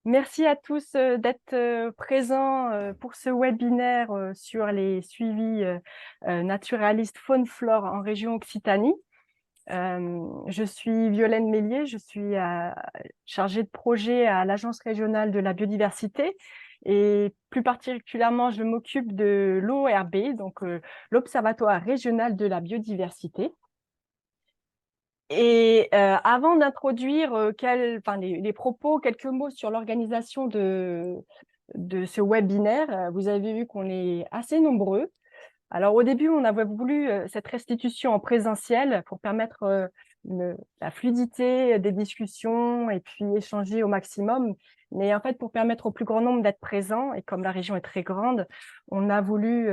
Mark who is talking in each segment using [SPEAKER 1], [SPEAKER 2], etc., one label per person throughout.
[SPEAKER 1] Merci à tous d'être présents pour ce webinaire sur les suivis naturalistes faune-flore en région Occitanie. Je suis Violaine Mélier, je suis chargée de projet à l'Agence régionale de la biodiversité et plus particulièrement, je m'occupe de l'ORB, donc l'Observatoire régional de la biodiversité. Et avant d'introduire les propos, quelques mots sur l'organisation de ce webinaire, vous avez vu qu'on est assez nombreux. Alors au début, on avait voulu cette restitution en présentiel pour permettre la fluidité des discussions et puis échanger au maximum. Mais en fait, pour permettre au plus grand nombre d'être présents, et comme la région est très grande, on a voulu,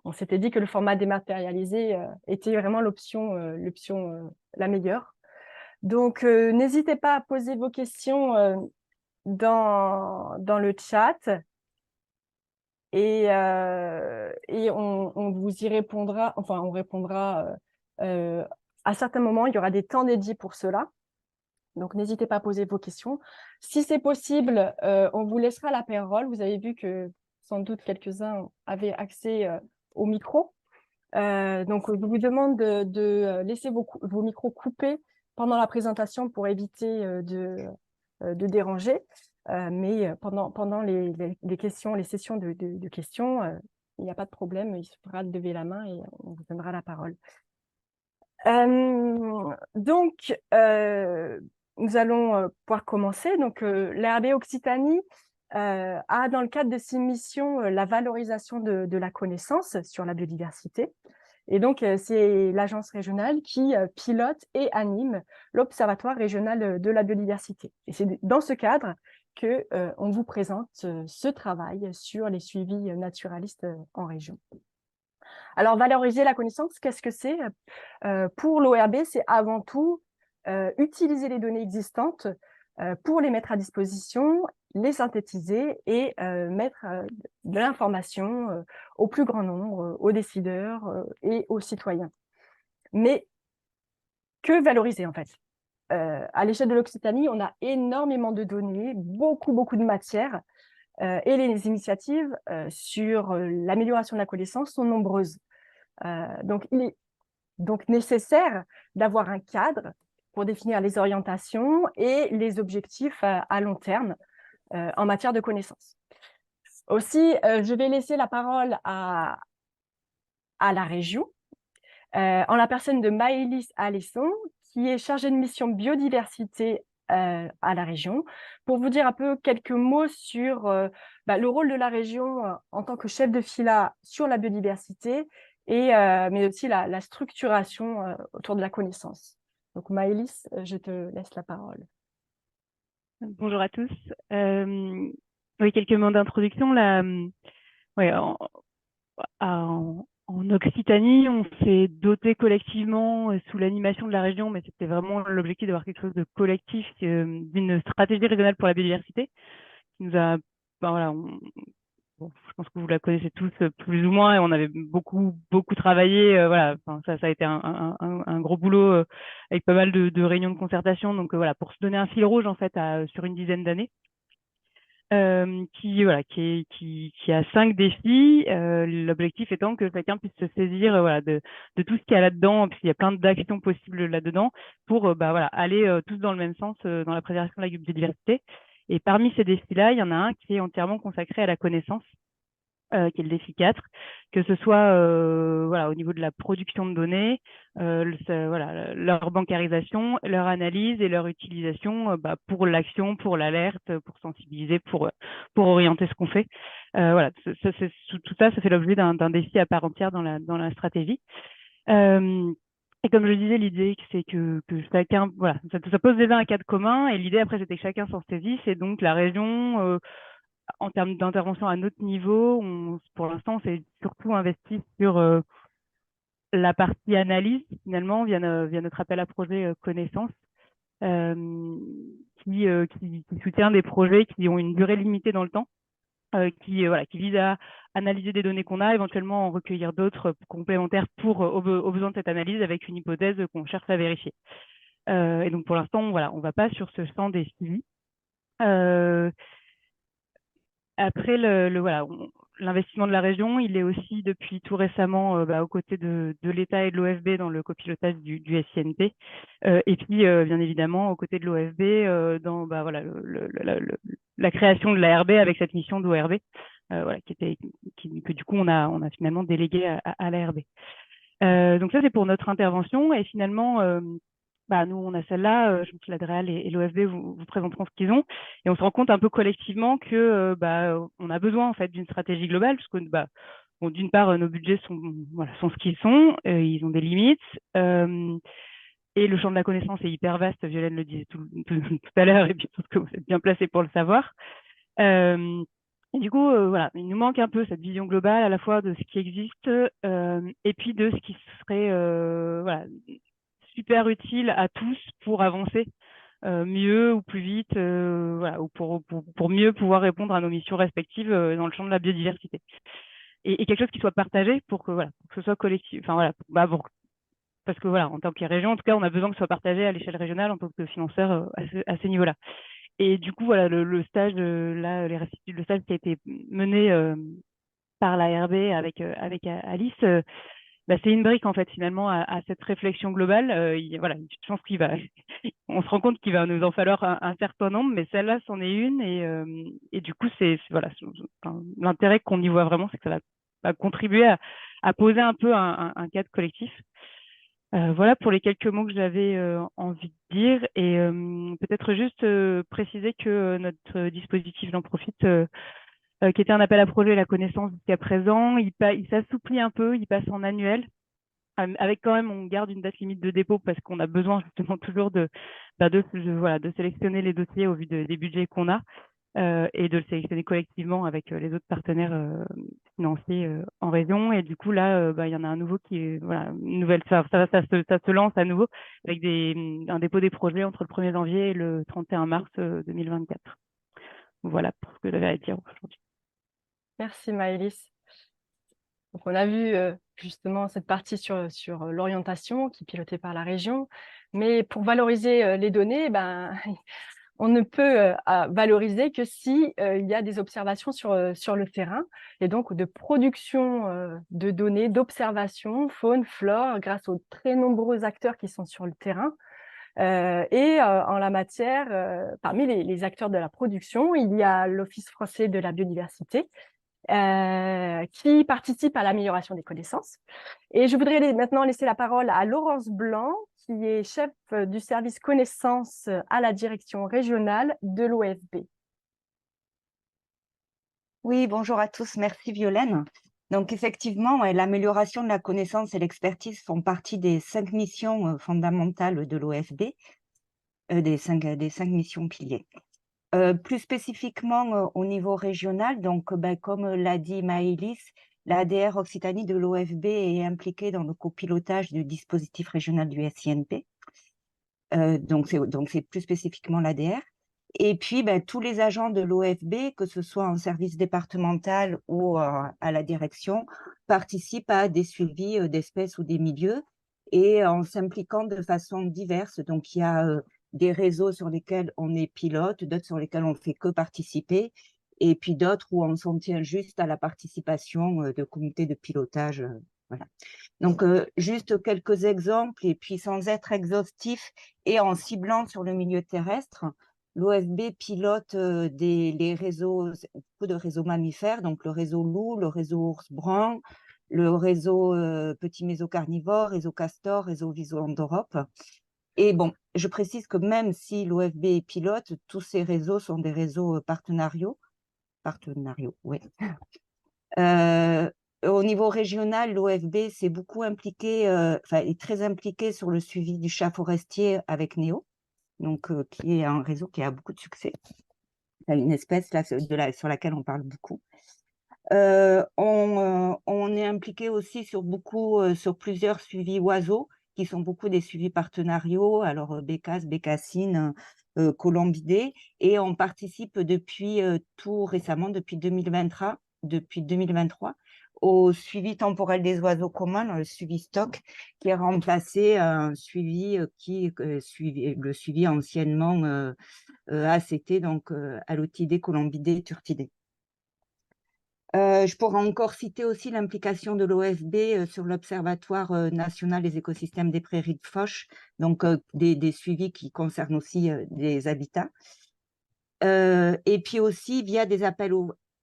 [SPEAKER 1] on s'était dit que le format dématérialisé était vraiment l'option la meilleure. Donc, n'hésitez pas à poser vos questions dans le chat et on vous y répondra, enfin, on répondra à certains moments, il y aura des temps dédiés pour cela. Donc, n'hésitez pas à poser vos questions. Si c'est possible, on vous laissera la parole. Vous avez vu que sans doute quelques-uns avaient accès au micro. Donc, je vous demande de laisser vos micros coupés pendant la présentation pour éviter de déranger. Mais pendant les questions, les sessions de questions, il n'y a pas de problème. Il suffira de lever la main et on vous donnera la parole. Donc, nous allons pouvoir commencer. Donc, l'ARB Occitanie a, dans le cadre de ses missions, la valorisation de la connaissance sur la biodiversité. Et donc, c'est l'agence régionale qui pilote et anime l'Observatoire régional de la biodiversité. Et c'est dans ce cadre que on vous présente ce travail sur les suivis naturalistes en région. Alors, valoriser la connaissance, qu'est-ce que c'est? Pour l'ORB, c'est avant tout utiliser les données existantes pour les mettre à disposition, les synthétiser et mettre de l'information au plus grand nombre, aux décideurs et aux citoyens. Mais que valoriser en fait? À l'échelle de l'Occitanie, on a énormément de données, beaucoup de matières, et les initiatives sur l'amélioration de la connaissance sont nombreuses. Donc, il est donc nécessaire d'avoir un cadre pour définir les orientations et les objectifs à long terme en matière de connaissances. Aussi, je vais laisser la parole à la région, en la personne de Maëlys Alesson, qui est chargée de mission biodiversité à la région, pour vous dire un peu quelques mots sur le rôle de la région en tant que chef de fila sur la biodiversité, mais aussi la structuration autour de la connaissance. Donc Maëlys, je te laisse la parole.
[SPEAKER 2] Bonjour à tous. Oui, quelques mots d'introduction. Là, ouais, en Occitanie, on s'est doté collectivement sous l'animation de la région, mais c'était vraiment l'objectif d'avoir quelque chose de collectif, d'une stratégie régionale pour la biodiversité qui nous a, voilà, bon, je pense que vous la connaissez tous plus ou moins, et on avait beaucoup travaillé. Voilà, enfin, ça a été un gros boulot avec pas mal de réunions de concertation. Donc voilà, pour se donner un fil rouge en fait sur une dizaine d'années. Qui a 5 défis. L'objectif étant que chacun puisse se saisir de tout ce qu'il y a là-dedans, puisqu'il y a plein d'actions possibles là-dedans, pour aller tous dans le même sens dans la préservation de la biodiversité. Et parmi ces défis-là, il y en a un qui est entièrement consacré à la connaissance, qui est le défi 4, que ce soit au niveau de la production de données, leur bancarisation, leur analyse et leur utilisation pour l'action, pour l'alerte, pour sensibiliser, pour orienter ce qu'on fait. Tout ça, ça fait l'objet d'un défi à part entière dans la stratégie. Et comme je le disais, l'idée, c'est que chacun, voilà, ça pose déjà un cadre commun, et l'idée après, c'était que chacun s'en saisisse, et donc la région, en termes d'intervention à notre niveau, pour l'instant, on s'est surtout investi sur la partie analyse, finalement, via notre appel à projet connaissance, euh, qui soutient des projets qui ont une durée limitée dans le temps, qui vise à analyser des données qu'on a, éventuellement en recueillir d'autres complémentaires aux besoins de cette analyse, avec une hypothèse qu'on cherche à vérifier. Et donc, pour l'instant, on va pas sur ce champ des suivis. Après, voilà, l'investissement de la région, il est aussi depuis tout récemment aux côtés de l'État et de l'OFB dans le copilotage du SINP. Et puis, bien évidemment, aux côtés de l'OFB dans voilà, la création de l'ARB avec cette mission d'ORB, voilà, que du coup, on a finalement délégué à l'ARB. Donc ça, c'est pour notre intervention. Et finalement, nous, on a celle-là. Je pense que l'Adréal et l'OFB vous présenteront ce qu'ils ont. Et on se rend compte un peu collectivement que on a besoin en fait d'une stratégie globale, parce que bon, d'une part, nos budgets sont ce qu'ils sont. Ils ont des limites. Et le champ de la connaissance est hyper vaste. Violaine le disait tout à l'heure, et puis je pense que vous êtes bien placé pour le savoir. Et du coup, voilà, il nous manque un peu cette vision globale à la fois de ce qui existe et puis de ce qui serait voilà, super utile à tous pour avancer mieux ou plus vite, voilà, ou pour mieux pouvoir répondre à nos missions respectives dans le champ de la biodiversité. Et quelque chose qui soit partagé pour que, voilà, pour que ce soit collectif. Enfin, voilà, parce que voilà, en tant que région, en tout cas, on a besoin que ce soit partagé à l'échelle régionale en tant que financeur à ce niveau-là. Et du coup, voilà, le stage, là, le stage qui a été mené par l'ARB avec Alice, c'est une brique, en fait, finalement, à cette réflexion globale. Voilà, je pense on se rend compte qu'il va nous en falloir un certain nombre, mais celle-là, c'en est une. Et du coup, voilà, l'intérêt qu'on y voit vraiment, c'est que ça va contribuer à poser un peu un cadre collectif. Voilà pour les quelques mots que j'avais envie de dire. Et peut-être juste préciser que notre dispositif, j'en profite, qui était un appel à projet La Connaissance jusqu'à présent, il s'assouplit un peu, il passe en annuel. Avec quand même, on garde une date limite de dépôt parce qu'on a besoin justement toujours voilà, de sélectionner les dossiers au vu des budgets qu'on a et de le sélectionner collectivement avec les autres partenaires financiers en région. Et du coup, là, il y en a un nouveau qui est, voilà, une nouvelle, ça se lance à nouveau avec un dépôt des projets entre le 1er janvier et le 31 mars 2024. Voilà pour ce que j'avais à dire aujourd'hui.
[SPEAKER 1] Merci Maëlys. Donc, on a vu justement cette partie sur l'orientation qui est pilotée par la région. Mais pour valoriser les données, on ne peut valoriser que si il y a des observations sur le terrain et donc de production de données, d'observation, faune, flore, grâce aux très nombreux acteurs qui sont sur le terrain. En la matière, parmi les acteurs de la production, il y a l'Office français de la biodiversité, qui participe à l'amélioration des connaissances. Et je voudrais maintenant laisser la parole à Laurence Blanc, qui est chef du service connaissances à la direction régionale de l'OFB.
[SPEAKER 3] Oui, bonjour à tous. Merci Violaine. Donc effectivement, l'amélioration de la connaissance et l'expertise font partie des 5 missions fondamentales de l'OFB, des cinq missions piliers. Plus spécifiquement au niveau régional, donc comme l'a dit Maëlys, l'ADR Occitanie de l'OFB est impliquée dans le copilotage du dispositif régional du SINP. Donc c'est plus spécifiquement l'ADR. Et puis, tous les agents de l'OFB, que ce soit en service départemental ou à la direction, participent à des suivis d'espèces ou des milieux et en s'impliquant de façon diverse. Donc, il y a des réseaux sur lesquels on est pilote, d'autres sur lesquels on ne fait que participer, et puis d'autres où on s'en tient juste à la participation de comités de pilotage. Voilà. Donc, juste quelques exemples, et puis sans être exhaustif et en ciblant sur le milieu terrestre, l'OFB pilote les réseaux, beaucoup de réseaux mammifères, donc le réseau loup, le réseau ours brun, le réseau petit mésocarnivore, réseau castor, réseau visuan d'Europe. Et bon, je précise que même si l'OFB est pilote, tous ces réseaux sont des réseaux partenariaux. Oui. Au niveau régional, l'OFB s'est beaucoup impliqué, est très impliqué sur le suivi du chat forestier avec Néo, donc qui est un réseau qui a beaucoup de succès. C'est une espèce là, sur laquelle on parle beaucoup. On est impliqué aussi sur plusieurs suivis oiseaux, qui sont beaucoup des suivis partenariaux, alors bécasse, bécassine, colombidés, et on participe depuis tout récemment, depuis 2023, au suivi temporel des oiseaux communs, dans le suivi stock, qui a remplacé un suivi le suivi anciennement ACT, donc Allotidés, Colombidés, Turtidés. Je pourrais encore citer aussi l'implication de l'OFB sur l'Observatoire national des écosystèmes des prairies de Foch, donc des suivis qui concernent aussi des habitats. Et puis aussi via des appels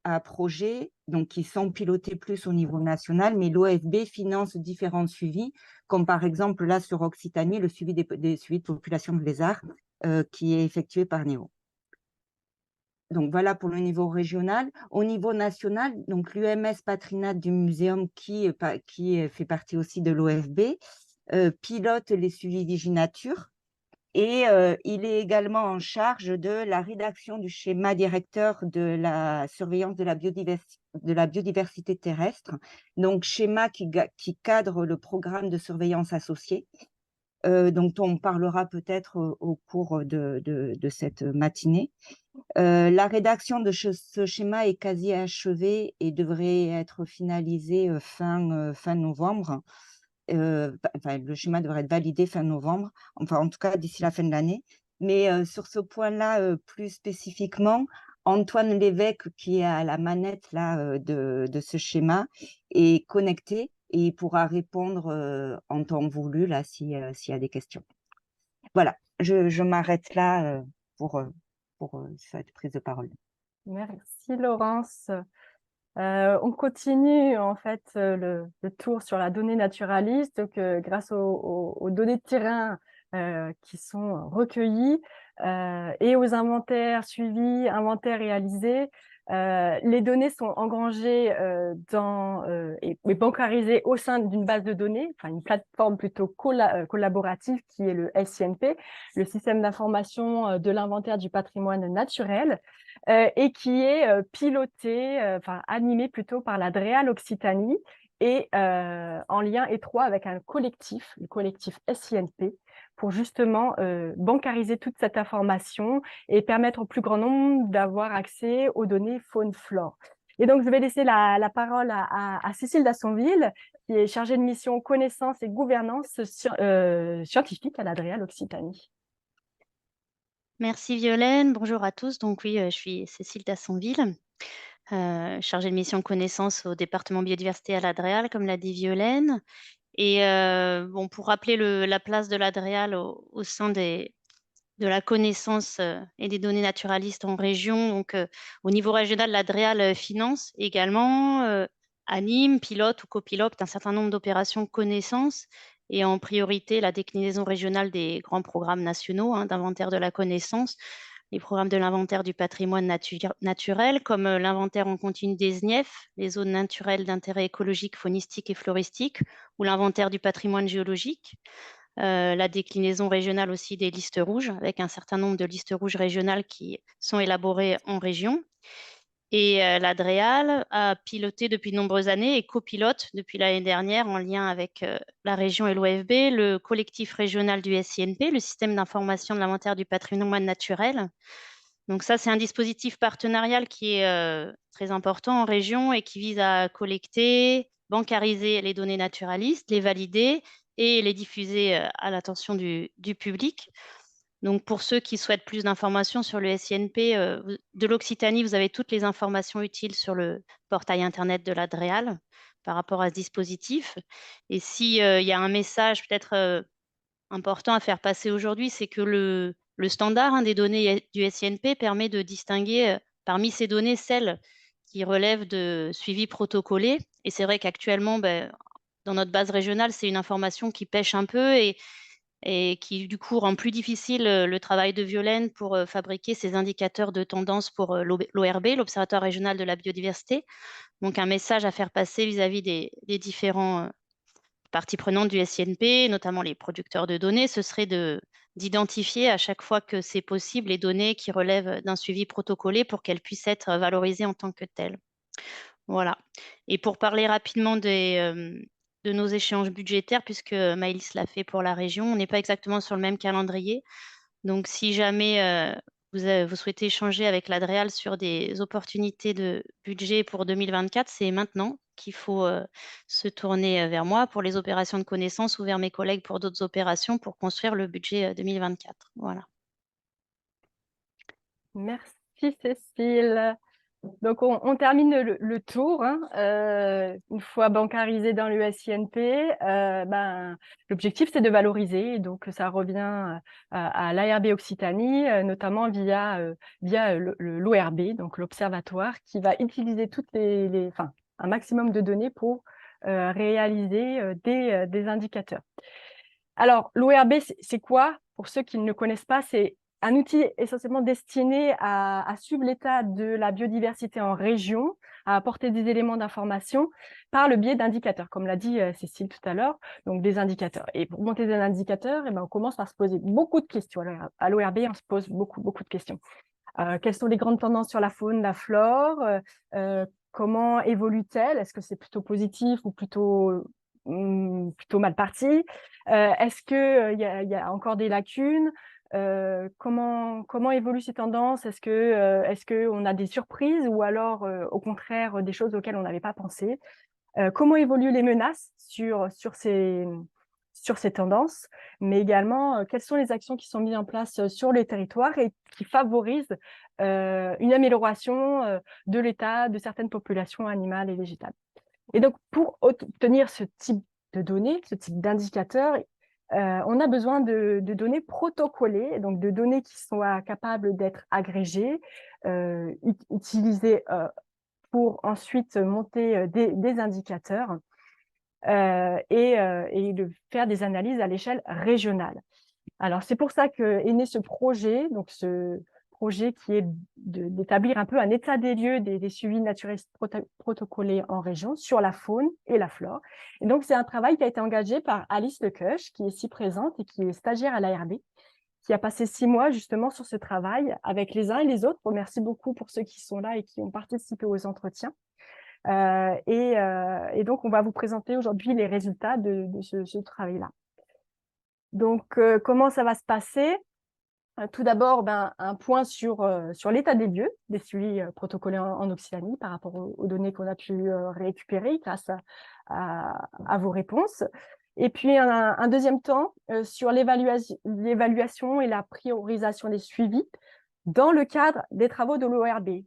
[SPEAKER 3] à projets, donc qui sont pilotés plus au niveau national, mais l'OFB finance différents suivis, comme par exemple là sur Occitanie, le suivi des suivis de population de lézards qui est effectué par NEO. Donc voilà pour le niveau régional. Au niveau national, donc l'UMS Patrinat du Muséum, qui fait partie aussi de l'OFB, pilote les suivis Viginature et il est également en charge de la rédaction du schéma directeur de la surveillance de la biodiversité terrestre, donc schéma qui cadre le programme de surveillance associé, dont on parlera peut-être au cours de cette matinée. La rédaction de ce schéma est quasi achevée et devrait être finalisée fin novembre. Le schéma devrait être validé fin novembre, enfin en tout cas d'ici la fin de l'année. Mais sur ce point-là, plus spécifiquement, Antoine Lévesque, qui est à la manette là, de ce schéma, est connecté et il pourra répondre en temps voulu là s'il y a des questions. Voilà, je m'arrête là pour cette prise de parole.
[SPEAKER 1] Merci Laurence. On continue en fait le tour sur la donnée naturaliste, donc, grâce aux données de terrain qui sont recueillies et aux inventaires suivis, inventaires réalisés. Les données sont engrangées et bancarisées au sein d'une base de données, enfin une plateforme plutôt collaborative qui est le SINP, le système d'information de l'inventaire du patrimoine naturel, et qui est piloté, animé plutôt par la DREAL Occitanie et en lien étroit avec un collectif, le collectif SINP, pour justement bancariser toute cette information et permettre au plus grand nombre d'avoir accès aux données faune-flore. Et donc, je vais laisser la parole à Cécile Dassonville, qui est chargée de mission connaissance et gouvernance scientifique à la DREAL Occitanie.
[SPEAKER 4] Merci Violaine, bonjour à tous. Donc oui, je suis Cécile Dassonville, chargée de mission connaissance au département biodiversité à la DREAL, comme l'a dit Violaine. Et pour rappeler la place de la DREAL au sein de la connaissance et des données naturalistes en région, donc au niveau régional, la DREAL finance également, anime, pilote ou copilote un certain nombre d'opérations connaissance et en priorité la déclinaison régionale des grands programmes nationaux d'inventaire de la connaissance, les programmes de l'inventaire du patrimoine naturel, comme l'inventaire en continu des SNIEF, les zones naturelles d'intérêt écologique, faunistique et floristique, ou l'inventaire du patrimoine géologique. La déclinaison régionale aussi des listes rouges, avec un certain nombre de listes rouges régionales qui sont élaborées en région. Et la DREAL a piloté depuis de nombreuses années et copilote depuis l'année dernière en lien avec la région et l'OFB, le collectif régional du SINP, le système d'information de l'inventaire du patrimoine naturel. Donc ça, c'est un dispositif partenarial qui est très important en région et qui vise à collecter, bancariser les données naturalistes, les valider et les diffuser à l'attention du public. Donc, pour ceux qui souhaitent plus d'informations sur le SINP de l'Occitanie, vous avez toutes les informations utiles sur le portail Internet de la DREAL par rapport à ce dispositif. Et s'il y a un message peut-être important à faire passer aujourd'hui, c'est que le standard des données du SINP permet de distinguer parmi ces données celles qui relèvent de suivi protocolé. Et c'est vrai qu'actuellement, dans notre base régionale, c'est une information qui pêche un peu et qui du coup rend plus difficile le travail de Violaine pour fabriquer ces indicateurs de tendance pour l'ORB, l'Observatoire régional de la biodiversité. Donc un message à faire passer vis-à-vis des différents parties prenantes du SINP, notamment les producteurs de données, ce serait d'identifier à chaque fois que c'est possible les données qui relèvent d'un suivi protocolé pour qu'elles puissent être valorisées en tant que telles. Voilà. Et pour parler rapidement de nos échéances budgétaires, puisque Maëlys l'a fait pour la région, on n'est pas exactement sur le même calendrier. Donc, si jamais vous souhaitez échanger avec la DREAL sur des opportunités de budget pour 2024, c'est maintenant. qu'il faut se tourner vers moi pour les opérations de connaissance ou vers mes collègues pour d'autres opérations pour construire le budget 2024. Voilà.
[SPEAKER 1] Merci Cécile. Donc on termine le tour, hein. Une fois bancarisé dans l'USINP, l'objectif c'est de valoriser. Donc ça revient à l'ARB Occitanie, notamment via l'ORB, donc l'Observatoire, qui va utiliser un maximum de données pour réaliser des indicateurs. Alors, l'ORB, c'est quoi? Pour ceux qui ne le connaissent pas, c'est un outil essentiellement destiné à suivre l'état de la biodiversité en région, à apporter des éléments d'information par le biais d'indicateurs, comme l'a dit Cécile tout à l'heure, donc des indicateurs. Et pour monter des indicateurs, on commence par se poser beaucoup de questions. Alors, à l'ORB, on se pose beaucoup de questions. Quelles sont les grandes tendances sur la faune, la flore? Comment évolue-t-elle? Est-ce que c'est plutôt positif ou plutôt mal parti? Est-ce qu'il y a encore des lacunes? Comment évoluent ces tendances? Est-ce qu'on a des surprises ou alors au contraire des choses auxquelles on n'avait pas pensé? Comment évoluent les menaces sur ces tendances, mais également quelles sont les actions qui sont mises en place sur les territoires et qui favorisent une amélioration de l'état de certaines populations animales et végétales. Et donc, pour obtenir ce type de données, ce type d'indicateurs, on a besoin de données protocolées, donc de données qui soient capables d'être agrégées, utilisées pour ensuite monter des indicateurs et de faire des analyses à l'échelle régionale. Alors, c'est pour ça qu'est né ce projet, donc ce projet qui est d'établir un peu un état des lieux des suivis naturalistes protocolés en région sur la faune et la flore. Et donc, c'est un travail qui a été engagé par Alice Lecoeuf, qui est ici présente et qui est stagiaire à l'ARB, qui a passé 6 mois justement sur ce travail avec les uns et les autres. Merci beaucoup pour ceux qui sont là et qui ont participé aux entretiens. Et donc, on va vous présenter aujourd'hui les résultats de ce travail-là. Donc, comment ça va se passer? Tout d'abord, un point sur l'état des lieux des suivis protocolés en Occitanie par rapport aux données qu'on a pu récupérer grâce à vos réponses. Et puis, un deuxième temps sur l'évaluation et la priorisation des suivis dans le cadre des travaux de l'ORB.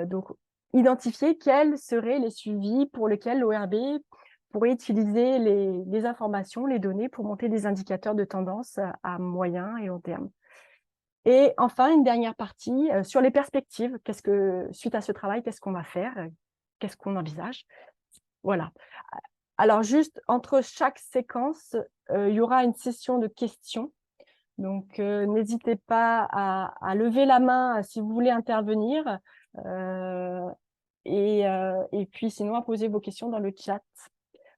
[SPEAKER 1] Donc, identifier quels seraient les suivis pour lesquels l'ORB pourrait utiliser les informations, les données pour monter des indicateurs de tendance à moyen et long terme. Et enfin, une dernière partie sur les perspectives. Suite à ce travail, qu'est-ce qu'on va faire? Qu'est-ce qu'on envisage? Voilà. Alors, juste entre chaque séquence, il y aura une session de questions. Donc, n'hésitez pas à lever la main si vous voulez intervenir. Et puis, sinon, à poser vos questions dans le chat.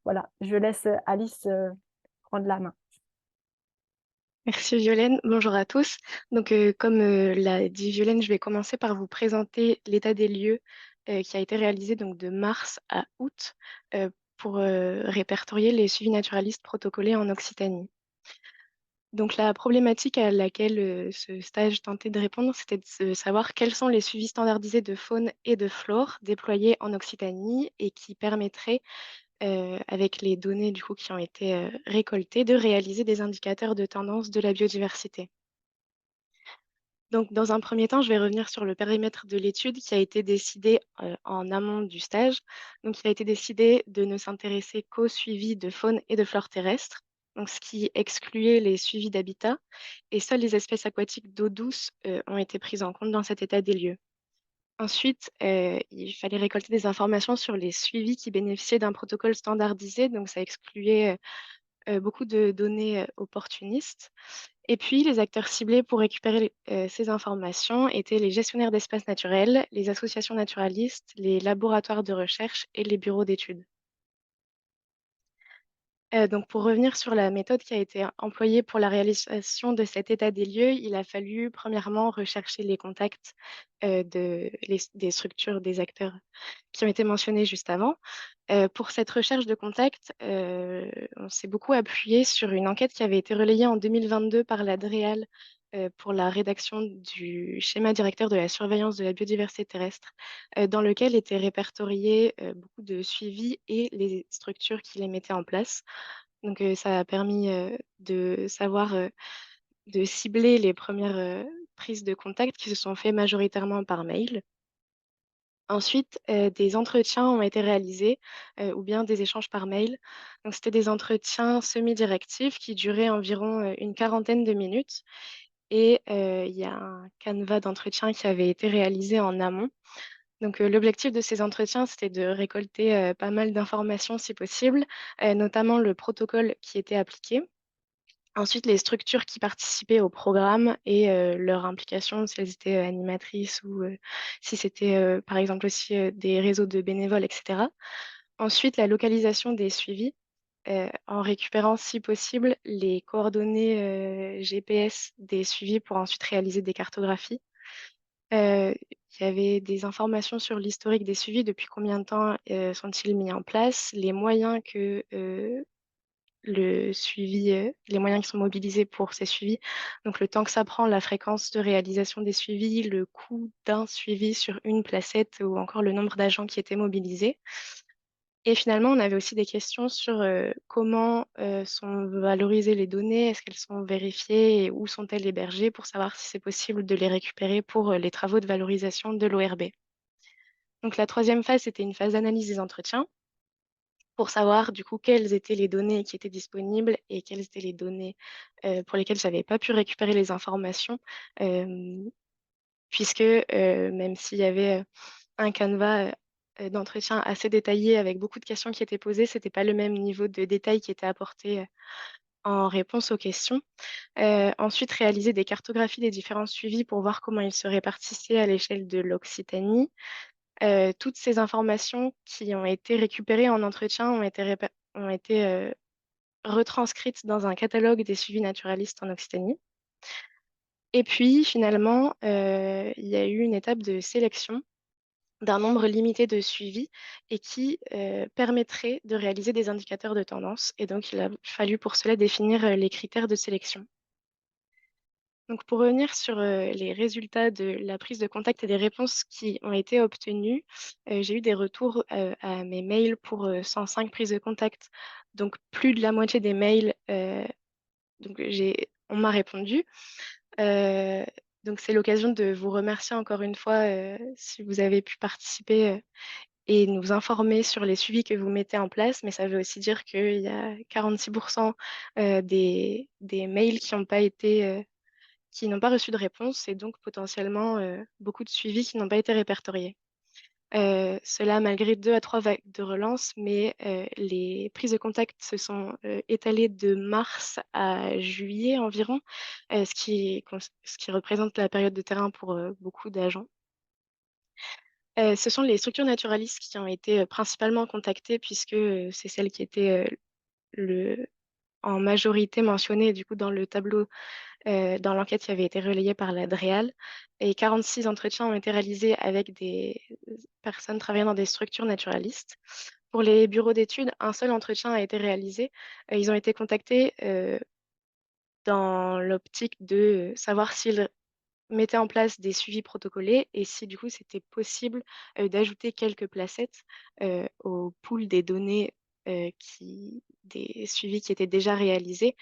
[SPEAKER 1] Voilà, je laisse Alice prendre la main.
[SPEAKER 5] Merci Violaine, bonjour à tous. Donc comme l'a dit Violaine, je vais commencer par vous présenter l'état des lieux qui a été réalisé donc, de mars à août pour répertorier les suivis naturalistes protocolés en Occitanie. Donc la problématique à laquelle ce stage tentait de répondre, c'était de savoir quels sont les suivis standardisés de faune et de flore déployés en Occitanie et qui permettraient avec les données du coup, qui ont été récoltées, de réaliser des indicateurs de tendance de la biodiversité. Donc, dans un premier temps, je vais revenir sur le périmètre de l'étude qui a été décidé en amont du stage. Donc, il a été décidé de ne s'intéresser qu'au suivi de faune et de flore terrestre, donc ce qui excluait les suivis d'habitat, et seules les espèces aquatiques d'eau douce ont été prises en compte dans cet état des lieux. Ensuite, il fallait récolter des informations sur les suivis qui bénéficiaient d'un protocole standardisé, donc ça excluait beaucoup de données opportunistes. Et puis, les acteurs ciblés pour récupérer ces informations étaient les gestionnaires d'espaces naturels, les associations naturalistes, les laboratoires de recherche et les bureaux d'études. Donc, pour revenir sur la méthode qui a été employée pour la réalisation de cet état des lieux, il a fallu premièrement rechercher les contacts des structures, des acteurs qui ont été mentionnés juste avant. Pour cette recherche de contacts, on s'est beaucoup appuyé sur une enquête qui avait été relayée en 2022 par la DREAL pour la rédaction du schéma directeur de la surveillance de la biodiversité terrestre, dans lequel étaient répertoriés beaucoup de suivis et les structures qui les mettaient en place. Donc, ça a permis de savoir, de cibler les premières prises de contact qui se sont faites majoritairement par mail. Ensuite, des entretiens ont été réalisés, ou bien des échanges par mail. Donc c'était des entretiens semi-directifs qui duraient environ, une quarantaine de minutes et il y a un canevas d'entretien qui avait été réalisé en amont. Donc l'objectif de ces entretiens, c'était de récolter, pas mal d'informations si possible, notamment le protocole qui était appliqué. Ensuite, les structures qui participaient au programme et leur implication, si elles étaient animatrices ou si c'était par exemple aussi des réseaux de bénévoles, etc. Ensuite, la localisation des suivis en récupérant, si possible, les coordonnées GPS des suivis pour ensuite réaliser des cartographies. Il y avait des informations sur l'historique des suivis, depuis combien de temps sont-ils mis en place, les moyens que le suivi, les moyens qui sont mobilisés pour ces suivis. Donc le temps que ça prend, la fréquence de réalisation des suivis, le coût d'un suivi sur une placette ou encore le nombre d'agents qui étaient mobilisés. Et finalement, on avait aussi des questions sur comment sont valorisées les données, est-ce qu'elles sont vérifiées et où sont-elles hébergées pour savoir si c'est possible de les récupérer pour les travaux de valorisation de l'ORB. Donc la troisième phase, c'était une phase d'analyse des entretiens pour savoir du coup quelles étaient les données qui étaient disponibles et quelles étaient les données pour lesquelles je n'avais pas pu récupérer les informations, euh, puisque même s'il y avait un canevas d'entretien assez détaillé avec beaucoup de questions qui étaient posées, ce n'était pas le même niveau de détail qui était apporté en réponse aux questions. Ensuite, réaliser des cartographies des différents suivis pour voir comment ils se répartissaient à l'échelle de l'Occitanie. Toutes ces informations qui ont été récupérées en entretien ont été retranscrites dans un catalogue des suivis naturalistes en Occitanie. Et puis, finalement, il y a eu une étape de sélection d'un nombre limité de suivis et qui permettrait de réaliser des indicateurs de tendance. Et donc, il a fallu pour cela définir les critères de sélection. Donc, pour revenir sur les résultats de la prise de contact et des réponses qui ont été obtenues, j'ai eu des retours à mes mails pour 105 prises de contact. Donc, plus de la moitié des mails, on m'a répondu. Euh, donc, c'est l'occasion de vous remercier encore une fois si vous avez pu participer et nous informer sur les suivis que vous mettez en place. Mais ça veut aussi dire qu'il y a 46% des mails qui n'ont pas été qui n'ont pas reçu de réponse et donc potentiellement beaucoup de suivis qui n'ont pas été répertoriés. Cela malgré 2 à 3 vagues de relance, mais les prises de contact se sont étalées de mars à juillet environ, ce qui représente la période de terrain pour beaucoup d'agents. Ce sont les structures naturalistes qui ont été principalement contactées puisque c'est celles qui étaient en majorité mentionnées du coup dans le tableau dans l'enquête qui avait été relayée par la DREAL. Et 46 entretiens ont été réalisés avec des personnes travaillant dans des structures naturalistes. Pour les bureaux d'études, un seul entretien a été réalisé. Ils ont été contactés dans l'optique de savoir s'ils mettaient en place des suivis protocolés et si du coup c'était possible d'ajouter quelques placettes au pool des données des suivis qui étaient déjà réalisés.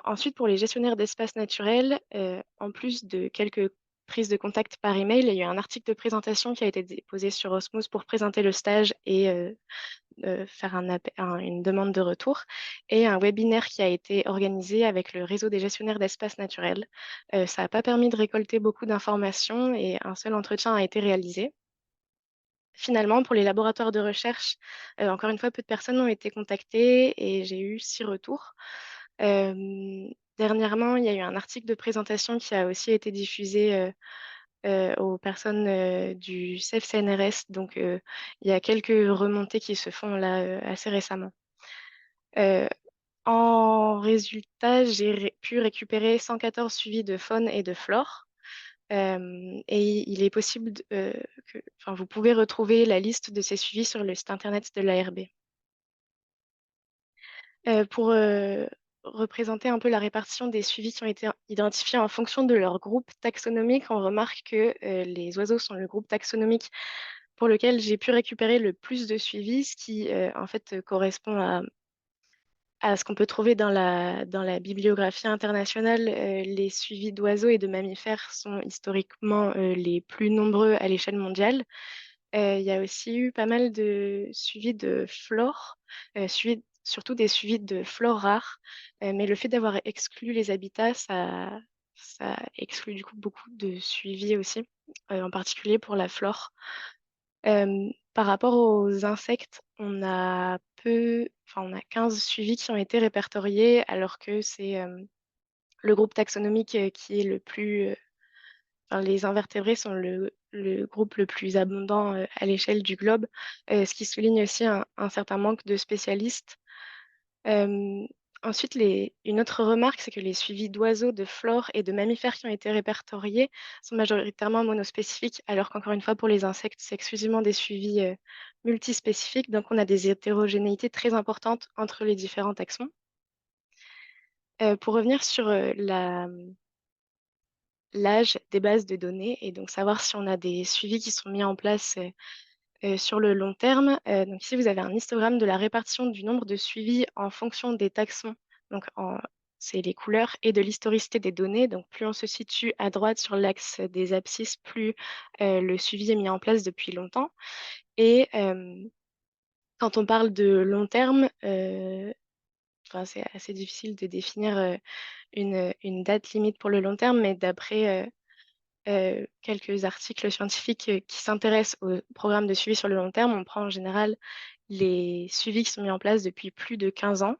[SPEAKER 5] Ensuite, pour les gestionnaires d'espaces naturels, en plus de quelques prises de contact par email, il y a eu un article de présentation qui a été déposé sur Osmose pour présenter le stage et faire une demande de retour, et un webinaire qui a été organisé avec le réseau des gestionnaires d'espaces naturels. Ça n'a pas permis de récolter beaucoup d'informations et un seul entretien a été réalisé. Finalement, pour les laboratoires de recherche, encore une fois, peu de personnes ont été contactées et j'ai eu 6 retours. Dernièrement, il y a eu un article de présentation qui a aussi été diffusé aux personnes du CEF-CNRS. Donc, il y a quelques remontées qui se font là assez récemment. Euh, En résultat, j'ai pu récupérer 114 suivis de faune et de flore. Et il est possible vous pouvez retrouver la liste de ces suivis sur le site internet de l'ARB. Pour représenter un peu la répartition des suivis qui ont été identifiés en fonction de leur groupe taxonomique, on remarque que les oiseaux sont le groupe taxonomique pour lequel j'ai pu récupérer le plus de suivis, ce qui en fait correspond à ce qu'on peut trouver dans la bibliographie internationale. Les suivis d'oiseaux et de mammifères sont historiquement les plus nombreux à l'échelle mondiale. Il y a aussi eu pas mal de suivis de flore, surtout des suivis de flore rares. Mais le fait d'avoir exclu les habitats, ça exclut du coup beaucoup de suivis aussi, en particulier pour la flore. Par rapport aux insectes, on a 15 suivis qui ont été répertoriés, alors que c'est le groupe taxonomique qui est le plus. Enfin, les invertébrés sont le groupe le plus abondant à l'échelle du globe, ce qui souligne aussi un certain manque de spécialistes. Euh, Ensuite, une autre remarque, c'est que les suivis d'oiseaux, de flore et de mammifères qui ont été répertoriés sont majoritairement monospécifiques, alors qu'encore une fois, pour les insectes, c'est exclusivement des suivis multispécifiques. Donc, on a des hétérogénéités très importantes entre les différents taxons. Pour revenir sur l'âge des bases de données et donc savoir si on a des suivis qui sont mis en place sur le long terme. Donc ici, vous avez un histogramme de la répartition du nombre de suivis en fonction des taxons. Donc c'est les couleurs et de l'historicité des données. Donc plus on se situe à droite sur l'axe des abscisses, plus le suivi est mis en place depuis longtemps. Et quand on parle de long terme, c'est assez difficile de définir une date limite pour le long terme, mais d'après quelques articles scientifiques qui s'intéressent au programme de suivi sur le long terme, on prend en général les suivis qui sont mis en place depuis plus de 15 ans.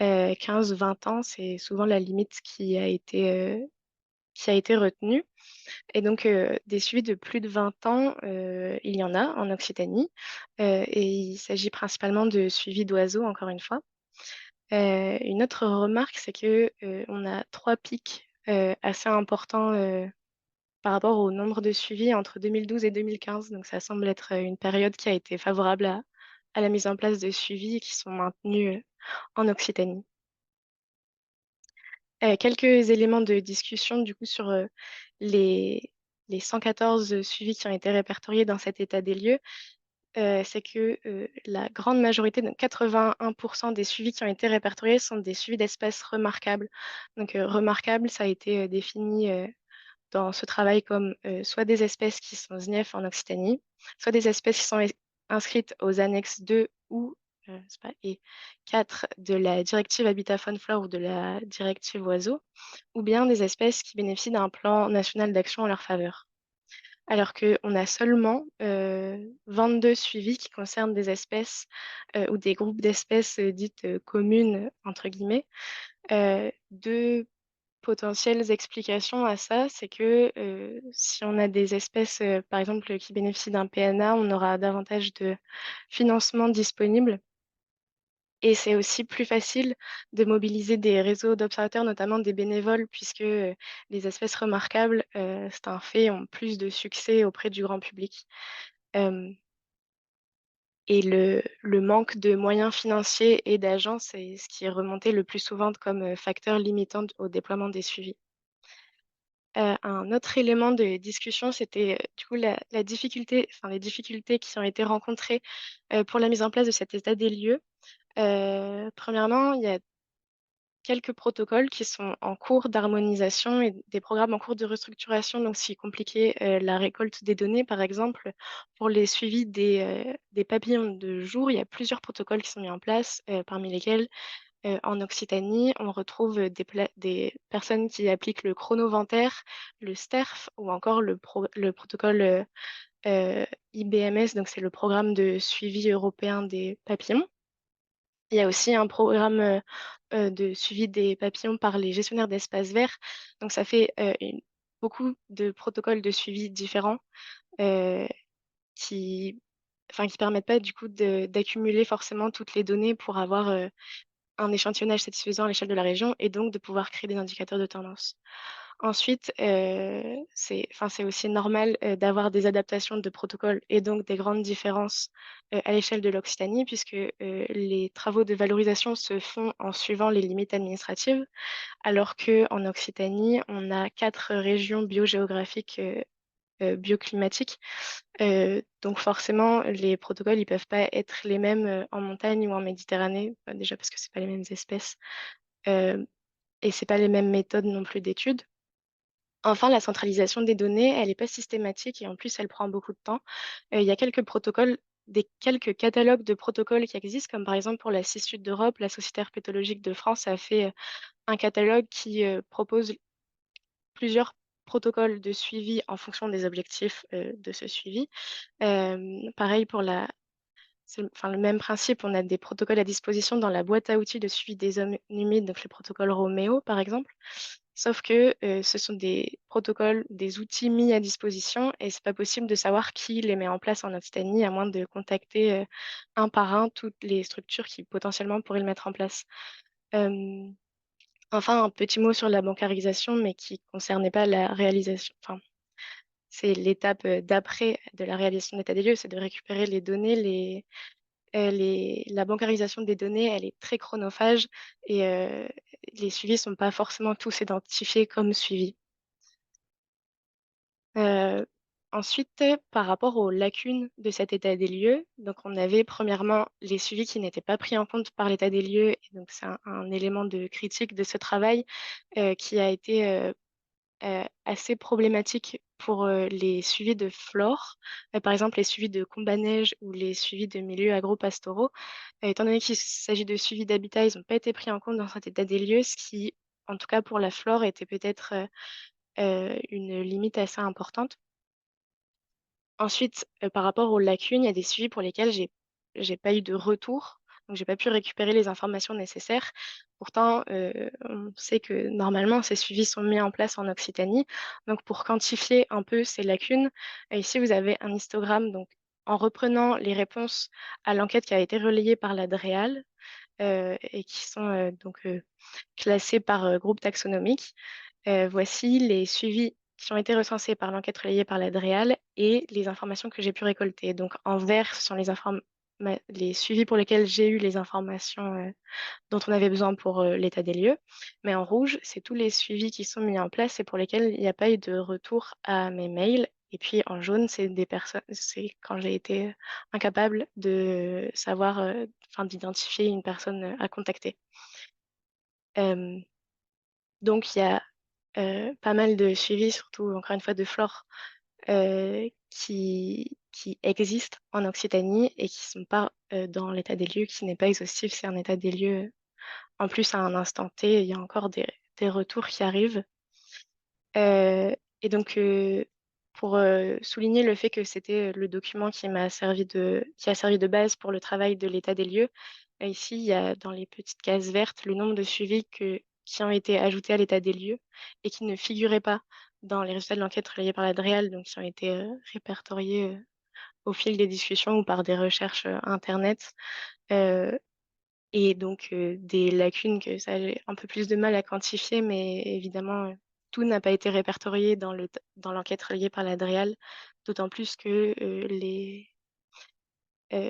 [SPEAKER 5] 15-20 ans, c'est souvent la limite qui a été retenue. Et donc, des suivis de plus de 20 ans, il y en a en Occitanie. Et il s'agit principalement de suivis d'oiseaux, encore une fois. Une autre remarque, c'est que on a 3 pics assez importants par rapport au nombre de suivis entre 2012 et 2015. Donc ça semble être une période qui a été favorable à la mise en place de suivis qui sont maintenus en Occitanie. Quelques éléments de discussion du coup sur les 114 suivis qui ont été répertoriés dans cet état des lieux. C'est que la grande majorité, donc 81% des suivis qui ont été répertoriés sont des suivis d'espèces remarquables. Donc remarquables, ça a été défini dans ce travail comme soit des espèces qui sont SNIEF en Occitanie, soit des espèces qui sont inscrites aux annexes 2 ou et 4 de la directive Habitat Faune Flore ou de la directive Oiseaux, ou bien des espèces qui bénéficient d'un plan national d'action en leur faveur. Alors qu'on a seulement 22 suivis qui concernent des espèces ou des groupes d'espèces dites communes, entre guillemets. Deux potentielles explications à ça, c'est que si on a des espèces, par exemple, qui bénéficient d'un PNA, on aura davantage de financement disponible. Et c'est aussi plus facile de mobiliser des réseaux d'observateurs, notamment des bénévoles, puisque les espèces remarquables, c'est un fait, ont plus de succès auprès du grand public. Euh, et le manque de moyens financiers et d'agents, c'est ce qui est remonté le plus souvent comme facteur limitant au déploiement des suivis. Un autre élément de discussion, c'était du coup la difficulté, enfin les difficultés qui ont été rencontrées pour la mise en place de cet état des lieux. Premièrement, il y a quelques protocoles qui sont en cours d'harmonisation et des programmes en cours de restructuration, donc ce qui compliquait la récolte des données. Par exemple, pour les suivis des papillons de jour, il y a plusieurs protocoles qui sont mis en place, parmi lesquels en Occitanie, on retrouve des personnes qui appliquent le chronoventaire, le STERF ou encore le protocole IBMS, donc c'est le programme de suivi européen des papillons. Il y a aussi un programme de suivi des papillons par les gestionnaires d'espaces verts. Donc ça fait beaucoup de protocoles de suivi différents euh, qui, qui permettent pas du coup d'accumuler forcément toutes les données pour avoir un échantillonnage satisfaisant à l'échelle de la région et donc de pouvoir créer des indicateurs de tendance. Ensuite, c'est aussi normal d'avoir des adaptations de protocoles et donc des grandes différences à l'échelle de l'Occitanie, puisque les travaux de valorisation se font en suivant les limites administratives, alors qu'en Occitanie, on a 4 régions biogéographiques bioclimatiques. Donc forcément, les protocoles, ils peuvent pas être les mêmes en montagne ou en Méditerranée, déjà parce que c'est pas les mêmes espèces et c'est pas les mêmes méthodes non plus d'études. Enfin, la centralisation des données, elle n'est pas systématique et en plus, elle prend beaucoup de temps. Il y a quelques protocoles, quelques catalogues de protocoles qui existent, comme par exemple pour la CIS-Sud d'Europe, la Société herpétologique de France a fait un catalogue qui propose plusieurs protocoles de suivi en fonction des objectifs de ce suivi. Pareil pour le même principe, on a des protocoles à disposition dans la boîte à outils de suivi des zones humides, donc les protocoles Roméo par exemple. Sauf que ce sont des protocoles, des outils mis à disposition et c'est pas possible de savoir qui les met en place en Occitanie à moins de contacter un par un toutes les structures qui potentiellement pourraient le mettre en place. Euh, Enfin, un petit mot sur la bancarisation, mais qui ne concernait pas la réalisation. Enfin, c'est l'étape d'après de la réalisation d'état des lieux, c'est de récupérer les données. La bancarisation des données, elle est très chronophage et les suivis ne sont pas forcément tous identifiés comme suivis. Euh, Ensuite, par rapport aux lacunes de cet état des lieux, donc on avait premièrement les suivis qui n'étaient pas pris en compte par l'état des lieux, et donc c'est un élément de critique de ce travail qui a été assez problématique pour les suivis de flore, par exemple les suivis de combat-neige ou les suivis de milieux agro-pastoraux. Étant donné qu'il s'agit de suivis d'habitat, ils n'ont pas été pris en compte dans cet état des lieux, ce qui, en tout cas pour la flore, était peut-être une limite assez importante. Ensuite, par rapport aux lacunes, il y a des suivis pour lesquels j'ai pas eu de retour, donc j'ai pas pu récupérer les informations nécessaires. Pourtant, on sait que normalement, ces suivis sont mis en place en Occitanie. Donc pour quantifier un peu ces lacunes, ici vous avez un histogramme, donc en reprenant les réponses à l'enquête qui a été relayée par la DREAL et qui sont classées par groupe taxonomique. Voici les suivis qui ont été recensés par l'enquête relayée par la DREAL et les informations que j'ai pu récolter. Donc en vert, ce sont les suivis pour lesquels j'ai eu les informations dont on avait besoin pour l'état des lieux. Mais en rouge, c'est tous les suivis qui sont mis en place et pour lesquels il n'y a pas eu de retour à mes mails. Et puis en jaune, c'est quand j'ai été incapable de savoir, d'identifier une personne à contacter. Euh, donc il y a pas mal de suivis, surtout encore une fois de flore, qui existent en Occitanie et qui ne sont pas dans l'état des lieux, qui n'est pas exhaustif. C'est un état des lieux. En plus, à un instant T, il y a encore des retours qui arrivent. Et donc, pour souligner le fait que c'était le document qui a servi de base pour le travail de l'état des lieux, ici, il y a dans les petites cases vertes le nombre de suivis qui ont été ajoutés à l'état des lieux et qui ne figuraient pas dans les résultats de l'enquête relayée par la DREAL, donc qui ont été répertoriés au fil des discussions ou par des recherches Internet. Euh, et donc des lacunes que ça j'ai un peu plus de mal à quantifier, mais évidemment, tout n'a pas été répertorié dans l'enquête reliée par la DREAL, d'autant plus que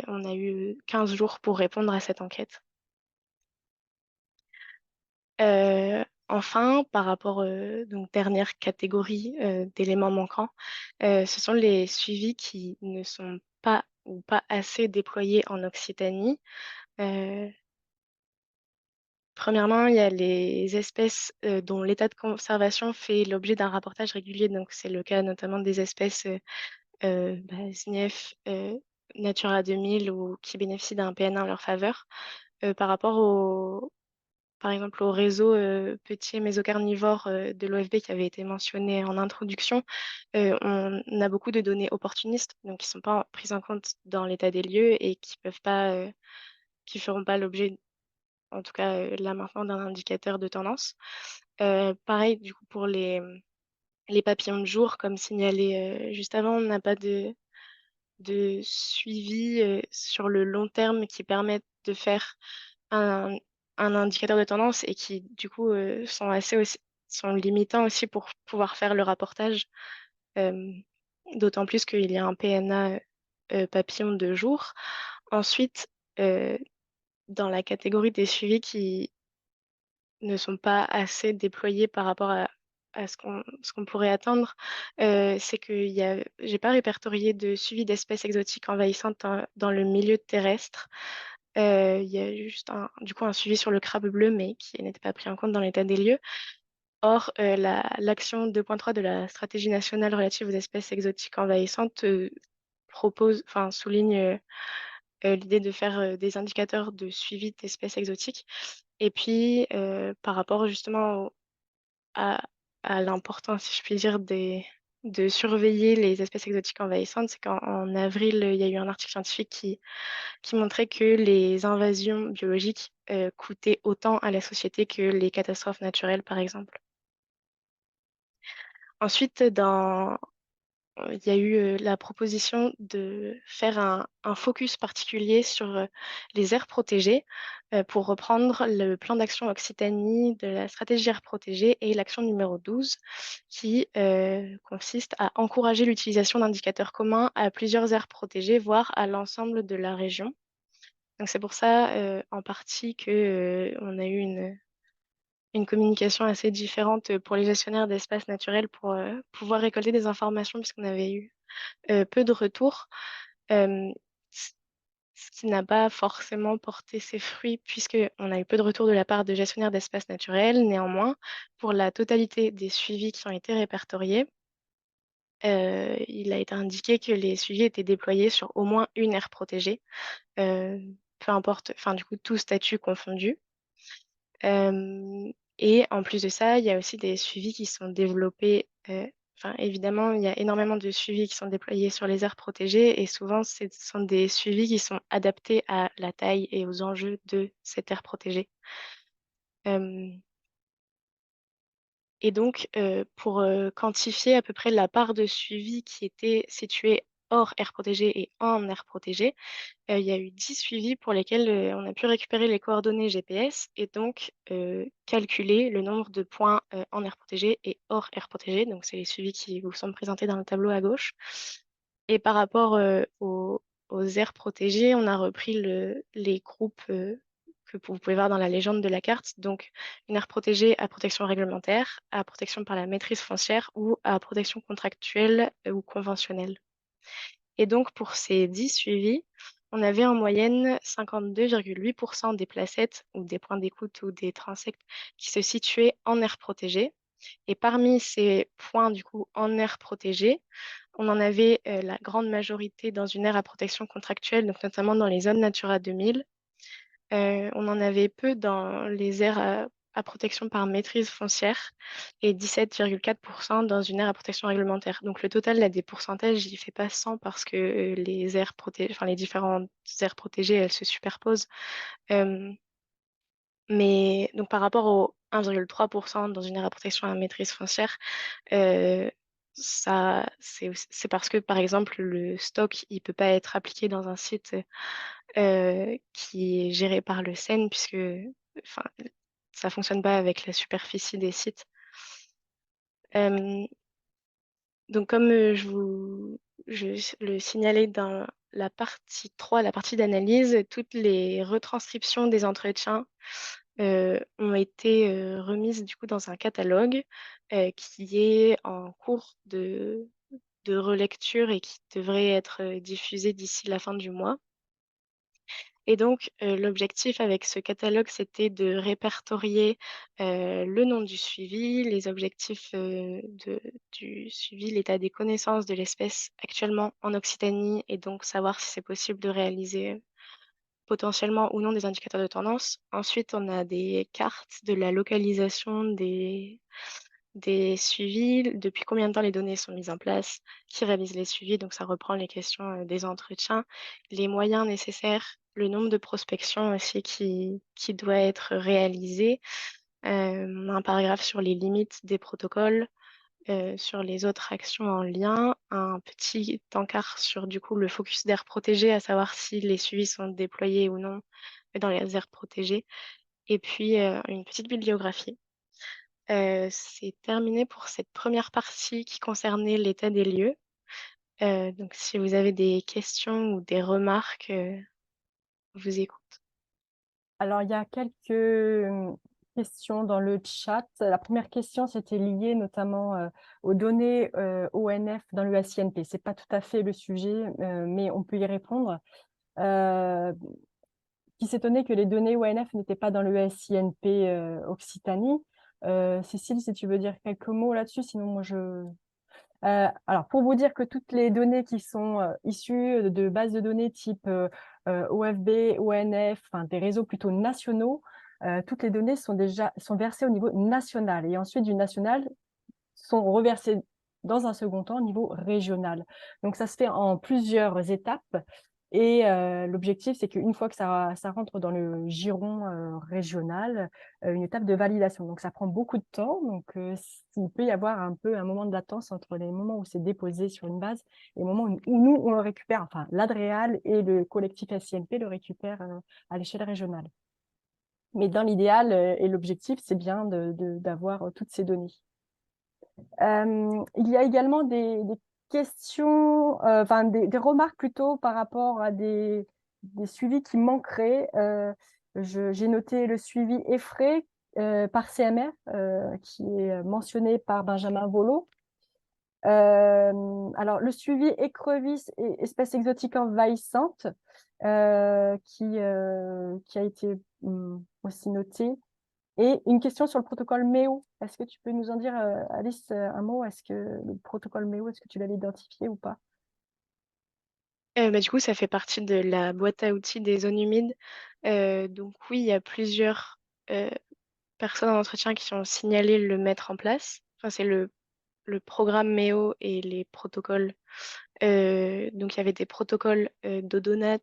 [SPEAKER 5] on a eu 15 jours pour répondre à cette enquête. Enfin, par rapport, donc dernière catégorie d'éléments manquants, ce sont les suivis qui ne sont pas ou pas assez déployés en Occitanie. Premièrement, il y a les espèces dont l'état de conservation fait l'objet d'un rapportage régulier. Donc, c'est le cas notamment des espèces SNIEF, Natura 2000 ou qui bénéficient d'un PN1 en leur faveur. Par rapport par exemple, au réseau petit mésocarnivore de l'OFB qui avait été mentionné en introduction, on a beaucoup de données opportunistes, donc qui ne sont pas prises en compte dans l'état des lieux et qui peuvent pas, qui feront pas l'objet en tout cas là maintenant d'un indicateur de tendance. Pareil, du coup, pour les papillons de jour, comme signalé juste avant, on n'a pas de suivi sur le long terme qui permette de faire un indicateur de tendance et qui, du coup, sont limitants aussi pour pouvoir faire le rapportage, d'autant plus qu'il y a un PNA papillon de jour. Ensuite, euh, dans la catégorie des suivis qui ne sont pas assez déployés par rapport à ce qu'on pourrait attendre, c'est que j'ai pas répertorié de suivi d'espèces exotiques envahissantes dans le milieu terrestre. Il y a juste du coup un suivi sur le crabe bleu, mais qui n'était pas pris en compte dans l'état des lieux. Or, l'action 2.3 de la stratégie nationale relative aux espèces exotiques envahissantes souligne l'idée de faire des indicateurs de suivi d'espèces exotiques. Et puis, par rapport justement à, à l'importance, si je puis dire, de surveiller les espèces exotiques envahissantes, c'est qu'en avril, il y a eu un article scientifique qui montrait que les invasions biologiques coûtaient autant à la société que les catastrophes naturelles, par exemple. Ensuite, il y a eu la proposition de faire un focus particulier sur les aires protégées pour reprendre le plan d'action Occitanie de la stratégie aires protégées et l'action numéro 12 qui consiste à encourager l'utilisation d'indicateurs communs à plusieurs aires protégées, voire à l'ensemble de la région. Donc c'est pour ça en partie que on a eu une communication assez différente pour les gestionnaires d'espaces naturels pour pouvoir récolter des informations puisqu'on avait eu peu de retours, euh, c- ce qui n'a pas forcément porté ses fruits puisqu'on a eu peu de retours de la part de gestionnaires d'espaces naturels. Néanmoins, pour la totalité des suivis qui ont été répertoriés, il a été indiqué que les suivis étaient déployés sur au moins une aire protégée, euh, peu importe, enfin du coup tout statut confondu. Euh, et en plus de ça, il y a aussi des suivis qui sont développés. Enfin, évidemment, il y a énormément de suivis qui sont déployés sur les aires protégées et souvent, ce sont des suivis qui sont adaptés à la taille et aux enjeux de cette aire protégée. Euh, et donc, pour quantifier à peu près la part de suivi qui était située hors aire protégée et en aire protégée, il y a eu 10 suivis pour lesquels on a pu récupérer les coordonnées GPS et donc calculer le nombre de points en aire protégée et hors aire protégée. Donc, c'est les suivis qui vous sont présentés dans le tableau à gauche. Et par rapport aux aires protégées, on a repris les groupes que vous pouvez voir dans la légende de la carte. Donc, une aire protégée à protection réglementaire, à protection par la maîtrise foncière ou à protection contractuelle ou conventionnelle. Et donc, pour ces 10 suivis, on avait en moyenne 52,8% des placettes ou des points d'écoute ou des transects qui se situaient en aire protégée. Et parmi ces points, du coup, en aire protégée, on en avait la grande majorité dans une aire à protection contractuelle, donc notamment dans les zones Natura 2000. On en avait peu dans les aires à protection par maîtrise foncière et 17,4% dans une aire à protection réglementaire. Donc le total là, des pourcentages, il ne fait pas 100 parce que les aires enfin, les différentes aires protégées, elles se superposent. Euh, mais donc par rapport au 1,3% dans une aire à protection à maîtrise foncière, euh, c'est parce que, par exemple, le stock, il peut pas être appliqué dans un site qui est géré par le SEN, puisque enfin, ça fonctionne pas avec la superficie des sites. Euh, donc, comme je le signalais dans la partie 3, la partie d'analyse, toutes les retranscriptions des entretiens ont été remises du coup dans un catalogue qui est en cours de relecture et qui devrait être diffusé d'ici la fin du mois. Et donc, l'objectif avec ce catalogue, c'était de répertorier le nom du suivi, les objectifs du suivi, l'état des connaissances de l'espèce actuellement en Occitanie, et donc savoir si c'est possible de réaliser potentiellement ou non des indicateurs de tendance. Ensuite, on a des cartes de la localisation des suivis, depuis combien de temps les données sont mises en place, qui réalise les suivis, donc ça reprend les questions des entretiens, les moyens nécessaires, le nombre de prospections aussi qui doit être réalisé. On a un paragraphe sur les limites des protocoles, sur les autres actions en lien, un petit encart sur du coup le focus d'aires protégées, à savoir si les suivis sont déployés ou non dans les aires protégées, et puis une petite bibliographie. C'est terminé pour cette première partie qui concernait l'état des lieux. Donc, si vous avez des questions ou des remarques, je vous écoute.
[SPEAKER 1] Alors, il y a quelques questions dans le chat. La première question, c'était liée notamment aux données ONF dans le SINP. Ce n'est pas tout à fait le sujet, mais on peut y répondre. Qui s'étonnait que les données ONF n'étaient pas dans le SINP Occitanie. Cécile, si tu veux dire quelques mots là-dessus, sinon moi je... alors, pour vous dire que toutes les données qui sont issues de bases de données type OFB, ONF, enfin, des réseaux plutôt nationaux, toutes les données sont versées au niveau national et ensuite du national sont reversées dans un second temps au niveau régional. Donc, ça se fait en plusieurs étapes. Et l'objectif, c'est qu'une fois que ça rentre dans le giron régional, une étape de validation. Donc, ça prend beaucoup de temps. Donc, il peut y avoir un peu un moment de latence entre les moments où c'est déposé sur une base et les moments où nous, on le récupère, enfin, l'Adréal et le collectif SINP le récupèrent à l'échelle régionale. Mais dans l'idéal, et l'objectif, c'est bien d'avoir toutes ces données. Il y a également des questions, enfin des remarques plutôt par rapport à des suivis qui manqueraient. J'ai noté le suivi EFRE par CMR, qui est mentionné par Benjamin Volo. Alors, le suivi écrevisses et espèces exotiques envahissantes, qui a été aussi noté. Et une question sur le protocole MEO. Est-ce que tu peux nous en dire, Alice, un mot? Est-ce que le protocole MEO, est-ce que tu l'avais identifié ou pas?
[SPEAKER 5] Du coup, ça fait partie de la boîte à outils des zones humides. Donc oui, il y a plusieurs personnes en entretien qui ont signalé le mettre en place. Enfin, c'est le programme MEO et les protocoles. Donc il y avait des protocoles d'Odonat,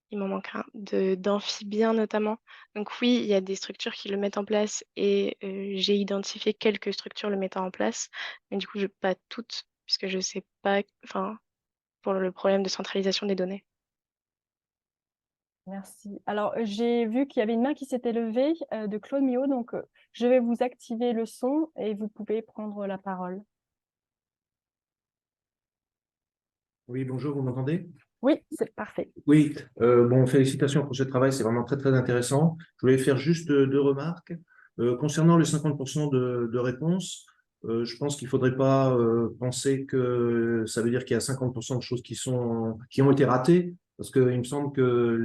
[SPEAKER 5] il m'en manque un, d'amphibien notamment. Donc oui, il y a des structures qui le mettent en place et j'ai identifié quelques structures le mettant en place, mais du coup, pas toutes, puisque je sais pas, enfin, pour le problème de centralisation des données.
[SPEAKER 1] Merci. Alors, j'ai vu qu'il y avait une main qui s'était levée de Claude Mio, donc je vais vous activer le son et vous pouvez prendre la parole.
[SPEAKER 6] Oui, bonjour, vous m'entendez?
[SPEAKER 1] Oui, c'est parfait.
[SPEAKER 6] Oui, bon, félicitations pour ce travail, c'est vraiment très très intéressant. Je voulais faire juste deux remarques. Concernant les 50% de réponses, je pense qu'il ne faudrait pas penser que ça veut dire qu'il y a 50% de choses qui ont été ratées, parce qu'il me semble que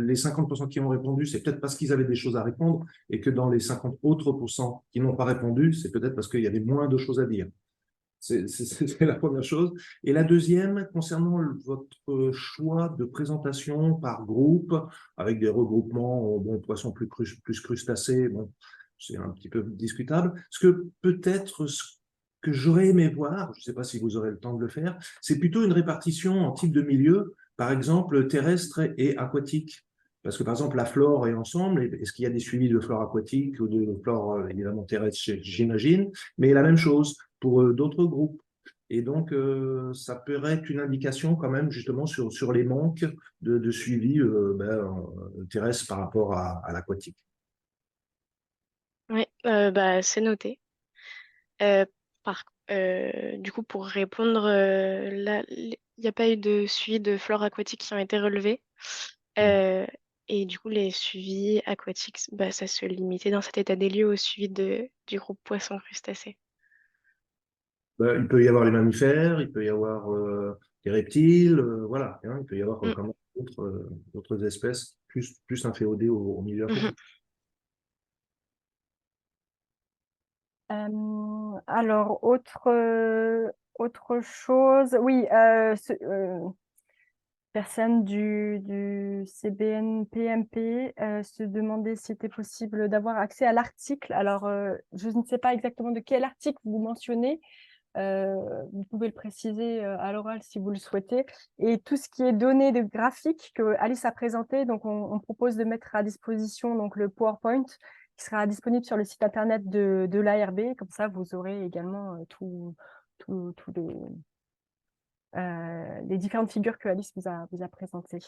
[SPEAKER 6] les 50% qui ont répondu, c'est peut-être parce qu'ils avaient des choses à répondre, et que dans les 50 autres pourcents qui n'ont pas répondu, c'est peut-être parce qu'il y avait moins de choses à dire. C'est la première chose. Et la deuxième, concernant votre choix de présentation par groupe, avec des regroupements, bon, poissons plus crustacés, bon, c'est un petit peu discutable. Ce que peut-être ce que j'aurais aimé voir, je ne sais pas si vous aurez le temps de le faire, c'est plutôt une répartition en type de milieu, par exemple terrestre et aquatique. Parce que par exemple, la flore est ensemble. Est-ce qu'il y a des suivis de flore aquatique ou de flore évidemment terrestre, j'imagine, mais la même chose pour d'autres groupes. Et donc, ça pourrait être une indication quand même justement sur les manques de suivi terrestre par rapport à l'aquatique.
[SPEAKER 5] Oui, c'est noté. Euh, du coup, pour répondre, là, il n'y a pas eu de suivi de flore aquatique qui ont été relevés. Euh, et du coup, les suivis aquatiques, ça se limitait dans cet état des lieux au suivi du groupe poisson crustacés.
[SPEAKER 6] Il peut y avoir les mammifères, il peut y avoir des reptiles, voilà, hein, il peut y avoir
[SPEAKER 5] Mm.
[SPEAKER 6] quand même d'autres espèces plus inféodées au milieu
[SPEAKER 5] Mhm.
[SPEAKER 6] aquatique.
[SPEAKER 1] Alors, autre chose, oui, personne du CBN-PMP se demandait si c'était possible d'avoir accès à l'article. Alors, je ne sais pas exactement de quel article vous mentionnez. Vous pouvez le préciser à l'oral si vous le souhaitez. Et tout ce qui est données de graphiques que Alice a présenté, donc on propose de mettre à disposition donc, le PowerPoint qui sera disponible sur le site internet de l'ARB. Comme ça, vous aurez également tous les différentes figures que Alice vous a présentées.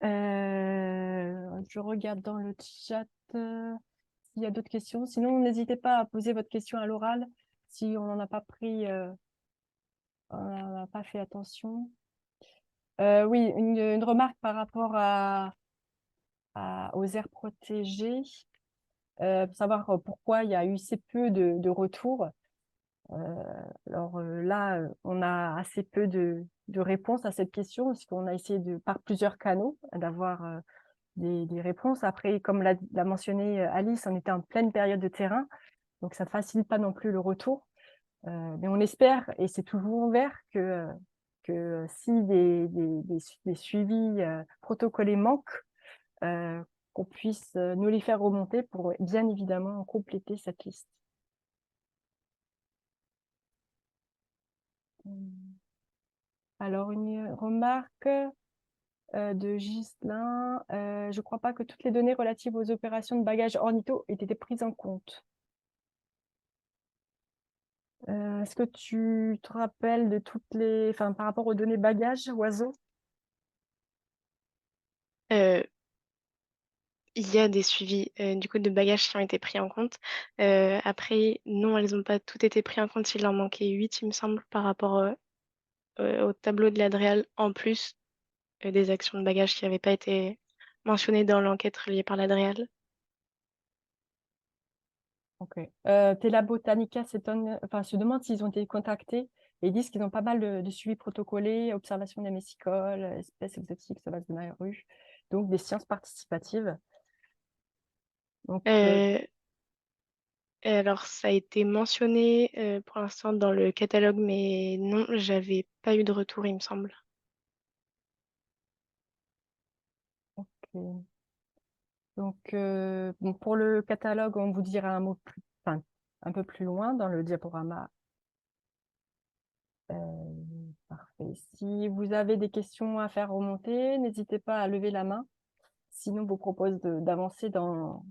[SPEAKER 1] Je regarde dans le chat s'il y a d'autres questions. Sinon, n'hésitez pas à poser votre question à l'oral si on n'en a pas pris, on n'a pas fait attention. Oui, une remarque par rapport aux aires protégées, pour savoir pourquoi il y a eu si peu de retours. Alors là, on a assez peu de réponses à cette question, parce qu'on a essayé par plusieurs canaux d'avoir des réponses. Après, comme l'a mentionné Alice, on était en pleine période de terrain, donc ça ne facilite pas non plus le retour. Mais on espère, et c'est toujours ouvert, que si des suivis protocolés manquent, qu'on puisse nous les faire remonter pour bien évidemment compléter cette liste. Alors, une remarque de Ghislain. Je ne crois pas que toutes les données relatives aux opérations de bagages ornithaux aient été prises en compte. Est-ce que tu te rappelles de par rapport aux données bagages, oiseaux?
[SPEAKER 5] Il y a des suivis du coup de bagages qui ont été pris en compte. Après, non, elles n'ont pas toutes été prises en compte. Il en manquait 8, il me semble, par rapport au tableau de l'Adréal, en plus des actions de bagages qui n'avaient pas été mentionnées dans l'enquête reliée par l'Adréal.
[SPEAKER 1] Ok. Tela Botanica se demande s'ils ont été contactés et ils disent qu'ils ont pas mal de suivis protocolaires, observation des messicoles, espèces exotiques, sauvages de Nauru, donc des sciences participatives. Donc,
[SPEAKER 5] Alors, ça a été mentionné pour l'instant dans le catalogue, mais non, j'avais pas eu de retour, il me semble.
[SPEAKER 1] donc bon, pour le catalogue, on vous dira un peu plus loin dans le diaporama. Parfait. Si vous avez des questions à faire remonter, n'hésitez pas à lever la main. Sinon, je vous propose d'avancer dans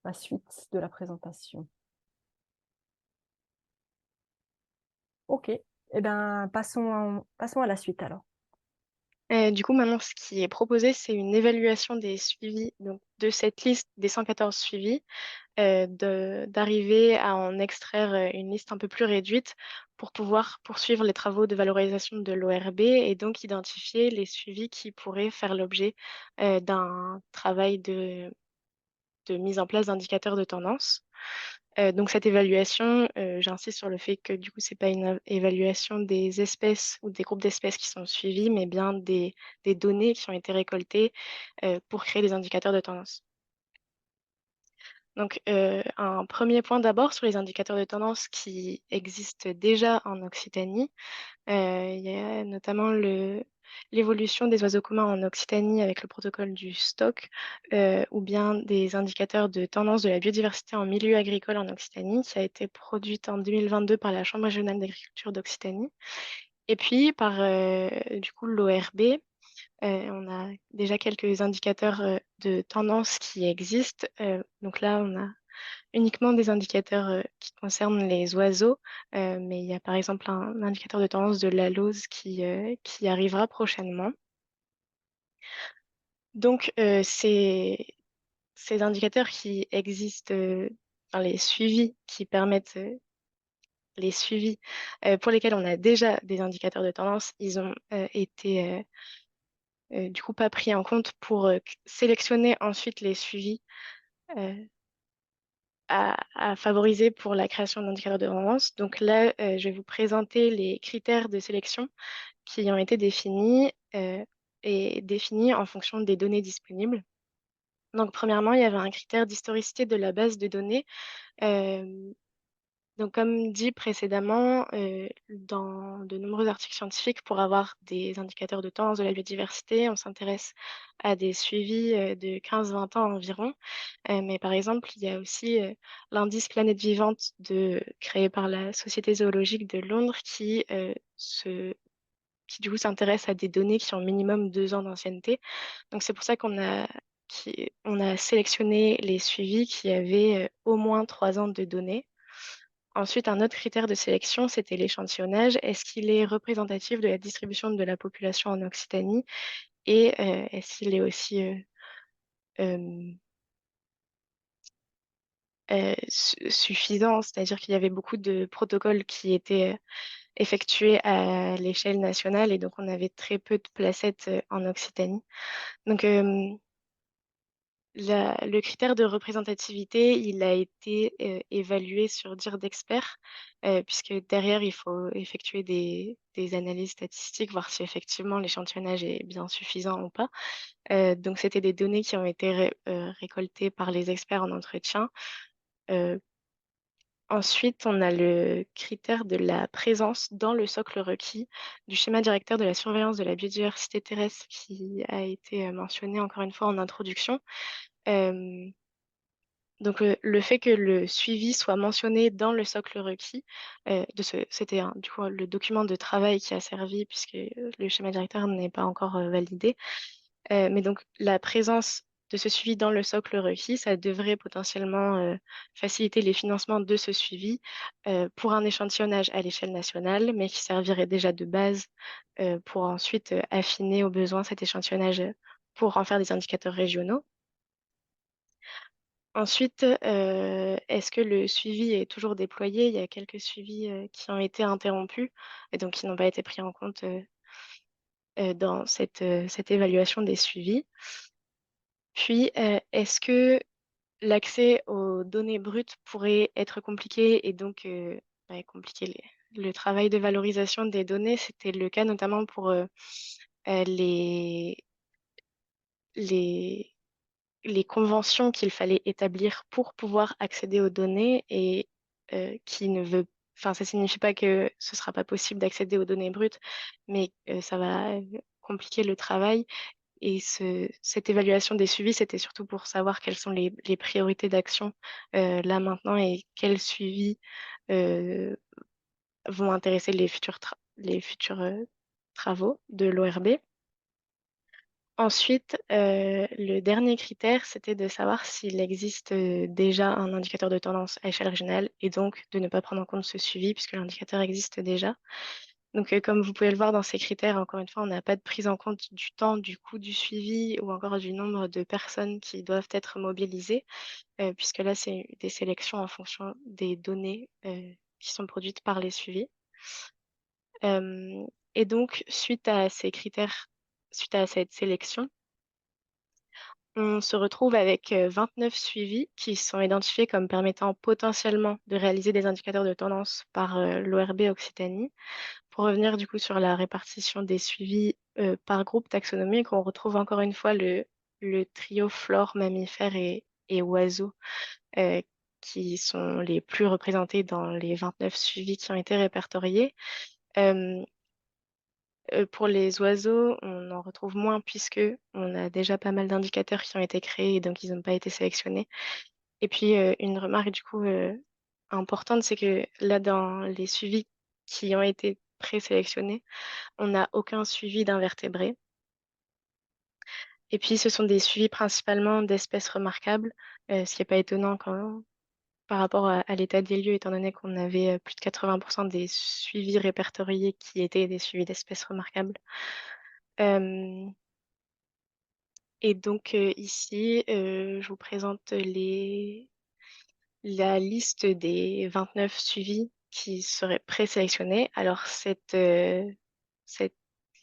[SPEAKER 1] la suite de la présentation. Ok, eh bien, passons à la suite alors.
[SPEAKER 5] Du coup, maintenant, ce qui est proposé, c'est une évaluation des suivis, donc de cette liste des 114 suivis, d'arriver à en extraire une liste un peu plus réduite pour pouvoir poursuivre les travaux de valorisation de l'ORB et donc identifier les suivis qui pourraient faire l'objet d'un travail de mise en place d'indicateurs de tendance. Donc cette évaluation, j'insiste sur le fait que du coup, c'est pas une évaluation des espèces ou des groupes d'espèces qui sont suivis, mais bien des données qui ont été récoltées pour créer des indicateurs de tendance. Donc un premier point d'abord sur les indicateurs de tendance qui existent déjà en Occitanie. Il y a notamment l'évolution des oiseaux communs en Occitanie avec le protocole du stock, ou bien des indicateurs de tendance de la biodiversité en milieu agricole en Occitanie, qui a été produite en 2022 par la Chambre régionale d'agriculture d'Occitanie. Et puis par du coup l'ORB, on a déjà quelques indicateurs de tendance qui existent. Donc là, on a uniquement des indicateurs qui concernent les oiseaux, mais il y a par exemple un indicateur de tendance de la lose qui arrivera prochainement. Donc, ces indicateurs qui existent, les suivis qui permettent les suivis pour lesquels on a déjà des indicateurs de tendance, ils ont été du coup pas pris en compte pour sélectionner ensuite les suivis à favoriser pour la création d'indicateurs de tendance. Donc là, je vais vous présenter les critères de sélection qui ont été définis et définis en fonction des données disponibles. Donc premièrement, il y avait un critère d'historicité de la base de données. Donc, comme dit précédemment, dans de nombreux articles scientifiques, pour avoir des indicateurs de tendance de la biodiversité, on s'intéresse à des suivis de 15-20 ans environ. Mais par exemple, il y a aussi l'indice Planète Vivante créé par la Société zoologique de Londres qui du coup s'intéresse à des données qui ont au minimum 2 ans d'ancienneté. Donc c'est pour ça on a sélectionné les suivis qui avaient au moins 3 ans de données. Ensuite, un autre critère de sélection, c'était l'échantillonnage. Est-ce qu'il est représentatif de la distribution de la population en Occitanie? et est-ce qu'il est aussi suffisant, c'est-à-dire qu'il y avait beaucoup de protocoles qui étaient effectués à l'échelle nationale et donc on avait très peu de placettes en Occitanie. Donc le critère de représentativité, il a été évalué sur dire d'experts, puisque derrière, il faut effectuer des analyses statistiques, voir si effectivement l'échantillonnage est bien suffisant ou pas. Donc, c'était des données qui ont été récoltées par les experts en entretien. Euh, Ensuite, on a le critère de la présence dans le socle requis du schéma directeur de la surveillance de la biodiversité terrestre qui a été mentionné encore une fois en introduction. Donc, le fait que le suivi soit mentionné dans le socle requis, c'était du coup le document de travail qui a servi puisque le schéma directeur n'est pas encore validé. Mais donc, la présence de ce suivi dans le socle requis, ça devrait potentiellement faciliter les financements de ce suivi pour un échantillonnage à l'échelle nationale, mais qui servirait déjà de base pour ensuite affiner au besoin cet échantillonnage pour en faire des indicateurs régionaux. Ensuite, est-ce que le suivi est toujours déployé? Il y a quelques suivis qui ont été interrompus et donc qui n'ont pas été pris en compte dans cette évaluation des suivis. Puis, est-ce que l'accès aux données brutes pourrait être compliqué et donc compliquer le travail de valorisation des données? C'était le cas notamment pour les, les, les conventions qu'il fallait établir pour pouvoir accéder aux données et qui ne veut, enfin, ça signifie pas que ce sera pas possible d'accéder aux données brutes, mais ça va compliquer le travail. Et cette évaluation des suivis, c'était surtout pour savoir quelles sont les priorités d'action là maintenant et quels suivis euh, vont intéresser les futurs travaux de l'ORB. Ensuite, le dernier critère, c'était de savoir s'il existe déjà un indicateur de tendance à échelle régionale et donc de ne pas prendre en compte ce suivi puisque l'indicateur existe déjà. Donc, comme vous pouvez le voir dans ces critères, encore une fois, on n'a pas de prise en compte du temps, du coût du suivi ou encore du nombre de personnes qui doivent être mobilisées, puisque là, c'est des sélections en fonction des données qui sont produites par les suivis. Et donc, suite à ces critères, suite à cette sélection, on se retrouve avec 29 suivis qui sont identifiés comme permettant potentiellement de réaliser des indicateurs de tendance par l'ORB Occitanie. Pour revenir du coup sur la répartition des suivis par groupe taxonomique, on retrouve encore une fois le trio flore, mammifères et oiseaux qui sont les plus représentés dans les 29 suivis qui ont été répertoriés. Pour les oiseaux, on en retrouve moins puisque on a déjà pas mal d'indicateurs qui ont été créés et donc ils n'ont pas été sélectionnés. Et puis une remarque du coup importante, c'est que là dans les suivis qui ont été présélectionnés, on n'a aucun suivi d'invertébrés. Et puis ce sont des suivis principalement d'espèces remarquables, ce qui n'est pas étonnant par rapport à l'état des lieux, étant donné qu'on avait plus de 80% des suivis répertoriés qui étaient des suivis d'espèces remarquables. Et donc ici, je vous présente la liste des 29 suivis qui seraient présélectionnés. Alors cette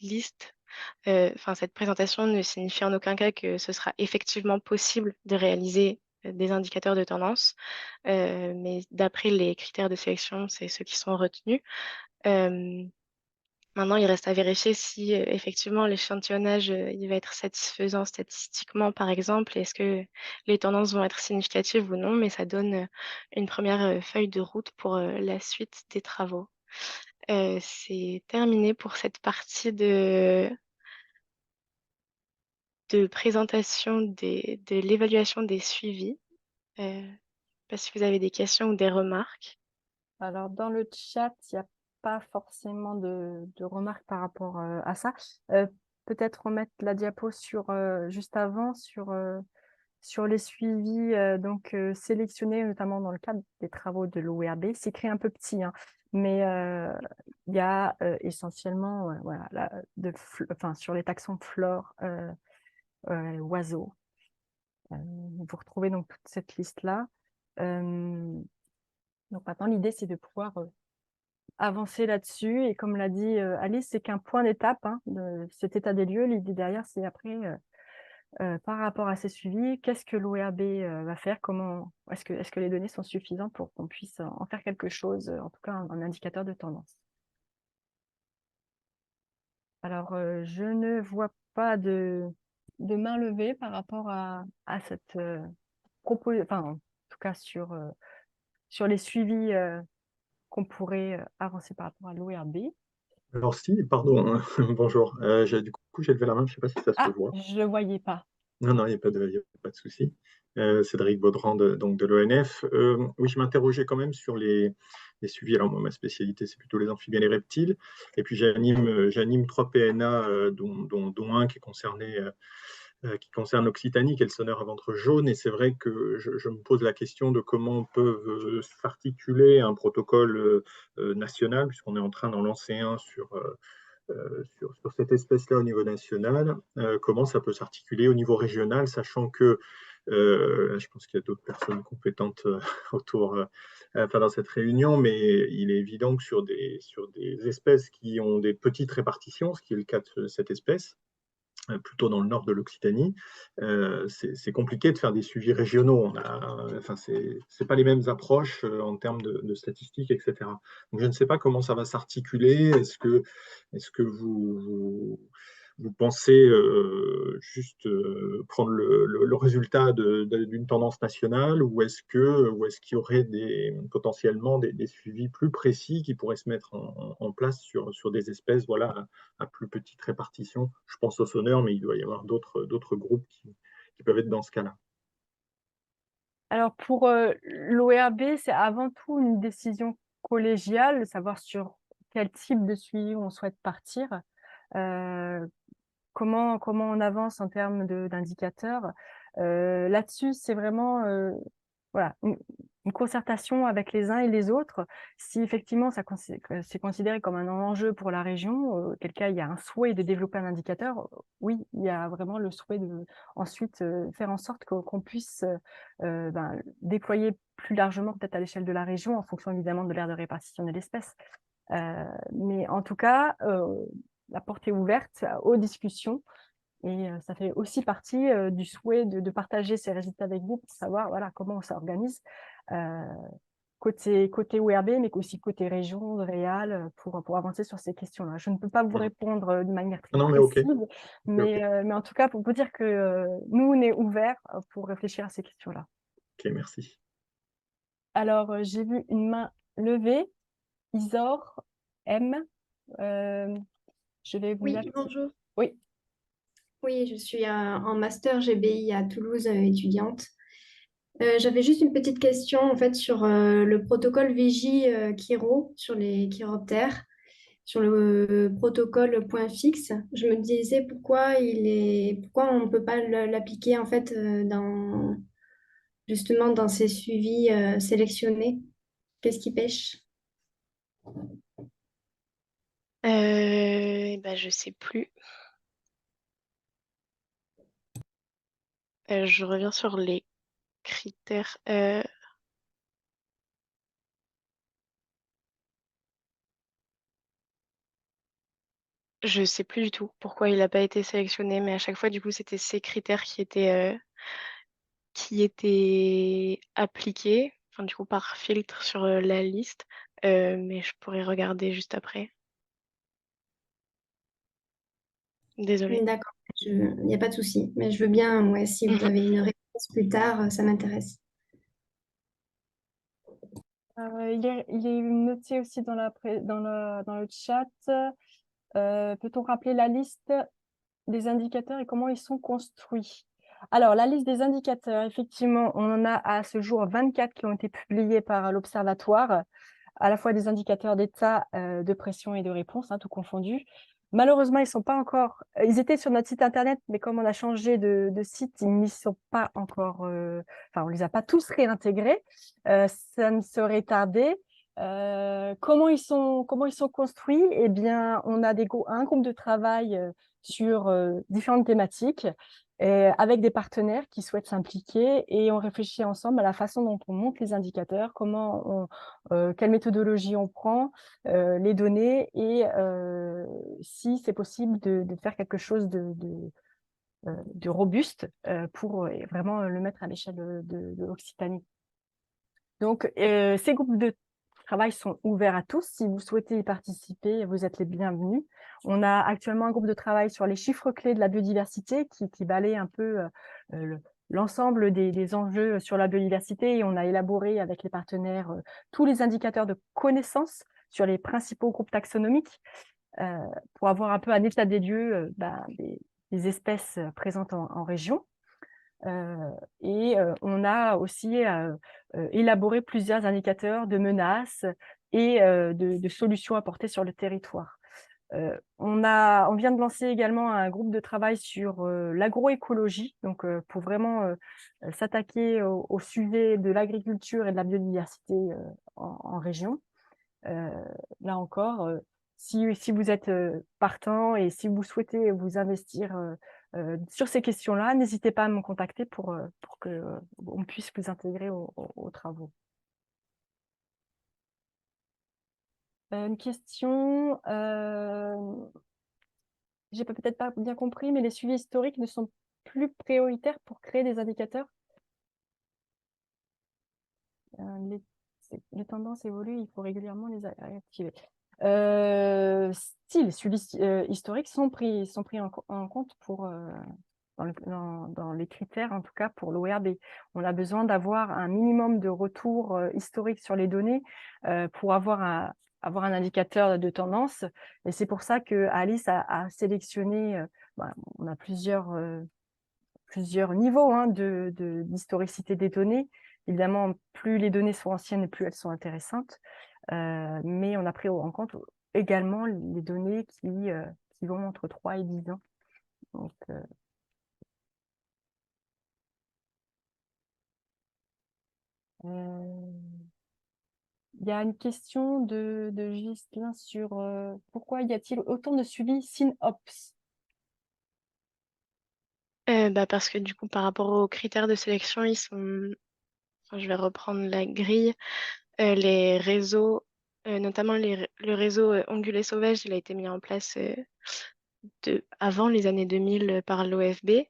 [SPEAKER 5] liste, cette présentation ne signifie en aucun cas que ce sera effectivement possible de réaliser des indicateurs de tendance, mais d'après les critères de sélection, c'est ceux qui sont retenus. Maintenant, il reste à vérifier si effectivement l'échantillonnage il va être satisfaisant statistiquement, par exemple. Est-ce que les tendances vont être significatives ou non, mais ça donne une première feuille de route pour la suite des travaux. C'est terminé pour cette partie de présentation de l'évaluation des suivis. Je ne sais pas si vous avez des questions ou des remarques.
[SPEAKER 1] Alors, dans le chat, il n'y a pas forcément de remarques par rapport à ça. Peut-être remettre la diapo juste avant sur les suivis sélectionnés, notamment dans le cadre des travaux de l'OERB. C'est écrit un peu petit, hein, mais il y a essentiellement voilà, sur les taxons flore, oiseaux. Vous retrouvez donc toute cette liste-là. Donc maintenant, l'idée, c'est de pouvoir avancer là-dessus. Et comme l'a dit Alice, c'est qu'un point d'étape de cet état des lieux. L'idée derrière, c'est après, par rapport à ces suivis, qu'est-ce que l'ORB va faire? Comment est-ce que les données sont suffisantes pour qu'on puisse en faire quelque chose, en tout cas un indicateur de tendance? Alors, je ne vois pas de main levée par rapport à cette enfin, en tout cas sur les suivis qu'on pourrait avancer par rapport à l'ORB.
[SPEAKER 7] Alors si, pardon, hein, bonjour. Du coup, j'ai levé la main, je ne sais pas si ça se
[SPEAKER 1] Ah,
[SPEAKER 7] voit.
[SPEAKER 1] je ne le voyais pas.
[SPEAKER 7] Non, non, il n'y a pas de souci. Cédric Baudran, donc de l'ONF. Oui, je m'interrogeais quand même sur les suivis. Alors, moi, ma spécialité, c'est plutôt les amphibiens et les reptiles. Et puis, j'anime 3 PNA, dont un qui concerne l'Occitanie, qui est le sonneur à ventre jaune. Et c'est vrai que je me pose la question de comment peuvent s'articuler un protocole national, puisqu'on est en train d'en lancer un sur cette espèce-là au niveau national, comment ça peut s'articuler au niveau régional, sachant que je pense qu'il y a d'autres personnes compétentes autour, enfin dans cette réunion, mais il est évident que sur des espèces qui ont des petites répartitions, ce qui est le cas de cette espèce, plutôt dans le nord de l'Occitanie, c'est compliqué de faire des suivis régionaux. Enfin, c'est pas les mêmes approches en termes de statistiques, etc. Donc, je ne sais pas comment ça va s'articuler. Est-ce que vous pensez juste prendre le résultat d'une tendance nationale, ou est-ce qu'il y aurait potentiellement des suivis plus précis qui pourraient se mettre en place sur des espèces, voilà, à plus petite répartition? Je pense aux sonneurs, mais il doit y avoir d'autres groupes qui peuvent être dans ce cas-là.
[SPEAKER 1] Alors, pour l'ORB, c'est avant tout une décision collégiale, de savoir sur quel type de suivi on souhaite partir, comment on avance en termes d'indicateurs. Là-dessus, c'est vraiment voilà, une concertation avec les uns et les autres. Si effectivement c'est considéré comme un enjeu pour la région, auquel cas il y a un souhait de développer un indicateur, oui, il y a vraiment le souhait de ensuite faire en sorte qu'on puisse déployer plus largement, peut-être à l'échelle de la région, en fonction évidemment de l'aire de répartition de l'espèce. Mais en tout cas, la porte est ouverte aux discussions. Et ça fait aussi partie du souhait de partager ces résultats avec vous pour savoir voilà, comment on s'organise côté ORB, mais aussi côté région, réal, pour avancer sur ces questions-là. Je ne peux pas vous répondre de manière très
[SPEAKER 7] Non, mais
[SPEAKER 1] précise,
[SPEAKER 7] ok.
[SPEAKER 1] mais en tout cas, pour vous dire que nous, on est ouverts pour réfléchir à ces questions-là.
[SPEAKER 7] Ok, merci.
[SPEAKER 1] Alors, j'ai vu une main levée. Isor, M. Je vais vous
[SPEAKER 8] Oui,
[SPEAKER 1] mettre...
[SPEAKER 8] bonjour.
[SPEAKER 1] Oui.
[SPEAKER 8] Oui, je suis en master GBI à Toulouse, étudiante. J'avais juste une petite question en fait sur le protocole Vigie Chiro sur les chiroptères, sur le protocole point fixe. Je me disais pourquoi on ne peut pas l'appliquer en fait justement dans ces suivis sélectionnés. Qu'est-ce qui pêche?
[SPEAKER 5] Je sais plus. Je reviens sur les critères. Je sais plus du tout pourquoi il n'a pas été sélectionné, mais à chaque fois, du coup, c'était ces critères qui étaient appliqués, enfin, du coup, par filtre sur la liste. Mais je pourrais regarder juste après. Désolée.
[SPEAKER 8] D'accord, il n'y a pas de souci. Mais je veux bien, ouais, si vous avez une réponse plus tard, ça m'intéresse.
[SPEAKER 1] Il est noté aussi dans le chat. Peut-on rappeler la liste des indicateurs et comment ils sont construits? Alors, la liste des indicateurs, effectivement, on en a à ce jour 24 qui ont été publiés par l'Observatoire, à la fois des indicateurs d'état, de pression et de réponse, tout confondu. Malheureusement, ils sont pas encore... Ils étaient sur notre site internet, mais comme on a changé de site, ils n'y sont pas encore... Enfin, on les a pas tous réintégrés. Ça ne serait tardé. Comment ils sont construits? Eh bien, on a un groupe de travail sur différentes thématiques avec des partenaires qui souhaitent s'impliquer et on réfléchit ensemble à la façon dont on monte les indicateurs, quelle méthodologie on prend, les données et si c'est possible de faire quelque chose de robuste pour vraiment le mettre à l'échelle de l'Occitanie. Donc, ces groupes de travail sont ouverts à tous. Si vous souhaitez y participer, vous êtes les bienvenus. On a actuellement un groupe de travail sur les chiffres clés de la biodiversité qui balaye un peu l'ensemble des enjeux sur la biodiversité et on a élaboré avec les partenaires tous les indicateurs de connaissance sur les principaux groupes taxonomiques pour avoir un peu un état des lieux des espèces présentes en région. On a aussi élaboré plusieurs indicateurs de menaces et de solutions apportées sur le territoire. On vient de lancer également un groupe de travail sur l'agroécologie, donc pour vraiment s'attaquer au sujet de l'agriculture et de la biodiversité en région. Là encore, si vous êtes partant et si vous souhaitez vous investir sur ces questions-là, n'hésitez pas à me contacter pour que on puisse vous intégrer aux travaux. Une question, j'ai peut-être pas bien compris, mais les suivis historiques ne sont plus prioritaires pour créer des indicateurs. Les tendances évoluent, il faut régulièrement les réactiver. Si les suivis historiques sont pris en compte dans les critères, en tout cas pour l'ORB. On a besoin d'avoir un minimum de retour historique sur les données pour avoir un indicateur de tendance. Et c'est pour ça que Alice a sélectionné, on a plusieurs niveaux d'historicité des données. Évidemment, plus les données sont anciennes, plus elles sont intéressantes. Mais on a pris en compte également les données qui vont entre 3 et 10 ans. Donc, il y a une question de Ghislain sur pourquoi y a-t-il autant de suivi SynOps?
[SPEAKER 5] Parce que du coup, par rapport aux critères de sélection, je vais reprendre la grille. Les réseaux, notamment le réseau ongulé sauvage, il a été mis en place avant les années 2000 par l'OFB.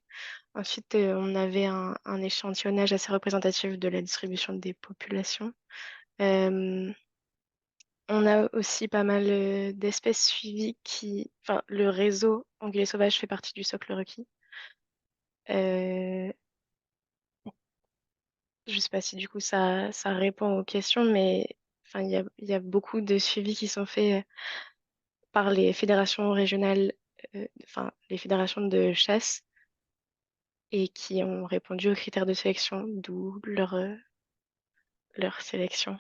[SPEAKER 5] Ensuite, on avait un échantillonnage assez représentatif de la distribution des populations. On a aussi pas mal d'espèces suivies enfin, le réseau ongulé sauvage fait partie du socle requis. Je ne sais pas si du coup ça répond aux questions, mais enfin, il y a beaucoup de suivis qui sont faits par les fédérations régionales, enfin les fédérations de chasse, et qui ont répondu aux critères de sélection, d'où leur sélection.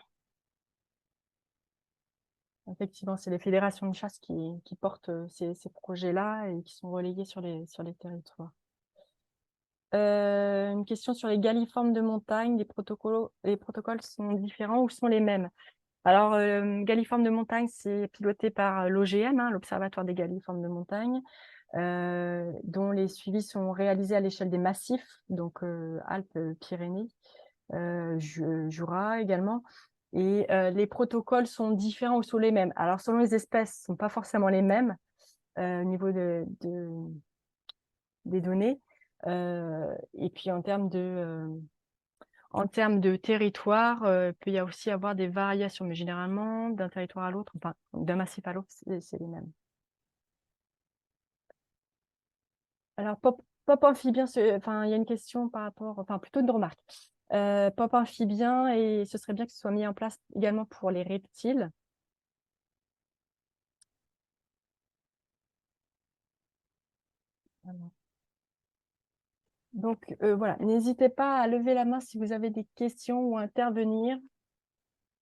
[SPEAKER 1] Effectivement, c'est les fédérations de chasse qui portent ces projets-là et qui sont relayés sur les territoires. Une question sur les galliformes de montagne. Les protocoles sont différents ou sont les mêmes? Alors, galliformes de montagne, c'est piloté par l'OGM, l'Observatoire des galliformes de montagne, dont les suivis sont réalisés à l'échelle des massifs, donc Alpes, Pyrénées, Jura également. Et les protocoles sont différents ou sont les mêmes. Alors, selon les espèces, ce ne sont pas forcément les mêmes au niveau des données. Et puis, en termes de territoire, il peut y aussi avoir des variations, mais généralement, d'un territoire à l'autre, enfin, d'un massif à l'autre, c'est les mêmes. Alors, pop amphibien, enfin, il y a une question par rapport, enfin, plutôt une remarque. Pop amphibien, et ce serait bien que ce soit mis en place également pour les reptiles. Voilà. Donc, voilà, n'hésitez pas à lever la main si vous avez des questions ou à intervenir.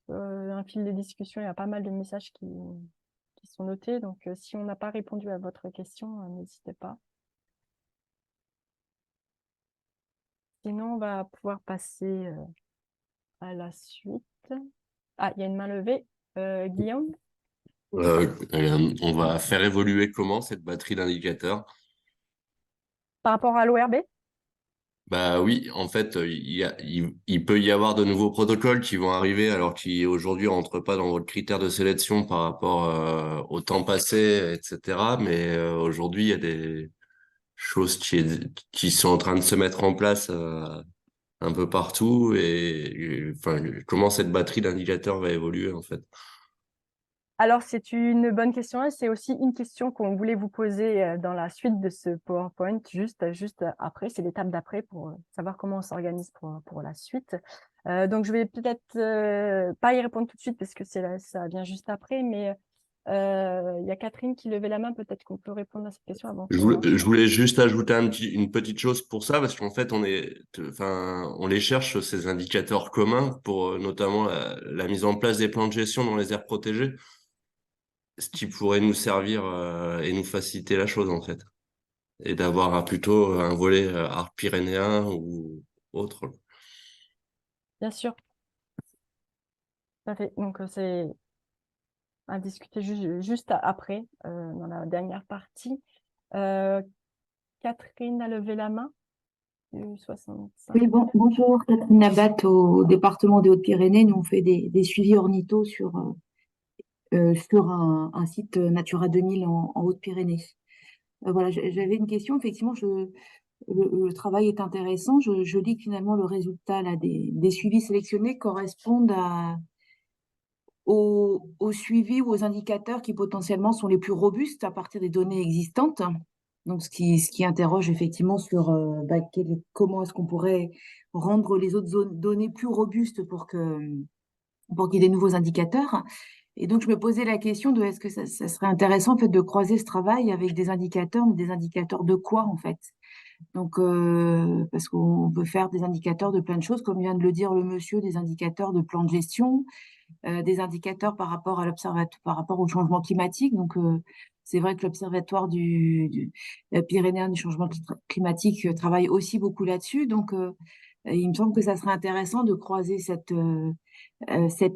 [SPEAKER 1] Un fil de discussion, il y a pas mal de messages qui sont notés. Donc, si on n'a pas répondu à votre question, n'hésitez pas. Sinon, on va pouvoir passer à la suite. Ah, il y a une main levée. Guillaume?
[SPEAKER 9] On va faire évoluer comment cette batterie d'indicateurs?
[SPEAKER 1] Par rapport à l'ORB?
[SPEAKER 9] Bah oui, en fait, il peut y avoir de nouveaux protocoles qui vont arriver alors qui aujourd'hui rentrent pas dans votre critère de sélection par rapport au temps passé, etc. Mais aujourd'hui, il y a des choses qui sont en train de se mettre en place un peu partout et enfin, comment cette batterie d'indicateurs va évoluer en fait.
[SPEAKER 1] Alors, c'est une bonne question et c'est aussi une question qu'on voulait vous poser dans la suite de ce PowerPoint, juste après, c'est l'étape d'après pour savoir comment on s'organise pour la suite. Donc, je vais peut-être pas y répondre tout de suite parce que ça vient juste après, mais il y a Catherine qui levait la main, peut-être qu'on peut répondre à cette question avant
[SPEAKER 9] Je voulais juste ajouter une petite chose pour ça, parce qu'en fait, on les cherche, ces indicateurs communs, pour notamment la mise en place des plans de gestion dans les aires protégées, ce qui pourrait nous servir et nous faciliter la chose, en fait. Et d'avoir plutôt un volet arc pyrénéen ou autre.
[SPEAKER 1] Bien sûr. Tout à fait. Donc, c'est à discuter juste après, dans la dernière partie. Catherine a levé la main, du 65.
[SPEAKER 10] Oui, bonjour, Catherine Nabat au département des Hautes-Pyrénées. Nous, on fait des suivis ornithos sur un site Natura 2000 en Hautes-Pyrénées. Voilà, j'avais une question. Effectivement, le travail est intéressant. Je lis que finalement le résultat là, des suivis sélectionnés correspondent au suivi ou aux indicateurs qui potentiellement sont les plus robustes à partir des données existantes. Donc, ce qui interroge effectivement sur comment est-ce qu'on pourrait rendre les autres données plus robustes pour qu'il y ait des nouveaux indicateurs. Et donc, je me posais la question de est-ce que ça serait intéressant en fait, de croiser ce travail avec des indicateurs, mais des indicateurs de quoi en fait? Donc, parce qu'on peut faire des indicateurs de plein de choses, comme vient de le dire le monsieur, des indicateurs de plan de gestion, des indicateurs par rapport à l'observatoire, par rapport au changement climatique. Donc, c'est vrai que l'Observatoire du pyrénéen du changement climatique travaille aussi beaucoup là-dessus. Donc, il me semble que ça serait intéressant de croiser cette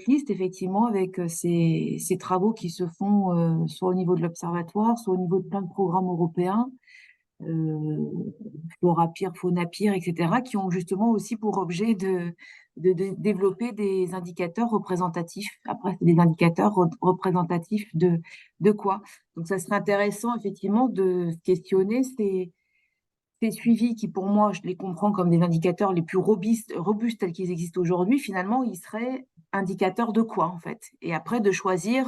[SPEAKER 10] liste, effectivement, avec ces travaux qui se font soit au niveau de l'Observatoire, soit au niveau de plein de programmes européens, Florapyr, Faunapyr, etc., qui ont justement aussi pour objet de développer des indicateurs représentatifs. Après, c'est des indicateurs représentatifs de quoi? Donc, ça serait intéressant, effectivement, de questionner ces suivis qui, pour moi, je les comprends comme des indicateurs les plus robustes tels qu'ils existent aujourd'hui. Finalement, ils seraient indicateurs de quoi, en fait? Et après, de choisir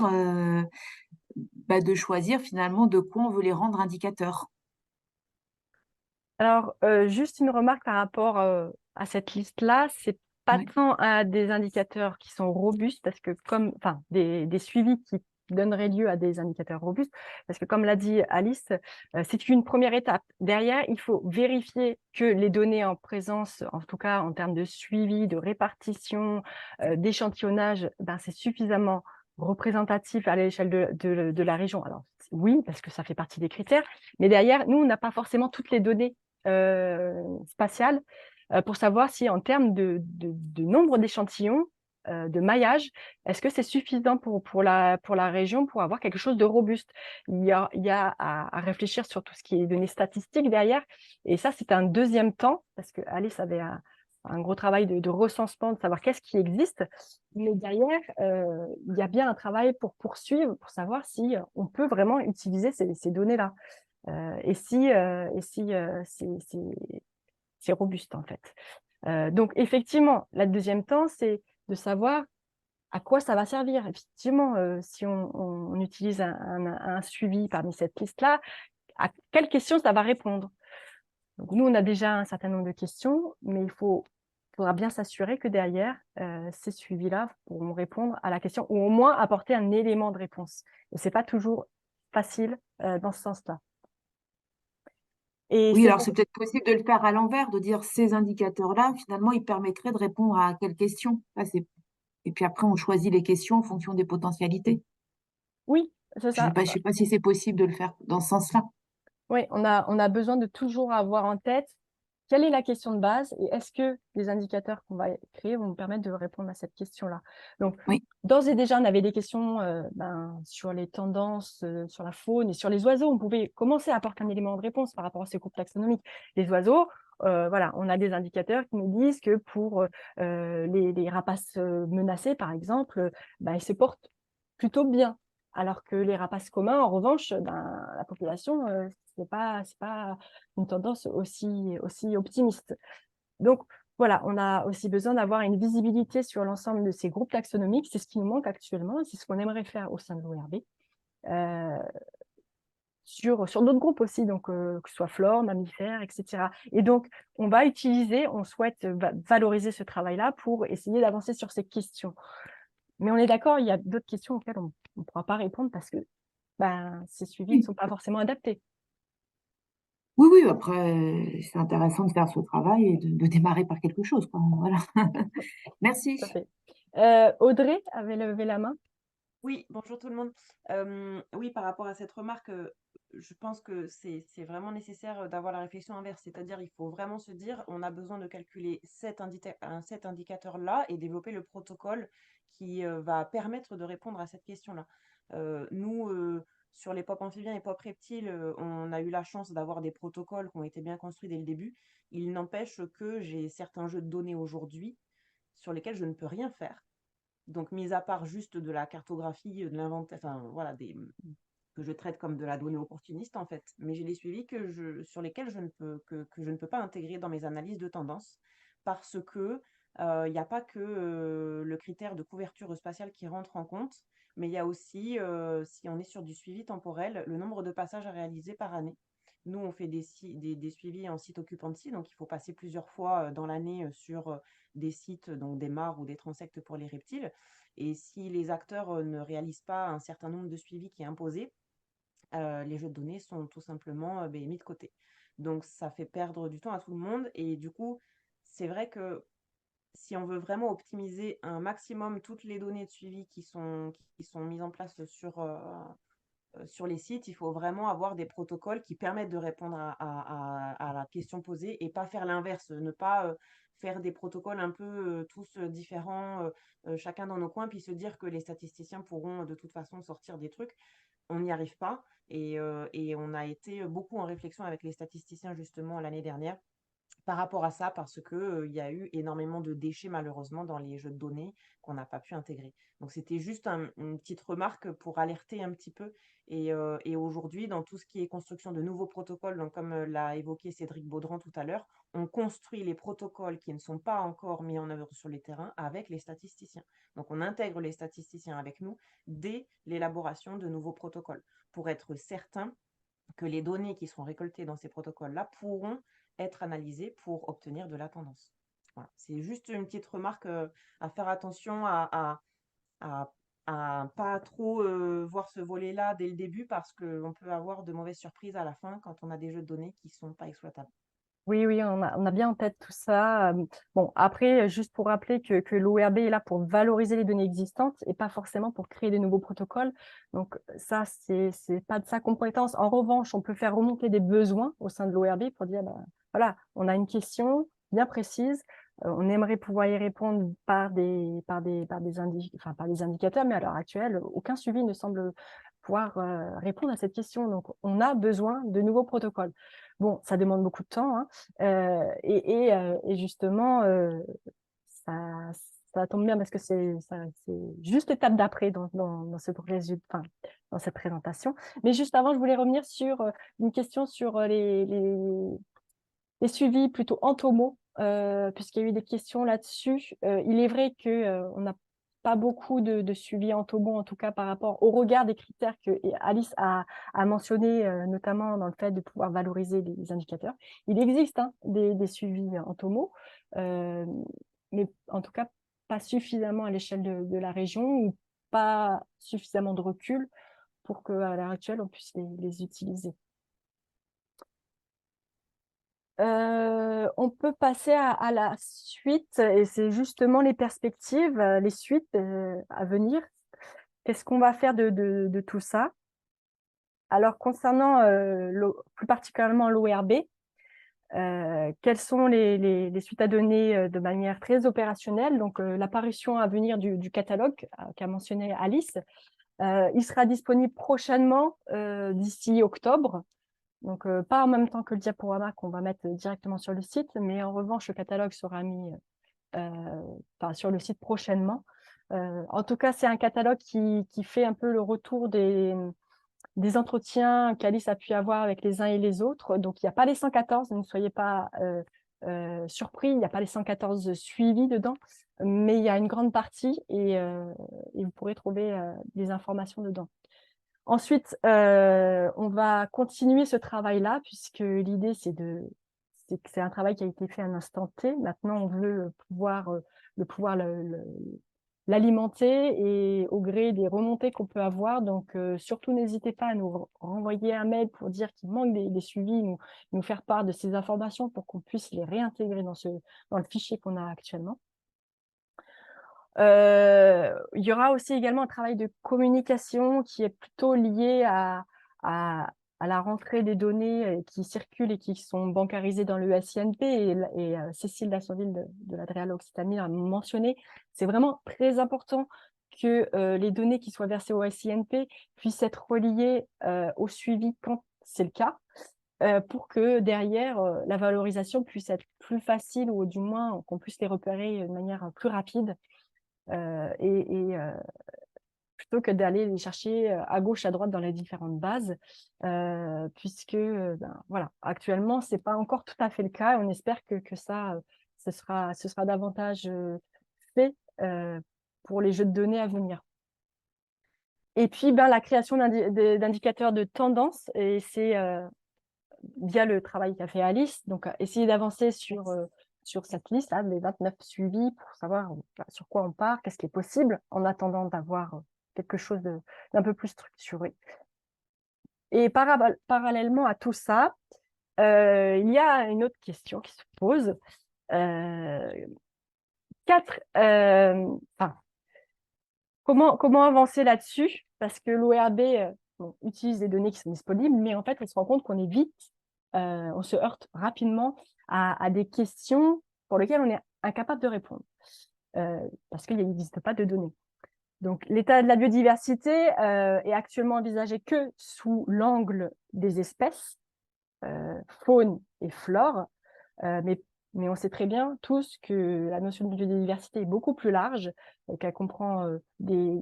[SPEAKER 10] finalement de quoi on veut les rendre indicateurs.
[SPEAKER 1] Alors, juste une remarque par rapport à cette liste-là, c'est pas
[SPEAKER 10] Oui.
[SPEAKER 1] tant à des indicateurs qui sont robustes, parce que des suivis qui donneraient lieu à des indicateurs robustes, parce que comme l'a dit Alice, c'est une première étape. Derrière, il faut vérifier que les données en présence, en tout cas en termes de suivi, de répartition, d'échantillonnage, c'est suffisamment représentatif à l'échelle de la région. Alors, oui, parce que ça fait partie des critères, mais derrière, nous, on n'a pas forcément toutes les données spatiales pour savoir si en termes de nombre d'échantillons, de maillage, est-ce que c'est suffisant pour la région pour avoir quelque chose de robuste? Il y a à réfléchir sur tout ce qui est données statistiques derrière, et ça c'est un deuxième temps, parce que Alice avait un gros travail de recensement, de savoir qu'est-ce qui existe, mais derrière, il y a bien un travail pour poursuivre, pour savoir si on peut vraiment utiliser ces données-là. Et si c'est robuste en fait. Donc effectivement, la deuxième temps, c'est de savoir à quoi ça va servir. Effectivement, si on utilise un suivi parmi cette liste-là, à quelles questions ça va répondre? Donc nous, on a déjà un certain nombre de questions, mais il faudra bien s'assurer que derrière, ces suivis-là pourront répondre à la question, ou au moins apporter un élément de réponse. Et ce n'est pas toujours facile dans ce sens-là.
[SPEAKER 10] Oui, alors c'est peut-être possible de le faire à l'envers, de dire ces indicateurs-là, finalement, ils permettraient de répondre à quelle question? Et puis après, on choisit les questions en fonction des potentialités.
[SPEAKER 1] Oui, c'est ça.
[SPEAKER 10] Je sais pas si c'est possible de le faire dans ce sens-là.
[SPEAKER 1] Oui, on a besoin de toujours avoir en tête quelle est la question de base et est-ce que les indicateurs qu'on va créer vont nous permettre de répondre à cette question-là. Donc,
[SPEAKER 10] Oui.
[SPEAKER 1] d'ores et déjà, on avait des questions sur les tendances, sur la faune et sur les oiseaux. On pouvait commencer à apporter un élément de réponse par rapport à ces groupes taxonomiques. Les oiseaux, voilà, on a des indicateurs qui nous disent que pour les rapaces menacés, par exemple, ils se portent plutôt bien. Alors que les rapaces communs, en revanche, la population, c'est pas une tendance aussi optimiste. Donc, voilà, on a aussi besoin d'avoir une visibilité sur l'ensemble de ces groupes taxonomiques. C'est ce qui nous manque actuellement et c'est ce qu'on aimerait faire au sein de l'ORB. Sur d'autres groupes aussi, donc que ce soit flore, mammifères, etc. Et donc, on souhaite valoriser ce travail-là pour essayer d'avancer sur ces questions. Mais on est d'accord, il y a d'autres questions auxquelles on ne pourra pas répondre parce que ces suivis ne sont pas forcément adaptés.
[SPEAKER 10] Oui, oui, après, c'est intéressant de faire ce travail et de démarrer par quelque chose, quoi. Voilà. Merci.
[SPEAKER 1] Tout à fait. Audrey avait levé la main.
[SPEAKER 11] Oui, bonjour tout le monde. Oui, par rapport à cette remarque, je pense que c'est vraiment nécessaire d'avoir la réflexion inverse, c'est-à-dire il faut vraiment se dire on a besoin de calculer cet indicateur-là et développer le protocole qui va permettre de répondre à cette question-là. Nous, sur les pop amphibiens et pop reptiles, on a eu la chance d'avoir des protocoles qui ont été bien construits dès le début. Il n'empêche que j'ai certains jeux de données aujourd'hui sur lesquels je ne peux rien faire. Donc, mis à part juste de la cartographie, de l'inventaire, enfin voilà, que je traite comme de la donnée opportuniste en fait, mais j'ai des suivis sur lesquels que je ne peux pas intégrer dans mes analyses de tendance parce que il n'y a pas que le critère de couverture spatiale qui rentre en compte, mais il y a aussi, si on est sur du suivi temporel, le nombre de passages à réaliser par année. Nous, on fait des suivis en site occupancy, donc il faut passer plusieurs fois dans l'année sur des sites, donc des mares ou des transectes pour les reptiles. Et si les acteurs ne réalisent pas un certain nombre de suivis qui est imposé, les jeux de données sont tout simplement mis de côté. Donc ça fait perdre du temps à tout le monde. Et du coup, c'est vrai que si on veut vraiment optimiser un maximum toutes les données de suivi qui sont mises en place sur les sites, il faut vraiment avoir des protocoles qui permettent de répondre à la question posée et pas faire l'inverse, ne pas faire des protocoles un peu tous différents, chacun dans nos coins, puis se dire que les statisticiens pourront de toute façon sortir des trucs. On n'y arrive pas et on a été beaucoup en réflexion avec les statisticiens justement l'année dernière par rapport à ça, parce que il y a eu énormément de déchets malheureusement dans les jeux de données qu'on n'a pas pu intégrer. Donc c'était juste une petite remarque pour alerter un petit peu. Et aujourd'hui, dans tout ce qui est construction de nouveaux protocoles, donc comme l'a évoqué Cédric Baudran tout à l'heure, on construit les protocoles qui ne sont pas encore mis en œuvre sur les terrains avec les statisticiens. Donc on intègre les statisticiens avec nous dès l'élaboration de nouveaux protocoles pour être certain que les données qui seront récoltées dans ces protocoles-là pourront être analysées pour obtenir de la tendance. Voilà. C'est juste une petite remarque à faire attention à pas trop voir ce volet-là dès le début parce qu'on peut avoir de mauvaises surprises à la fin quand on a des jeux de données qui ne sont pas exploitables.
[SPEAKER 1] Oui, on a bien en tête tout ça. Bon, après, juste pour rappeler que l'ORB est là pour valoriser les données existantes et pas forcément pour créer de nouveaux protocoles. Donc ça, c'est pas de sa compétence. En revanche, on peut faire remonter des besoins au sein de l'ORB pour dire, voilà, on a une question bien précise. On aimerait pouvoir y répondre par des indicateurs, mais à l'heure actuelle, aucun suivi ne semble pouvoir répondre à cette question. Donc, on a besoin de nouveaux protocoles. Bon, ça demande beaucoup de temps, hein, et justement, ça tombe bien parce que c'est juste l'étape d'après dans cette présentation. Mais juste avant, je voulais revenir sur une question sur les suivis plutôt entomaux, puisqu'il y a eu des questions là-dessus. Il est vrai qu'on n'a pas beaucoup de suivi entomaux, en tout cas par rapport au regard des critères que Alice a mentionné, notamment dans le fait de pouvoir valoriser les indicateurs. Il existe des suivis entomaux, mais en tout cas pas suffisamment à l'échelle de la région ou pas suffisamment de recul pour qu'à l'heure actuelle, on puisse les utiliser. On peut passer à la suite, et c'est justement les perspectives, les suites à venir. Qu'est-ce qu'on va faire de tout ça? Alors, concernant plus particulièrement l'ORB, Quelles sont les suites à donner de manière très opérationnelle. Donc, l'apparition à venir du catalogue qu'a mentionné Alice, il sera disponible prochainement d'ici octobre. Donc, pas en même temps que le diaporama qu'on va mettre directement sur le site, mais en revanche, le catalogue sera mis sur le site prochainement. En tout cas, c'est un catalogue qui fait un peu le retour des entretiens qu'Alice a pu avoir avec les uns et les autres. Donc, il n'y a pas les 114, ne soyez pas surpris, il n'y a pas les 114 suivis dedans, mais il y a une grande partie et vous pourrez trouver des informations dedans. Ensuite, on va continuer ce travail-là, puisque l'idée, c'est que c'est un travail qui a été fait à un instant T. Maintenant, on veut pouvoir l'alimenter et au gré des remontées qu'on peut avoir. Donc, surtout, n'hésitez pas à nous renvoyer un mail pour dire qu'il manque des suivis, nous faire part de ces informations pour qu'on puisse les réintégrer dans le fichier qu'on a actuellement. Il y aura aussi également un travail de communication qui est plutôt lié à la rentrée des données qui circulent et qui sont bancarisées dans le SINP, et Cécile Dassonville de l'Adréal Occitanie a mentionné. C'est vraiment très important que les données qui soient versées au SINP puissent être reliées au suivi quand c'est le cas, pour que derrière, la valorisation puisse être plus facile, ou du moins qu'on puisse les repérer de manière plus rapide. Plutôt que d'aller les chercher à gauche, à droite dans les différentes bases, puisque voilà, actuellement, ce n'est pas encore tout à fait le cas. On espère que ça, ce sera davantage fait pour les jeux de données à venir. Et puis, la création d'indicateurs de tendance, et c'est via le travail qu'a fait Alice, donc essayer d'avancer sur cette liste, les 29 suivis, pour savoir sur quoi on part, qu'est-ce qui est possible, en attendant d'avoir quelque chose d'un peu plus structuré. Et parallèlement à tout ça, il y a une autre question qui se pose. Comment avancer là-dessus? Parce que l'ORB utilise des données qui sont disponibles, mais en fait, on se rend compte qu'on est vite, on se heurte rapidement à des questions pour lesquelles on est incapable de répondre, parce qu'il n'existe pas de données. Donc, l'état de la biodiversité est actuellement envisagé que sous l'angle des espèces, faune et flore, mais on sait très bien tous que la notion de biodiversité est beaucoup plus large, qu'elle comprend des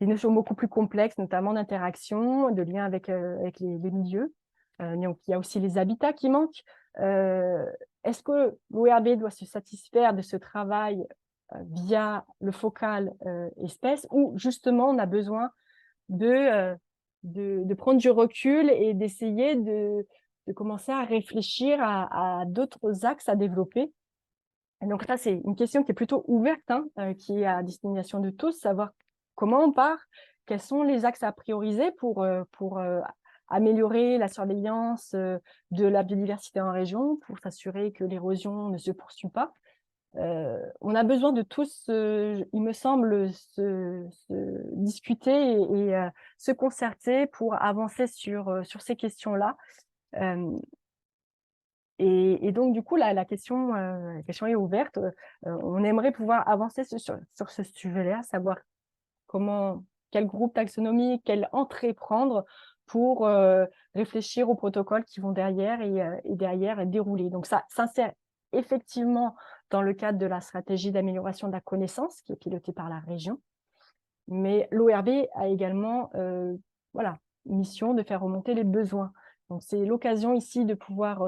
[SPEAKER 1] notions beaucoup plus complexes, notamment d'interaction, de lien avec les milieux. Donc, il y a aussi les habitats qui manquent. Est-ce que l'ORB doit se satisfaire de ce travail via le focal espèce, ou justement on a besoin de prendre du recul et d'essayer de commencer à réfléchir à d'autres axes à développer? Et donc ça, c'est une question qui est plutôt ouverte, qui est à destination de tous, savoir comment on part, quels sont les axes à prioriser pour améliorer la surveillance de la biodiversité en région, pour s'assurer que l'érosion ne se poursuit pas. On a besoin de tous, il me semble, se discuter et se concerter pour avancer sur ces questions-là. Et donc, du coup, la question est ouverte. On aimerait pouvoir avancer sur ce sujet-là, savoir quel groupe taxonomique, quelle entrée prendre pour réfléchir aux protocoles qui vont derrière et derrière dérouler. Donc, ça s'insère effectivement dans le cadre de la stratégie d'amélioration de la connaissance qui est pilotée par la région. Mais l'ORB a également mission de faire remonter les besoins. Donc, c'est l'occasion ici de pouvoir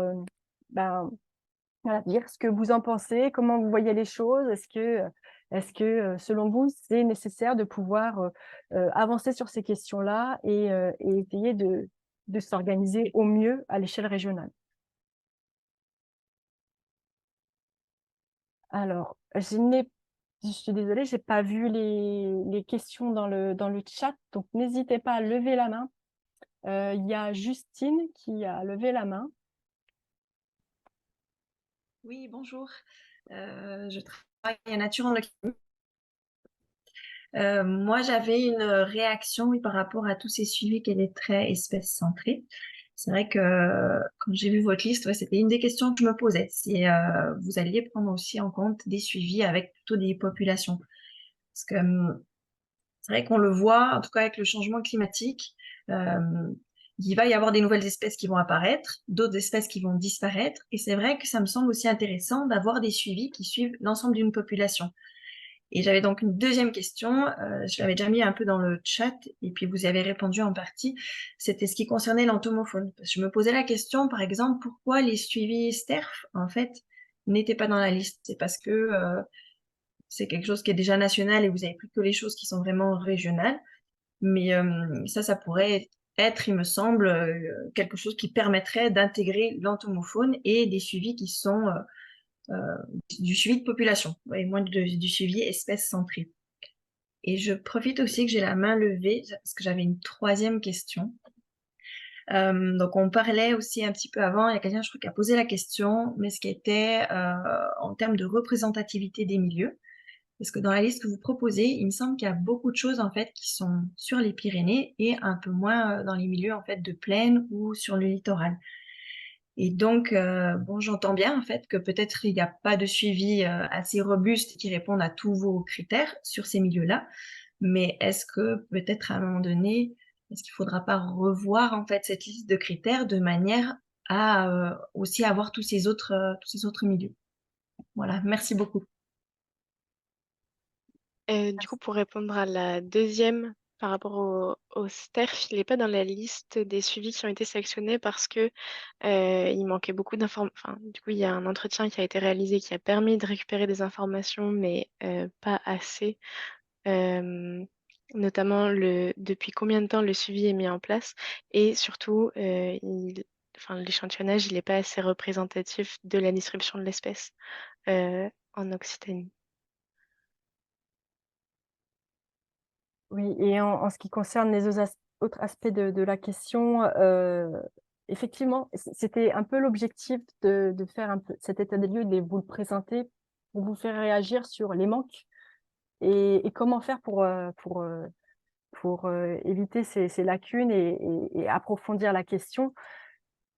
[SPEAKER 1] dire ce que vous en pensez, comment vous voyez les choses. Est-ce que selon vous, c'est nécessaire de pouvoir avancer sur ces questions-là et essayer de s'organiser au mieux à l'échelle régionale? Alors, je suis désolée, je n'ai pas vu les questions dans le chat, donc n'hésitez pas à lever la main. Il y a Justine qui a levé la main.
[SPEAKER 12] Oui, bonjour. Je travaille à Nature en Occitanie. Moi, j'avais une réaction par rapport à tous ces suivis qu'elle est très espèce centrée. C'est vrai que quand j'ai vu votre liste, ouais, c'était une des questions que je me posais. Si vous alliez prendre aussi en compte des suivis avec plutôt des populations. Parce que c'est vrai qu'on le voit, en tout cas avec le changement climatique, il va y avoir des nouvelles espèces qui vont apparaître, d'autres espèces qui vont disparaître. Et c'est vrai que ça me semble aussi intéressant d'avoir des suivis qui suivent l'ensemble d'une population. Et j'avais donc une deuxième question, je l'avais déjà mis un peu dans le chat, et puis vous y avez répondu en partie, c'était ce qui concernait l'entomofaune. Parce que je me posais la question, par exemple, pourquoi les suivis STERF, en fait, n'étaient pas dans la liste? C'est parce que c'est quelque chose qui est déjà national et vous avez pris que les choses qui sont vraiment régionales. Mais ça pourrait être, il me semble, quelque chose qui permettrait d'intégrer l'entomofaune et des suivis qui sont du suivi de population, et moins du suivi espèce centré. Et je profite aussi que j'ai la main levée, parce que j'avais une troisième question. Donc on parlait aussi un petit peu avant, il y a quelqu'un, je crois, qui a posé la question, mais ce qui était en termes de représentativité des milieux. Parce que dans la liste que vous proposez, il me semble qu'il y a beaucoup de choses en fait qui sont sur les Pyrénées et un peu moins dans les milieux en fait de plaine ou sur le littoral. Et donc, bon, j'entends bien en fait que peut-être il n'y a pas de suivi assez robuste qui réponde à tous vos critères sur ces milieux-là, mais est-ce que peut-être à un moment donné, est-ce qu'il ne faudra pas revoir en fait cette liste de critères de manière à aussi avoir tous ces autres milieux? Voilà, merci beaucoup.
[SPEAKER 5] Du coup, pour répondre à la deuxième par rapport au STERF, il n'est pas dans la liste des suivis qui ont été sélectionnés parce que il manquait beaucoup d'informations. Enfin, du coup, il y a un entretien qui a été réalisé qui a permis de récupérer des informations, mais pas assez. Notamment depuis combien de temps le suivi est mis en place et surtout, l'échantillonnage, il n'est pas assez représentatif de la distribution de l'espèce en Occitanie.
[SPEAKER 1] Oui, et en ce qui concerne les autres aspects de la question, effectivement, c'était un peu l'objectif de faire un peu cet état des lieux, de vous le présenter, pour vous faire réagir sur les manques et comment faire pour éviter ces lacunes et approfondir la question.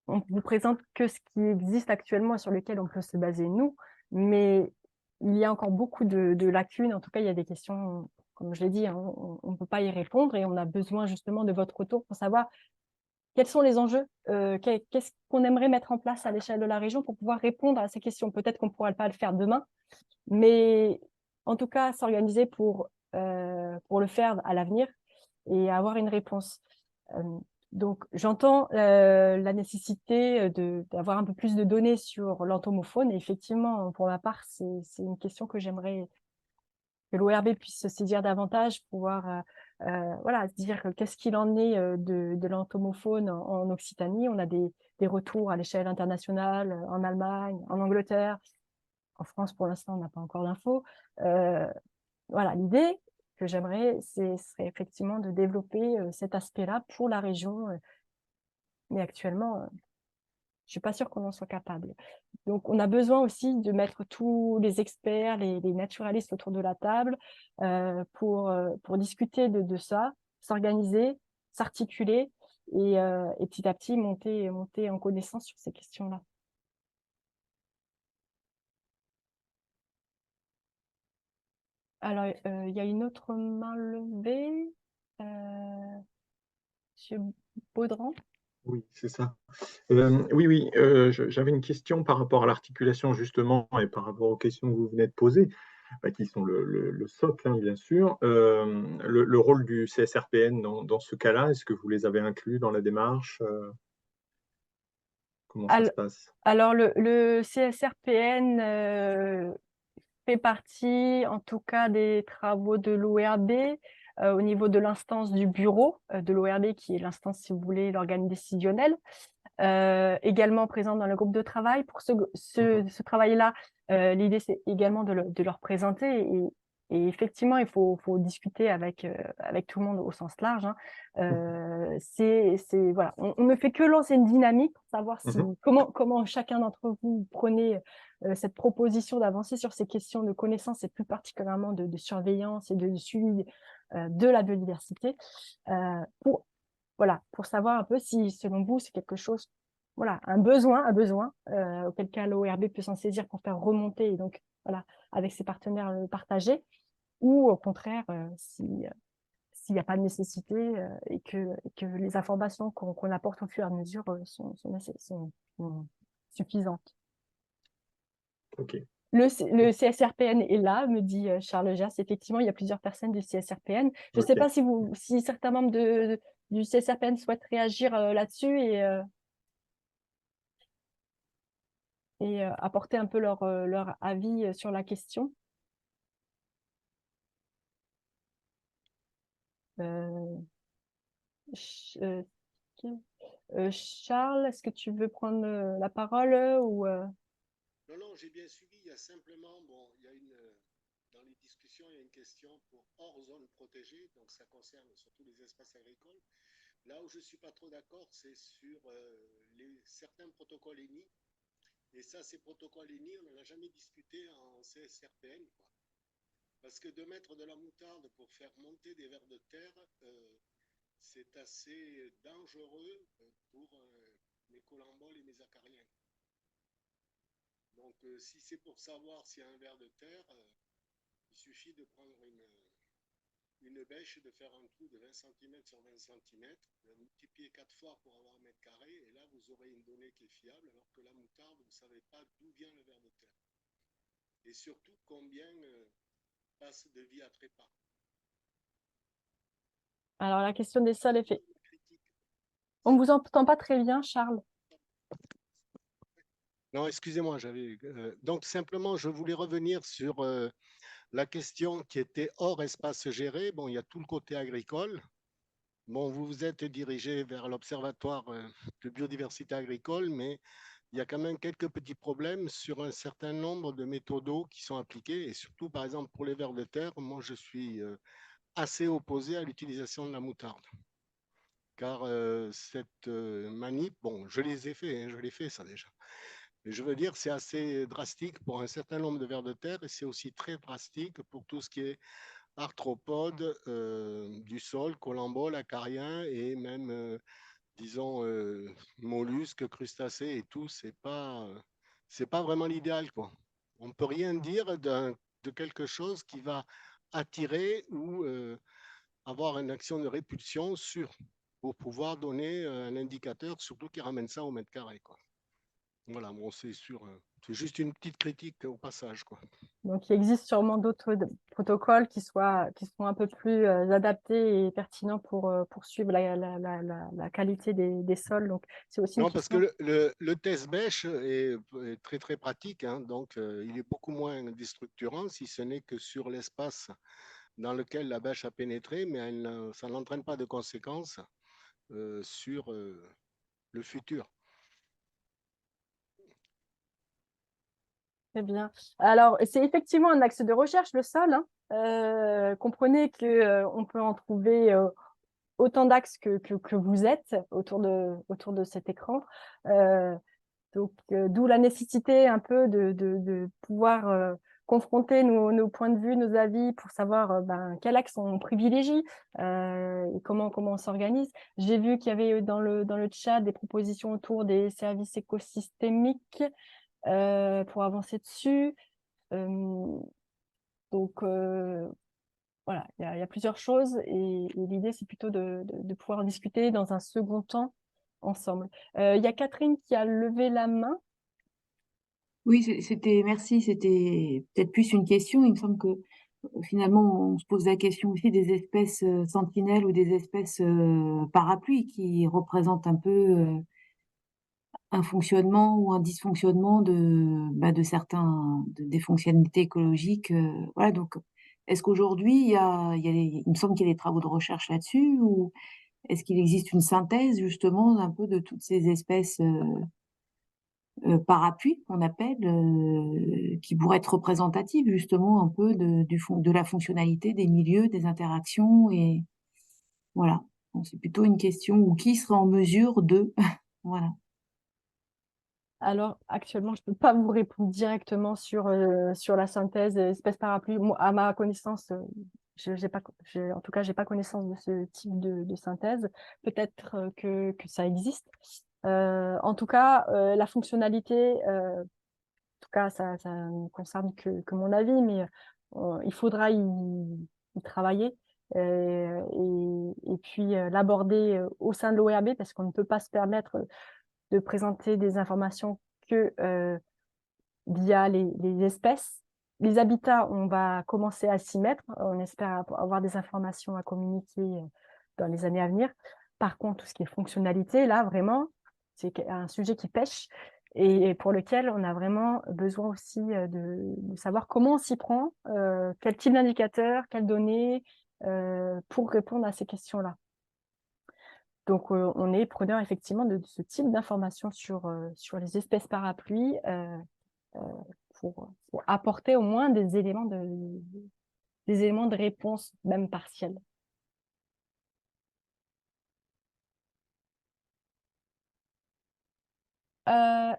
[SPEAKER 1] On vous présente que ce qui existe actuellement et sur lequel on peut se baser nous, mais il y a encore beaucoup de lacunes. En tout cas, il y a des questions, comme je l'ai dit, hein, on ne peut pas y répondre et on a besoin justement de votre retour pour savoir quels sont les enjeux, qu'est-ce qu'on aimerait mettre en place à l'échelle de la région pour pouvoir répondre à ces questions. Peut-être qu'on ne pourra pas le faire demain, mais en tout cas, s'organiser pour le faire à l'avenir et avoir une réponse. Donc, j'entends la nécessité d'avoir un peu plus de données sur l'entomofaune. Et effectivement, pour ma part, c'est une question que j'aimerais que l'ORB puisse se saisir davantage, pouvoir voilà, se dire qu'est-ce qu'il en est de l'entomofaune en Occitanie. On a des retours à l'échelle internationale, en Allemagne, en Angleterre. En France, pour l'instant, on n'a pas encore d'infos. Voilà, l'idée que j'aimerais, ce serait effectivement de développer cet aspect-là pour la région. Mais actuellement, je ne suis pas sûre qu'on en soit capable. Donc, on a besoin aussi de mettre tous les experts, les naturalistes autour de la table pour discuter de ça, s'organiser, s'articuler et petit à petit monter en connaissance sur ces questions-là. Alors, il y a une autre main levée. Monsieur Baudran.
[SPEAKER 7] Oui, c'est ça. Oui, j'avais une question par rapport à l'articulation justement et par rapport aux questions que vous venez de poser, qui sont le socle, hein, bien sûr. Le rôle du CSRPN dans ce cas-là, est-ce que vous les avez inclus dans la démarche? Comment ça se passe?
[SPEAKER 1] Alors, le CSRPN fait partie, en tout cas, des travaux de l'ORB au niveau de l'instance du bureau de l'ORB, qui est l'instance, si vous voulez, l'organe décisionnel. Également présente dans le groupe de travail. Pour ce travail-là, l'idée, c'est également de leur présenter. Et effectivement, il faut discuter avec tout le monde au sens large. Hein. Voilà. On ne fait que lancer une dynamique pour savoir comment chacun d'entre vous prenez cette proposition d'avancer sur ces questions de connaissance et plus particulièrement de surveillance et de suivi de la biodiversité pour voilà, pour savoir un peu si, selon vous, c'est quelque chose, voilà, un besoin, auquel cas l'ORB peut s'en saisir pour faire remonter, et donc, voilà, avec ses partenaires partager, ou au contraire, s'il n'y a pas de nécessité et que les informations qu'on apporte au fur et à mesure sont suffisantes.
[SPEAKER 7] Ok.
[SPEAKER 1] Le CSRPN est là, me dit Charles Gers. Effectivement, il y a plusieurs personnes du CSRPN. Je ne sais
[SPEAKER 7] Ok.
[SPEAKER 1] pas si certains membres du CSRPN souhaitent réagir là-dessus et apporter un peu leur avis sur la question. Charles, est-ce que tu veux prendre la parole ou
[SPEAKER 13] Non, j'ai bien suivi. Il y a simplement, bon, dans les discussions, il y a une question pour hors zone protégée, donc ça concerne surtout les espaces agricoles. Là où je ne suis pas trop d'accord, c'est sur certains protocoles ENI. Et ça, ces protocoles ENI, on n'en a jamais discuté en CSRPN, quoi. Parce que de mettre de la moutarde pour faire monter des vers de terre, c'est assez dangereux pour mes colamboles et mes acariens. Donc, si c'est pour savoir s'il y a un ver de terre, il suffit de prendre une bêche, de faire un trou de 20 cm sur 20 cm, de multiplier 4 fois pour avoir 1 mètre carré, et là, vous aurez une donnée qui est fiable, alors que la moutarde, vous ne savez pas d'où vient le ver de terre. Et surtout, combien passe de vie à trépas.
[SPEAKER 1] Alors, la question des sols est faite. On ne vous entend pas très bien, Charles.
[SPEAKER 13] Non, excusez-moi, donc simplement, je voulais revenir sur la question qui était hors espace géré. Bon, il y a tout le côté agricole. Bon, vous vous êtes dirigé vers l'Observatoire de biodiversité agricole, mais il y a quand même quelques petits problèmes sur un certain nombre de méthodos qui sont appliqués, et surtout, par exemple, pour les vers de terre, moi, je suis assez opposé à l'utilisation de la moutarde. Car cette manip, bon, je les ai fait, hein, je l'ai fait ça déjà. Mais je veux dire, c'est assez drastique pour un certain nombre de vers de terre, et c'est aussi très drastique pour tout ce qui est arthropodes du sol, colamboles, acariens et même, disons, mollusques, crustacés et tout. C'est pas vraiment l'idéal, quoi. On ne peut rien dire de quelque chose qui va attirer ou avoir une action de répulsion pour pouvoir donner un indicateur, surtout qui ramène ça au mètre carré, quoi. Voilà, bon, c'est sûr. C'est juste une petite critique au passage, quoi.
[SPEAKER 1] Donc, il existe sûrement d'autres protocoles qui sont un peu plus adaptés et pertinents pour suivre la qualité des sols. Donc, c'est aussi une
[SPEAKER 13] Non, parce
[SPEAKER 1] question.
[SPEAKER 13] que le test bêche est très, très pratique, hein, donc il est beaucoup moins déstructurant, si ce n'est que sur l'espace dans lequel la bêche a pénétré, mais ça n'entraîne pas de conséquences sur le futur.
[SPEAKER 1] Très bien. Alors, c'est effectivement un axe de recherche, le sol, hein. Comprenez qu'on peut en trouver autant d'axes que vous êtes autour de cet écran. Donc, d'où la nécessité un peu de pouvoir confronter nos points de vue, nos avis pour savoir quel axe on privilégie et comment on s'organise. J'ai vu qu'il y avait dans le chat des propositions autour des services écosystémiques pour avancer dessus. Donc, voilà, il y a plusieurs choses et l'idée, c'est plutôt de pouvoir en discuter dans un second temps ensemble. Il y a Catherine qui a levé la main.
[SPEAKER 10] Oui, merci. C'était peut-être plus une question. Il me semble que finalement, on se pose la question aussi des espèces sentinelles ou des espèces parapluies qui représentent un peu un fonctionnement ou un dysfonctionnement de des fonctionnalités écologiques. Voilà, donc, est-ce qu'aujourd'hui, il me semble qu'il y a des travaux de recherche là-dessus, ou est-ce qu'il existe une synthèse justement un peu de toutes ces espèces parapluies qu'on appelle, qui pourraient être représentatives justement un peu de la fonctionnalité des milieux, des interactions, et voilà. Bon, c'est plutôt une question, ou qui serait en mesure de, voilà.
[SPEAKER 1] Alors, actuellement, je ne peux pas vous répondre directement sur la synthèse espèce parapluie. Moi, à ma connaissance, en tout cas, j'ai pas connaissance de ce type de synthèse. Peut-être que ça existe. En tout cas, la fonctionnalité, en tout cas, ça ne concerne que mon avis, mais il faudra y travailler et puis l'aborder au sein de l'OEAB parce qu'on ne peut pas se permettre de présenter des informations que via les espèces. Les habitats, on va commencer à s'y mettre. On espère avoir des informations à communiquer dans les années à venir. Par contre, tout ce qui est fonctionnalité, là, vraiment, c'est un sujet qui pêche et pour lequel on a vraiment besoin aussi de savoir comment on s'y prend, quel type d'indicateur, quelles données, pour répondre à ces questions-là. Donc, on est preneur effectivement de ce type d'informations sur les espèces parapluies pour apporter au moins des éléments de réponse, même partielle.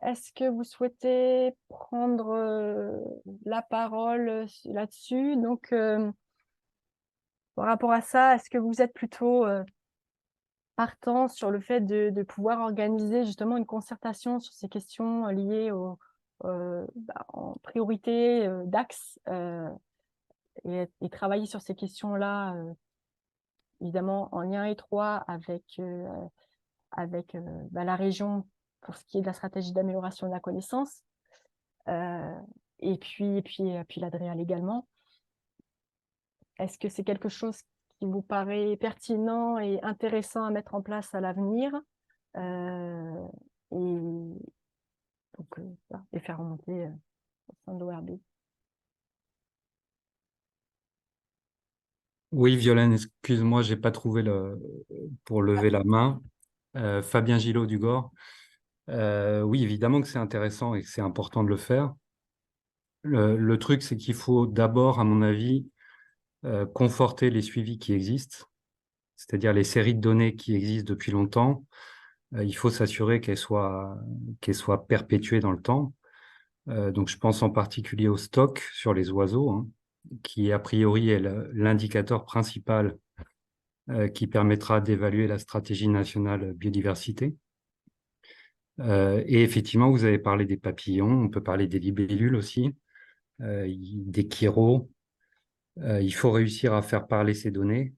[SPEAKER 1] Est-ce que vous souhaitez prendre la parole là-dessus? Donc, par rapport à ça, est-ce que vous êtes plutôt partant sur le fait de pouvoir organiser justement une concertation sur ces questions liées en priorité d'axe et travailler sur ces questions-là, évidemment en lien étroit avec la région pour ce qui est de la stratégie d'amélioration de la connaissance, et puis l'Adréal également. Est-ce que c'est quelque chose qui vous paraît pertinent et intéressant à mettre en place à l'avenir et faire remonter au sein de l'ORB?
[SPEAKER 14] Oui, Violaine, excuse-moi, j'ai pas trouvé pour lever la main. Fabien Gillot du Gore. Oui, évidemment que c'est intéressant et que c'est important de le faire. Le truc, c'est qu'il faut d'abord, à mon avis, conforter les suivis qui existent, c'est-à-dire les séries de données qui existent depuis longtemps. Il faut s'assurer qu'elles soient perpétuées dans le temps. Donc, je pense en particulier au stock sur les oiseaux, hein, qui a priori est l'indicateur principal qui permettra d'évaluer la stratégie nationale biodiversité. Et effectivement, vous avez parlé des papillons, on peut parler des libellules aussi, des chiraux. Il faut réussir à faire parler ces données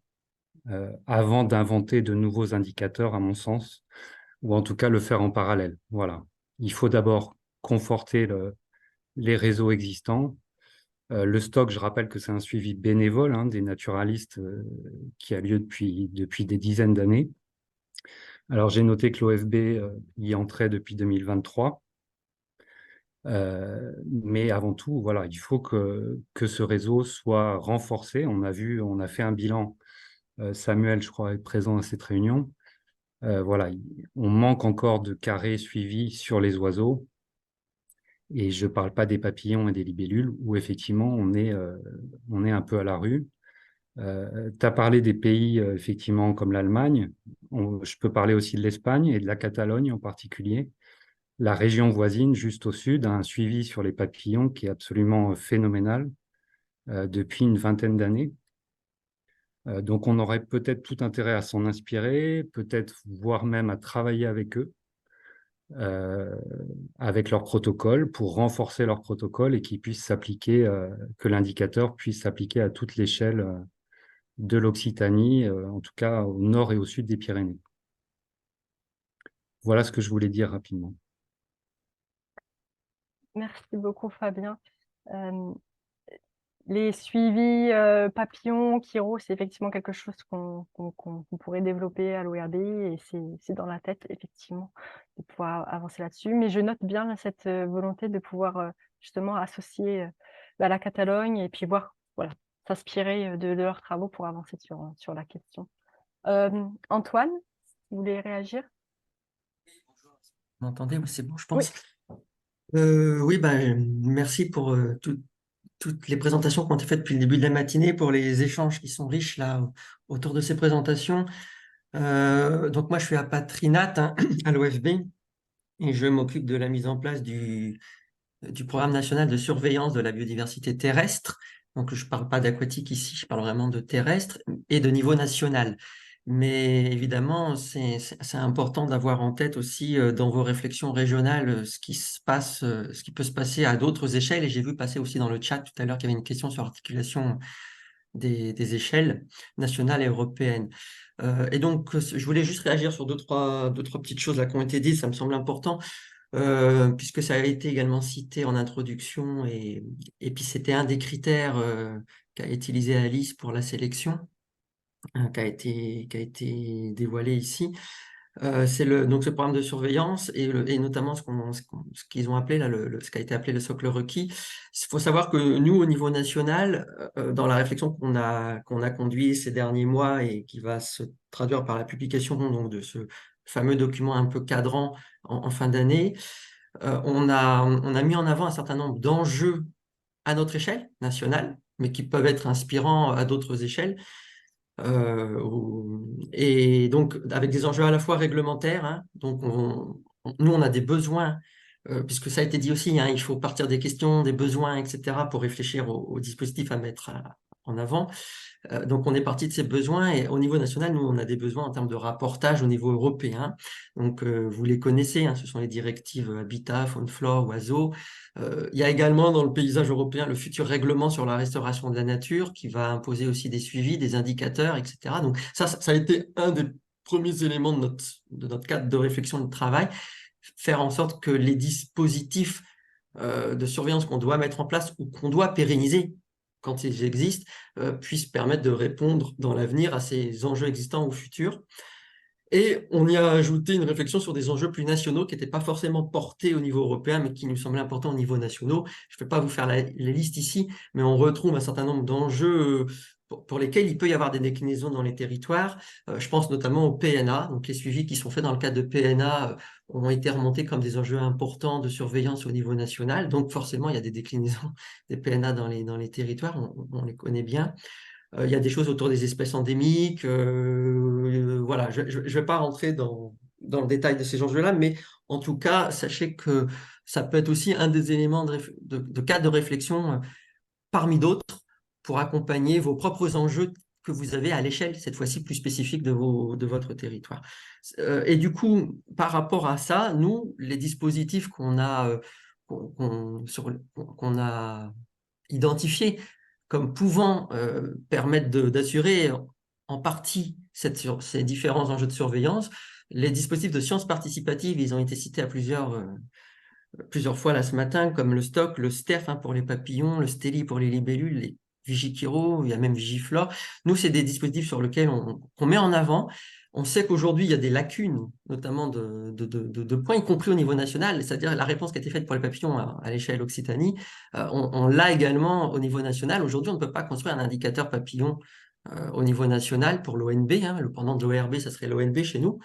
[SPEAKER 14] avant d'inventer de nouveaux indicateurs, à mon sens, ou en tout cas le faire en parallèle. Voilà. Il faut d'abord conforter les réseaux existants. Le stock, je rappelle que c'est un suivi bénévole des naturalistes qui a lieu depuis des dizaines d'années. Alors, j'ai noté que l'OFB y entrait depuis 2023. Mais avant tout, voilà, il faut que ce réseau soit renforcé. On a fait un bilan. Samuel, je crois, est présent à cette réunion. Voilà, on manque encore de carrés suivis sur les oiseaux. Et je ne parle pas des papillons et des libellules, où effectivement, on est un peu à la rue. Tu as parlé des pays, effectivement, comme l'Allemagne. Je peux parler aussi de l'Espagne et de la Catalogne en particulier. La région voisine, juste au sud, a un suivi sur les papillons qui est absolument phénoménal depuis une vingtaine d'années. Donc, on aurait peut-être tout intérêt à s'en inspirer, peut-être voire même à travailler avec eux, avec leur protocole, pour renforcer leur protocole et qu'ils puissent s'appliquer, que l'indicateur puisse s'appliquer à toute l'échelle de l'Occitanie, en tout cas au nord et au sud des Pyrénées. Voilà ce que je voulais dire rapidement.
[SPEAKER 1] Merci beaucoup, Fabien. Les suivis papillons, chiro, c'est effectivement quelque chose qu'on pourrait développer à l'ORB et c'est dans la tête, effectivement, de pouvoir avancer là-dessus. Mais je note bien cette volonté de pouvoir justement associer la Catalogne et puis voir, voilà, s'inspirer de leurs travaux pour avancer sur la question. Antoine, vous voulez réagir?
[SPEAKER 15] Vous m'entendez? C'est bon, je pense. Oui, merci pour toutes les présentations qui ont été faites depuis le début de la matinée, pour les échanges qui sont riches là autour de ces présentations. Donc moi, je suis à Patrinat, à l'OFB, et je m'occupe de la mise en place du Programme national de surveillance de la biodiversité terrestre. Donc, je ne parle pas d'aquatique ici, je parle vraiment de terrestre et de niveau national. Mais évidemment, c'est important d'avoir en tête aussi dans vos réflexions régionales ce qui se passe, ce qui peut se passer à d'autres échelles. Et j'ai vu passer aussi dans le chat tout à l'heure qu'il y avait une question sur l'articulation des échelles nationales et européennes. Et donc, je voulais juste réagir sur deux, trois petites choses là qui ont été dites, ça me semble important, puisque ça a été également cité en introduction, et puis c'était un des critères qu'a utilisé Alice pour la sélection, qui a été dévoilé ici. C'est donc ce programme de surveillance et notamment ce qu'ils ont appelé là, ce qui a été appelé le socle requis. Il faut savoir que nous, au niveau national, dans la réflexion qu'on a conduit ces derniers mois et qui va se traduire par la publication donc, de ce fameux document un peu cadrant en fin d'année, on a mis en avant un certain nombre d'enjeux à notre échelle nationale, mais qui peuvent être inspirants à d'autres échelles. Et donc, avec des enjeux à la fois réglementaires, hein, donc nous, on a des besoins, puisque ça a été dit aussi, hein, il faut partir des questions, des besoins, etc., pour réfléchir aux dispositifs à mettre en avant. Donc, on est parti de ces besoins et au niveau national, nous, on a des besoins en termes de rapportage au niveau européen. Donc, vous les connaissez, hein, ce sont les directives Habitat, Faune, Flore, Oiseaux. Il y a également dans le paysage européen le futur règlement sur la restauration de la nature qui va imposer aussi des suivis, des indicateurs, etc. Donc, ça a été un des premiers éléments de notre cadre de réflexion de travail, faire en sorte que les dispositifs de surveillance qu'on doit mettre en place ou qu'on doit pérenniser quand ils existent, puissent permettre de répondre dans l'avenir à ces enjeux existants ou futurs. Et on y a ajouté une réflexion sur des enjeux plus nationaux qui n'étaient pas forcément portés au niveau européen, mais qui nous semblaient importants au niveau national. Je ne vais pas vous faire les listes ici, mais on retrouve un certain nombre d'enjeux pour lesquels il peut y avoir des déclinaisons dans les territoires. Je pense notamment au PNA. Donc, les suivis qui sont faits dans le cadre de PNA ont été remontés comme des enjeux importants de surveillance au niveau national. Donc, forcément, il y a des déclinaisons des PNA dans les territoires. On les connaît bien. Il y a des choses autour des espèces endémiques. Voilà, je ne vais pas rentrer dans le détail de ces enjeux-là, mais en tout cas, sachez que ça peut être aussi un des éléments de cadre de réflexion parmi d'autres pour accompagner vos propres enjeux que vous avez à l'échelle, cette fois-ci plus spécifique de votre territoire. Et du coup, par rapport à ça, nous, les dispositifs qu'on a identifiés comme pouvant permettre d'assurer en partie ces différents enjeux de surveillance, les dispositifs de sciences participatives, ils ont été cités à plusieurs fois là ce matin, comme le STOC, le STERF, hein, pour les papillons, le STELI pour les libellules, les Vigikiro, il y a même Vigiflore. Nous, c'est des dispositifs sur lesquels on met en avant. On sait qu'aujourd'hui, il y a des lacunes, notamment de points, y compris au niveau national, c'est-à-dire la réponse qui a été faite pour les papillons à l'échelle Occitanie, on l'a également au niveau national. Aujourd'hui, on ne peut pas construire un indicateur papillon au niveau national pour l'ONB, hein, le pendant de l'ORB, ça serait l'ONB chez nous.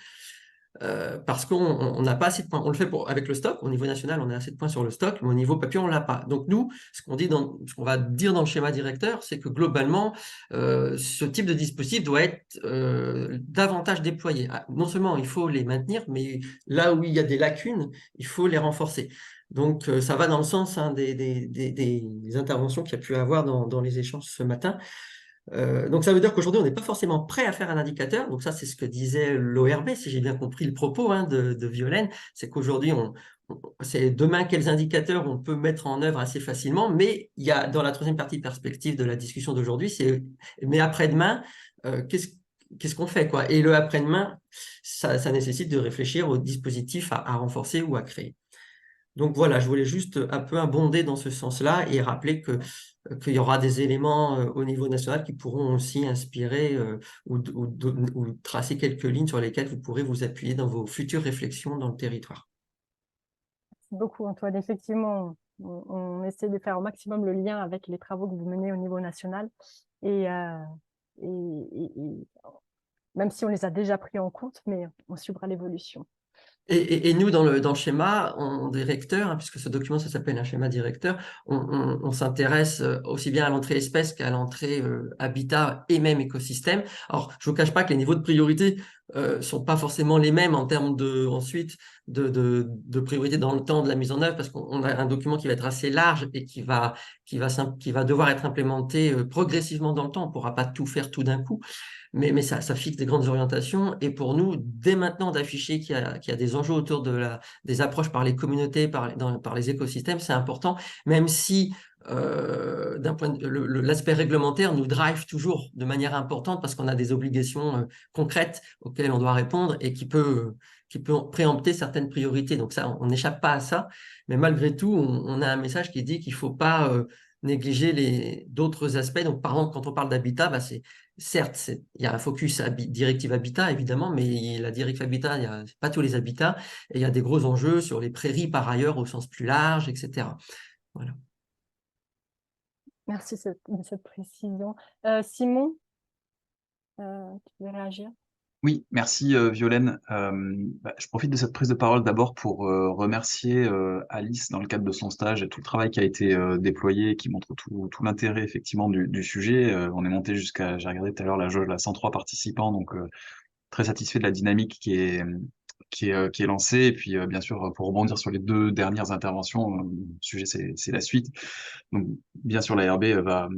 [SPEAKER 15] Parce qu'on n'a pas assez de points. On le fait avec le stock. Au niveau national, on a assez de points sur le stock, mais au niveau papillon, on ne l'a pas. Donc nous, ce qu'on va dire dans le schéma directeur, c'est que globalement, ce type de dispositif doit être davantage déployé. Non seulement il faut les maintenir, mais là où il y a des lacunes, il faut les renforcer. Donc ça va dans le sens, hein, des interventions qu'il y a pu avoir dans les échanges ce matin. Donc ça veut dire qu'aujourd'hui, on n'est pas forcément prêt à faire un indicateur. Donc ça, c'est ce que disait l'ORB, si j'ai bien compris le propos, hein, de Violaine, c'est qu'aujourd'hui, c'est demain quels indicateurs on peut mettre en œuvre assez facilement, mais il y a dans la troisième partie de perspective de la discussion d'aujourd'hui, c'est mais après-demain, qu'est-ce qu'on fait, quoi? Et le après-demain, ça nécessite de réfléchir aux dispositifs à renforcer ou à créer. Donc voilà, je voulais juste un peu abonder dans ce sens-là et rappeler qu'il y aura des éléments au niveau national qui pourront aussi inspirer ou tracer quelques lignes sur lesquelles vous pourrez vous appuyer dans vos futures réflexions dans le territoire.
[SPEAKER 1] Merci beaucoup, Antoine. Effectivement, on essaie de faire au maximum le lien avec les travaux que vous menez au niveau national et même si on les a déjà pris en compte, mais on suivra l'évolution.
[SPEAKER 15] Et nous, dans le schéma, directeur, hein, puisque ce document, ça s'appelle un schéma directeur, on s'intéresse aussi bien à l'entrée espèce qu'à l'entrée habitat et même écosystème. Alors, je ne vous cache pas que les niveaux de priorité sont pas forcément les mêmes en termes ensuite de priorité dans le temps de la mise en œuvre, parce qu'on a un document qui va être assez large et qui va devoir être implémenté progressivement dans le temps. On ne pourra pas tout faire tout d'un coup. Mais ça fixe des grandes orientations. Et pour nous, dès maintenant, d'afficher qu'il y a des enjeux autour des approches par les communautés, par les écosystèmes, c'est important, même si l'aspect réglementaire nous drive toujours de manière importante parce qu'on a des obligations concrètes auxquelles on doit répondre et qui peut préempter certaines priorités. Donc ça, on n'échappe pas à ça. Mais malgré tout, on a un message qui dit qu'il ne faut pas négliger d'autres aspects. Donc, par exemple, quand on parle d'habitat, certes, il y a un focus directive habitat, évidemment, mais la directive habitat, il n'y a pas tous les habitats, et il y a des gros enjeux sur les prairies par ailleurs au sens plus large, etc. Voilà.
[SPEAKER 1] Merci de cette précision. Simon, tu veux réagir?
[SPEAKER 16] Oui, merci Violaine. Je profite de cette prise de parole d'abord pour remercier Alice dans le cadre de son stage et tout le travail qui a été déployé, qui montre tout l'intérêt effectivement du sujet. On est monté jusqu'à, j'ai regardé tout à l'heure la jauge, 103 participants, donc très satisfait de la dynamique qui est lancée. Et puis bien sûr, pour rebondir sur les 2 dernières interventions, le sujet c'est la suite. Donc bien sûr, la RB va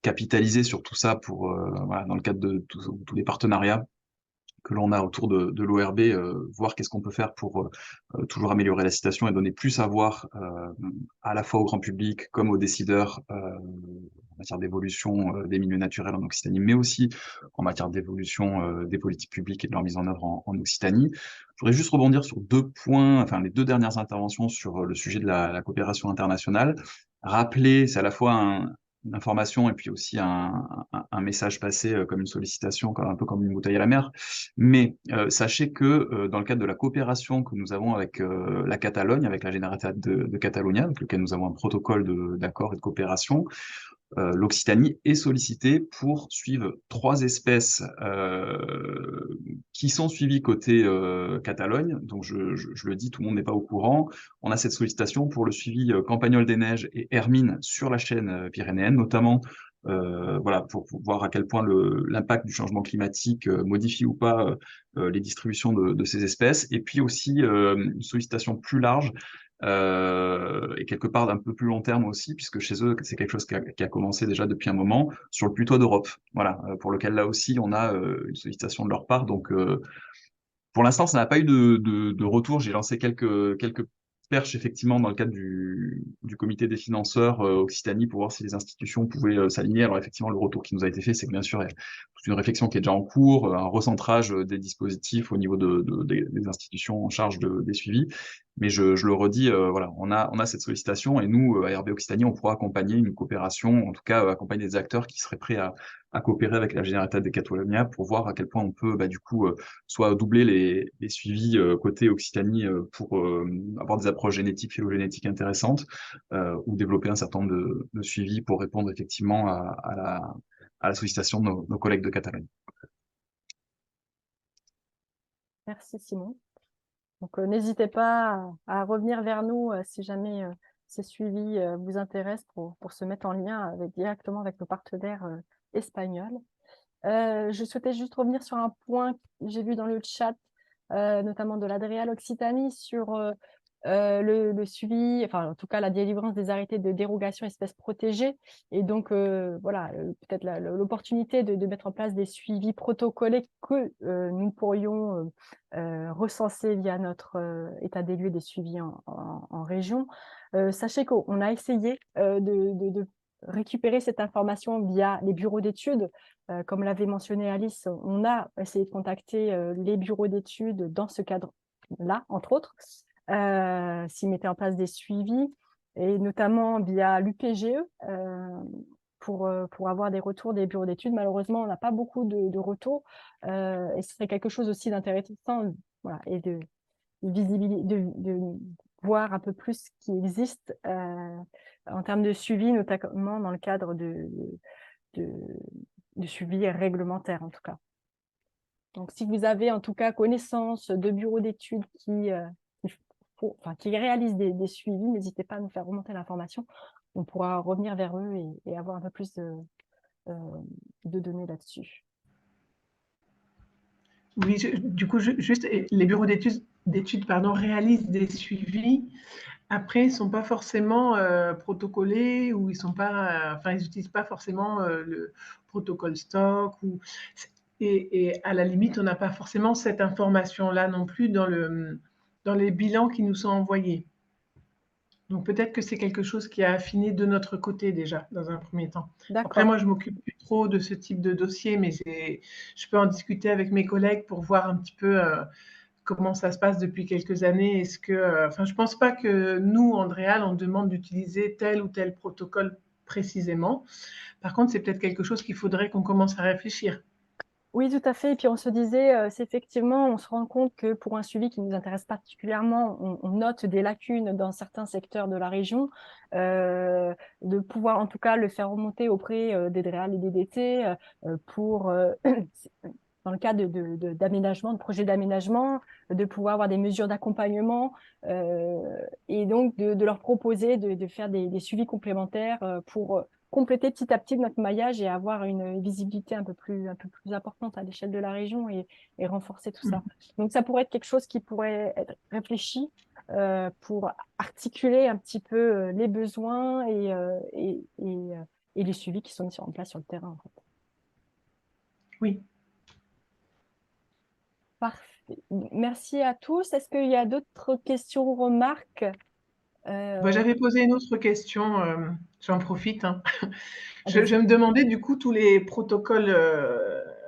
[SPEAKER 16] capitaliser sur tout ça pour voilà, dans le cadre de tous les partenariats que l'on a autour de l'ORB, voir qu'est-ce qu'on peut faire pour toujours améliorer la situation et donner plus à voir à la fois au grand public comme aux décideurs en matière d'évolution des milieux naturels en Occitanie, mais aussi en matière d'évolution des politiques publiques et de leur mise en œuvre en Occitanie. Je voudrais juste rebondir sur 2 points, enfin les 2 dernières interventions sur le sujet de la coopération internationale. Rappeler, c'est à la fois une information et puis aussi un message passé comme une sollicitation, un peu comme une bouteille à la mer. Mais sachez que dans le cadre de la coopération que nous avons avec la Catalogne, avec la Generalitat de Catalunya, avec lequel nous avons un protocole d'accord et de coopération, l'Occitanie est sollicitée pour suivre 3 espèces qui sont suivies côté Catalogne. Donc je le dis, tout le monde n'est pas au courant. On a cette sollicitation pour le suivi campagnol des neiges et hermine sur la chaîne pyrénéenne, notamment voilà, pour voir à quel point l'impact du changement climatique modifie ou pas les distributions de ces espèces. Et puis aussi une sollicitation plus large et quelque part d'un peu plus long terme aussi, puisque chez eux, c'est quelque chose qui a commencé déjà depuis un moment, sur le putois d'Europe, voilà, pour lequel là aussi, on a une sollicitation de leur part. Donc, pour l'instant, ça n'a pas eu de retour. J'ai lancé quelques perches, effectivement, dans le cadre du comité des financeurs Occitanie pour voir si les institutions pouvaient s'aligner. Alors, effectivement, le retour qui nous a été fait, c'est que bien sûr, il y a toute une réflexion qui est déjà en cours, un recentrage des dispositifs au niveau des institutions en charge des suivis. Mais je le redis, voilà, on a cette sollicitation et nous, à RB Occitanie, on pourra accompagner une coopération, en tout cas accompagner des acteurs qui seraient prêts à coopérer avec la Generalitat de Catalunya pour voir à quel point on peut, du coup, soit doubler les suivis côté Occitanie pour avoir des approches génétiques, phylogénétiques intéressantes, ou développer un certain nombre de suivis pour répondre effectivement à la sollicitation de nos collègues de Catalogne.
[SPEAKER 1] Merci Simon. Donc n'hésitez pas à revenir vers nous si jamais ces suivis vous intéressent pour se mettre en lien directement avec nos partenaires espagnols. Je souhaitais juste revenir sur un point que j'ai vu dans le chat, notamment de l'Adréal Occitanie, sur le suivi, enfin en tout cas la délivrance des arrêtés de dérogation espèces protégées. Et donc voilà, peut-être l'opportunité de mettre en place des suivis protocolés que nous pourrions recenser via notre état des lieux des suivis en région. Sachez qu'on a essayé de récupérer cette information via les bureaux d'études. Comme l'avait mentionné Alice, on a essayé de contacter les bureaux d'études dans ce cadre-là, entre autres, s'ils mettaient en place des suivis, et notamment via l'UPGE, pour avoir des retours des bureaux d'études. Malheureusement, on n'a pas beaucoup de retours, et ce serait quelque chose aussi d'intéressant, voilà, et de voir un peu plus ce qui existe en termes de suivi, notamment dans le cadre de suivi réglementaire, en tout cas. Donc, si vous avez en tout cas connaissance de bureaux d'études qui réalisent des suivis, n'hésitez pas à nous faire remonter l'information. On pourra revenir vers eux et avoir un peu plus de données là-dessus.
[SPEAKER 17] Oui, du coup, juste, les bureaux d'études réalisent des suivis. Après, ils ne sont pas forcément protocolés ou ils n'utilisent pas forcément le protocole stock. Et à la limite, on n'a pas forcément cette information-là non plus dans les bilans qui nous sont envoyés. Donc peut-être que c'est quelque chose qui a affiné de notre côté déjà, dans un premier temps. Après, moi, je ne m'occupe plus trop de ce type de dossier, mais je peux en discuter avec mes collègues pour voir un petit peu comment ça se passe depuis quelques années. Je ne pense pas que nous, Andréal, on demande d'utiliser tel ou tel protocole précisément. Par contre, c'est peut-être quelque chose qu'il faudrait qu'on commence à réfléchir.
[SPEAKER 1] Oui, tout à fait. Et puis, on se disait, c'est effectivement, on se rend compte que pour un suivi qui nous intéresse particulièrement, on note des lacunes dans certains secteurs de la région, de pouvoir en tout cas le faire remonter auprès des DREAL et des DT pour, dans le cadre d'aménagement, de projets d'aménagement, de pouvoir avoir des mesures d'accompagnement et donc de leur proposer de faire des suivis complémentaires pour compléter petit à petit notre maillage et avoir une visibilité un peu plus importante à l'échelle de la région et renforcer tout ça. Donc, ça pourrait être quelque chose qui pourrait être réfléchi pour articuler un petit peu les besoins et les suivis qui sont mis en place sur le terrain, en fait.
[SPEAKER 17] Oui.
[SPEAKER 1] Parfait. Merci à tous. Est-ce qu'il y a d'autres questions ou remarques?
[SPEAKER 17] J'avais posé une autre question, j'en profite. Hein. Je me demandais du coup tous les protocoles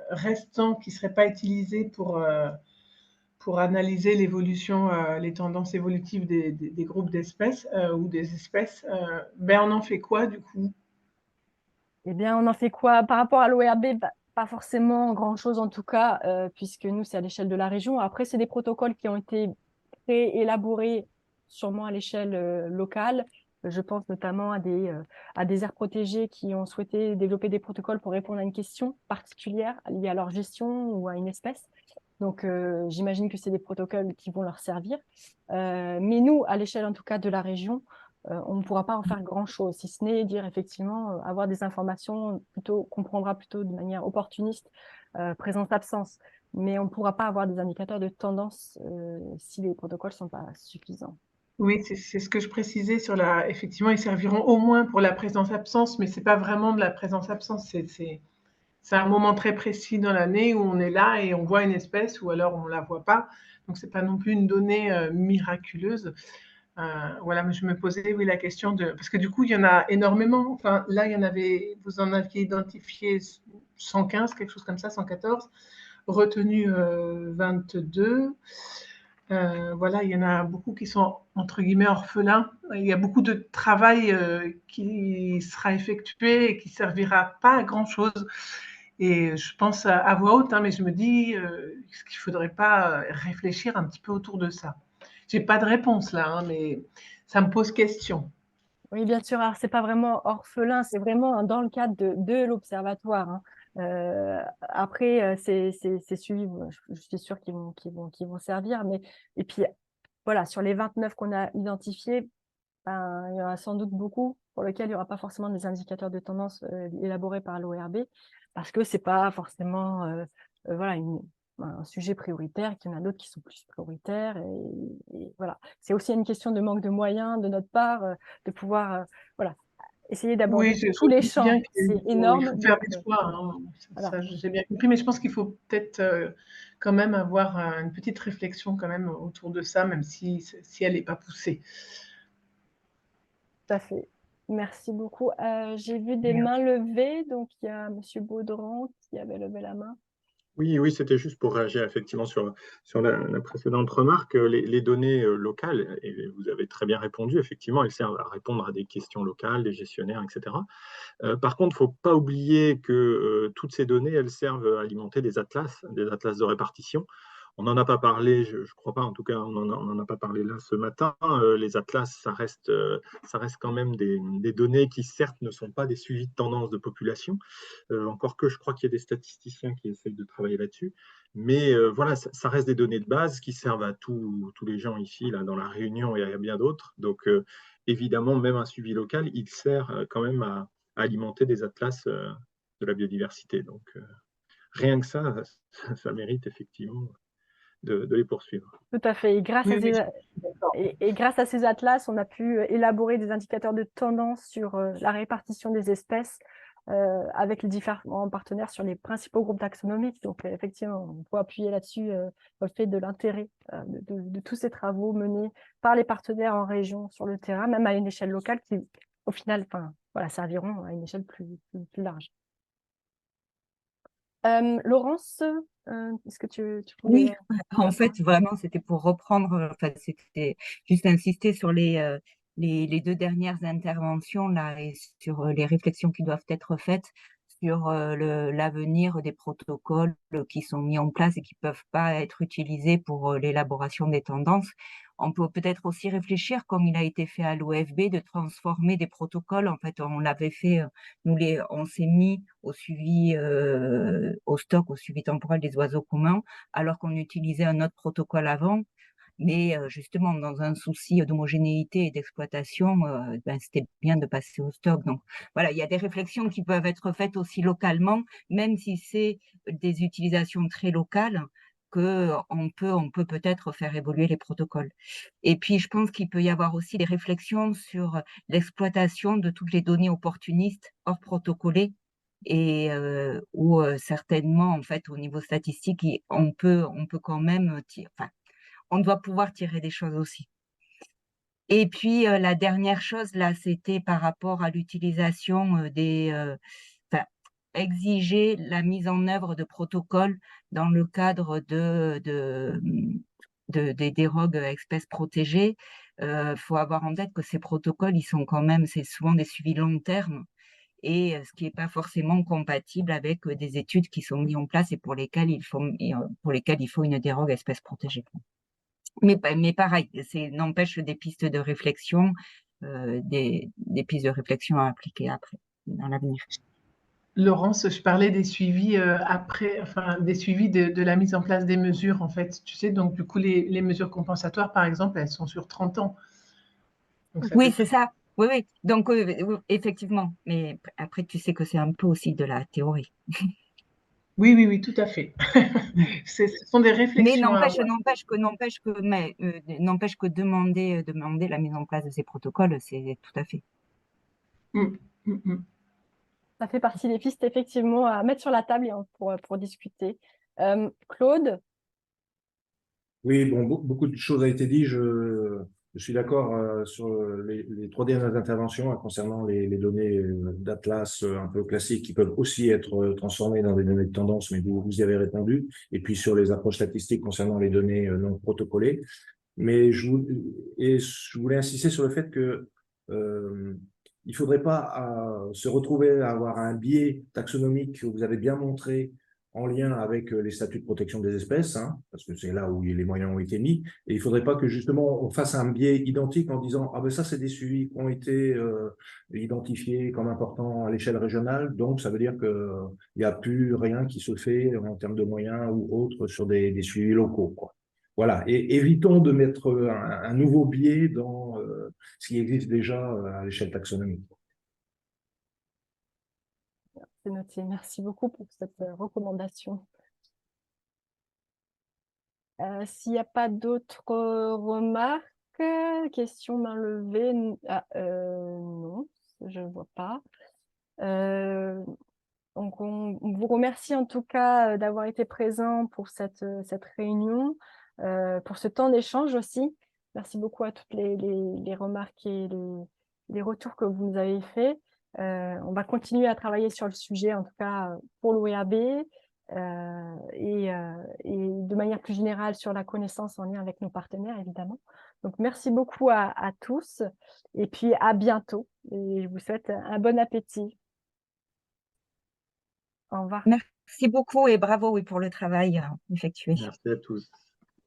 [SPEAKER 17] restants qui ne seraient pas utilisés pour analyser l'évolution, les tendances évolutives des groupes d'espèces ou des espèces. On en fait quoi du coup?
[SPEAKER 1] Eh bien, on en fait quoi? Par rapport à l'ORB, pas forcément grand-chose en tout cas, puisque nous, c'est à l'échelle de la région. Après, c'est des protocoles qui ont été élaborés sûrement à l'échelle locale. Je pense notamment à des aires protégées qui ont souhaité développer des protocoles pour répondre à une question particulière liée à leur gestion ou à une espèce. Donc, j'imagine que c'est des protocoles qui vont leur servir. Mais nous, à l'échelle en tout cas de la région, on ne pourra pas en faire grand-chose, si ce n'est dire effectivement avoir des informations qu'on prendra plutôt de manière opportuniste, présence-absence. Mais on ne pourra pas avoir des indicateurs de tendance si les protocoles ne sont pas suffisants.
[SPEAKER 17] Oui, c'est ce que je précisais effectivement, ils serviront au moins pour la présence-absence, mais ce n'est pas vraiment de la présence-absence, c'est un moment très précis dans l'année où on est là et on voit une espèce ou alors on ne la voit pas. Donc, ce n'est pas non plus une donnée miraculeuse. Voilà, mais je me posais la question parce que du coup, il y en a énormément. Enfin, là, vous en aviez identifié 115, quelque chose comme ça, 114, retenu 22. Voilà, il y en a beaucoup qui sont entre guillemets orphelins. Il y a beaucoup de travail qui sera effectué et qui servira pas à grand-chose. Et je pense à voix haute, hein, mais je me dis est-ce qu'il ne faudrait pas réfléchir un petit peu autour de ça? J'ai pas de réponse là, hein, mais ça me pose question.
[SPEAKER 1] Oui, bien sûr. Alors, c'est pas vraiment orphelin, c'est vraiment dans le cadre de l'observatoire. Hein. Après, c'est suivi. Je suis sûre qu'ils vont servir. Et puis, voilà, sur les 29 qu'on a identifiés, il y en a sans doute beaucoup pour lesquels il n'y aura pas forcément des indicateurs de tendance élaborés par l'ORB, parce que ce n'est pas forcément voilà, un sujet prioritaire, qu'il y en a d'autres qui sont plus prioritaires. Et voilà. C'est aussi une question de manque de moyens de notre part, de pouvoir voilà, essayer d'aborder tous les champs. C'est énorme.
[SPEAKER 17] Il faut faire des choix, hein.
[SPEAKER 1] Voilà.
[SPEAKER 17] Ça, j'ai bien compris, mais je pense qu'il faut peut-être quand même avoir une petite réflexion quand même autour de ça, même si elle n'est pas poussée.
[SPEAKER 1] Tout à fait. Merci beaucoup. J'ai vu des mains levées, donc il y a M. Baudran qui avait levé la main.
[SPEAKER 7] Oui, c'était juste pour réagir effectivement sur la précédente remarque. Les données locales, et vous avez très bien répondu, effectivement, elles servent à répondre à des questions locales, des gestionnaires, etc. Par contre, il ne faut pas oublier que toutes ces données, elles servent à alimenter des atlas de répartition. On n'en a pas parlé, je ne crois pas, en tout cas, on n'en a pas parlé là ce matin. Les atlas, ça reste quand même des données qui, certes, ne sont pas des suivis de tendance de population, encore que je crois qu'il y a des statisticiens qui essayent de travailler là-dessus, Mais voilà, ça reste des données de base qui servent à tous les gens ici, là, dans la Réunion et à bien d'autres. Donc, évidemment, même un suivi local, il sert quand même à alimenter des atlas de la biodiversité. Donc, rien que ça mérite effectivement de les poursuivre.
[SPEAKER 1] Tout à fait. Et
[SPEAKER 17] d'accord.
[SPEAKER 1] grâce à ces atlas, on a pu élaborer des indicateurs de tendance sur la répartition des espèces avec les différents partenaires sur les principaux groupes taxonomiques. Donc, effectivement, on peut appuyer là-dessus sur le fait de l'intérêt de tous ces travaux menés par les partenaires en région, sur le terrain, même à une échelle locale qui, au final, voilà, serviront à une échelle plus large. Laurence, est-ce que tu
[SPEAKER 3] Oui,
[SPEAKER 1] voulais...
[SPEAKER 3] en fait, vraiment, c'était pour reprendre, enfin, c'était juste insister sur les deux dernières interventions là et sur les réflexions qui doivent être faites sur l'avenir des protocoles qui sont mis en place et qui peuvent pas être utilisés pour l'élaboration des tendances. On peut peut-être aussi réfléchir, comme il a été fait à l'OFB, de transformer des protocoles. En fait, on l'avait fait, on s'est mis au suivi, au stock, au suivi temporel des oiseaux communs, alors qu'on utilisait un autre protocole avant. Mais justement, dans un souci d'homogénéité et d'exploitation, c'était bien de passer au stock. Donc voilà, il y a des réflexions qui peuvent être faites aussi localement, même si c'est des utilisations très locales, qu'on peut peut-être faire évoluer les protocoles. Et puis, je pense qu'il peut y avoir aussi des réflexions sur l'exploitation de toutes les données opportunistes hors protocolées et où certainement, en fait, au niveau statistique, on peut quand même on doit pouvoir tirer des choses aussi. Et puis, la dernière chose, là, c'était par rapport à l'utilisation exiger la mise en œuvre de protocoles dans le cadre des dérogues espèces protégées. Faut avoir en tête que ces protocoles, c'est souvent des suivis long terme et ce qui n'est pas forcément compatible avec des études qui sont mises en place et pour lesquelles il faut une dérogue espèce protégée. Mais pareil, n'empêche des pistes de réflexion, des pistes de réflexion à appliquer après, dans l'avenir.
[SPEAKER 17] Laurence, je parlais des suivis après, enfin des suivis de la mise en place des mesures, en fait. Tu sais, donc du coup, les mesures compensatoires, par exemple, elles sont sur 30 ans. Donc, ça
[SPEAKER 3] Oui,
[SPEAKER 17] fait
[SPEAKER 3] c'est ça. Oui, oui. Donc, oui, effectivement. Mais après, tu sais que c'est un peu aussi de la théorie.
[SPEAKER 17] Oui, oui, oui, tout à fait. Ce sont des
[SPEAKER 3] Mais
[SPEAKER 17] réflexions à avoir.
[SPEAKER 3] n'empêche que demander la mise en place de ces protocoles, c'est tout à fait.
[SPEAKER 1] Ça fait partie des pistes, effectivement, à mettre sur la table pour discuter. Claude?
[SPEAKER 6] Oui, bon, beaucoup de choses ont été dites. Je suis d'accord sur les trois dernières interventions concernant les données d'Atlas un peu classiques qui peuvent aussi être transformées dans des données de tendance, mais vous y avez répondu. Et puis sur les approches statistiques concernant les données non protocolées. Mais je voulais insister sur le fait que il faudrait pas se retrouver à avoir un biais taxonomique que vous avez bien montré en lien avec les statuts de protection des espèces, hein, parce que c'est là où les moyens ont été mis. Et il ne faudrait pas que justement on fasse un biais identique en disant ah ben ça c'est des suivis qui ont été identifiés comme importants à l'échelle régionale, donc ça veut dire que il n'y a plus rien qui se fait en termes de moyens ou autres sur des suivis locaux, quoi. Voilà, et évitons de mettre un nouveau biais dans ce qui existe déjà à l'échelle taxonomique.
[SPEAKER 1] C'est noté. Merci beaucoup pour cette recommandation. S'il n'y a pas d'autres remarques, questions, main levée, non, je ne vois pas. Donc, on vous remercie en tout cas d'avoir été présent pour cette réunion, pour ce temps d'échange aussi. Merci beaucoup à toutes les remarques et les retours que vous nous avez faits. On va continuer à travailler sur le sujet, en tout cas pour l'OEAB et de manière plus générale sur la connaissance en lien avec nos partenaires, évidemment. Donc, merci beaucoup à tous et puis à bientôt. Et je vous souhaite un bon appétit. Au revoir.
[SPEAKER 3] Merci beaucoup et bravo pour le travail effectué.
[SPEAKER 7] Merci à tous.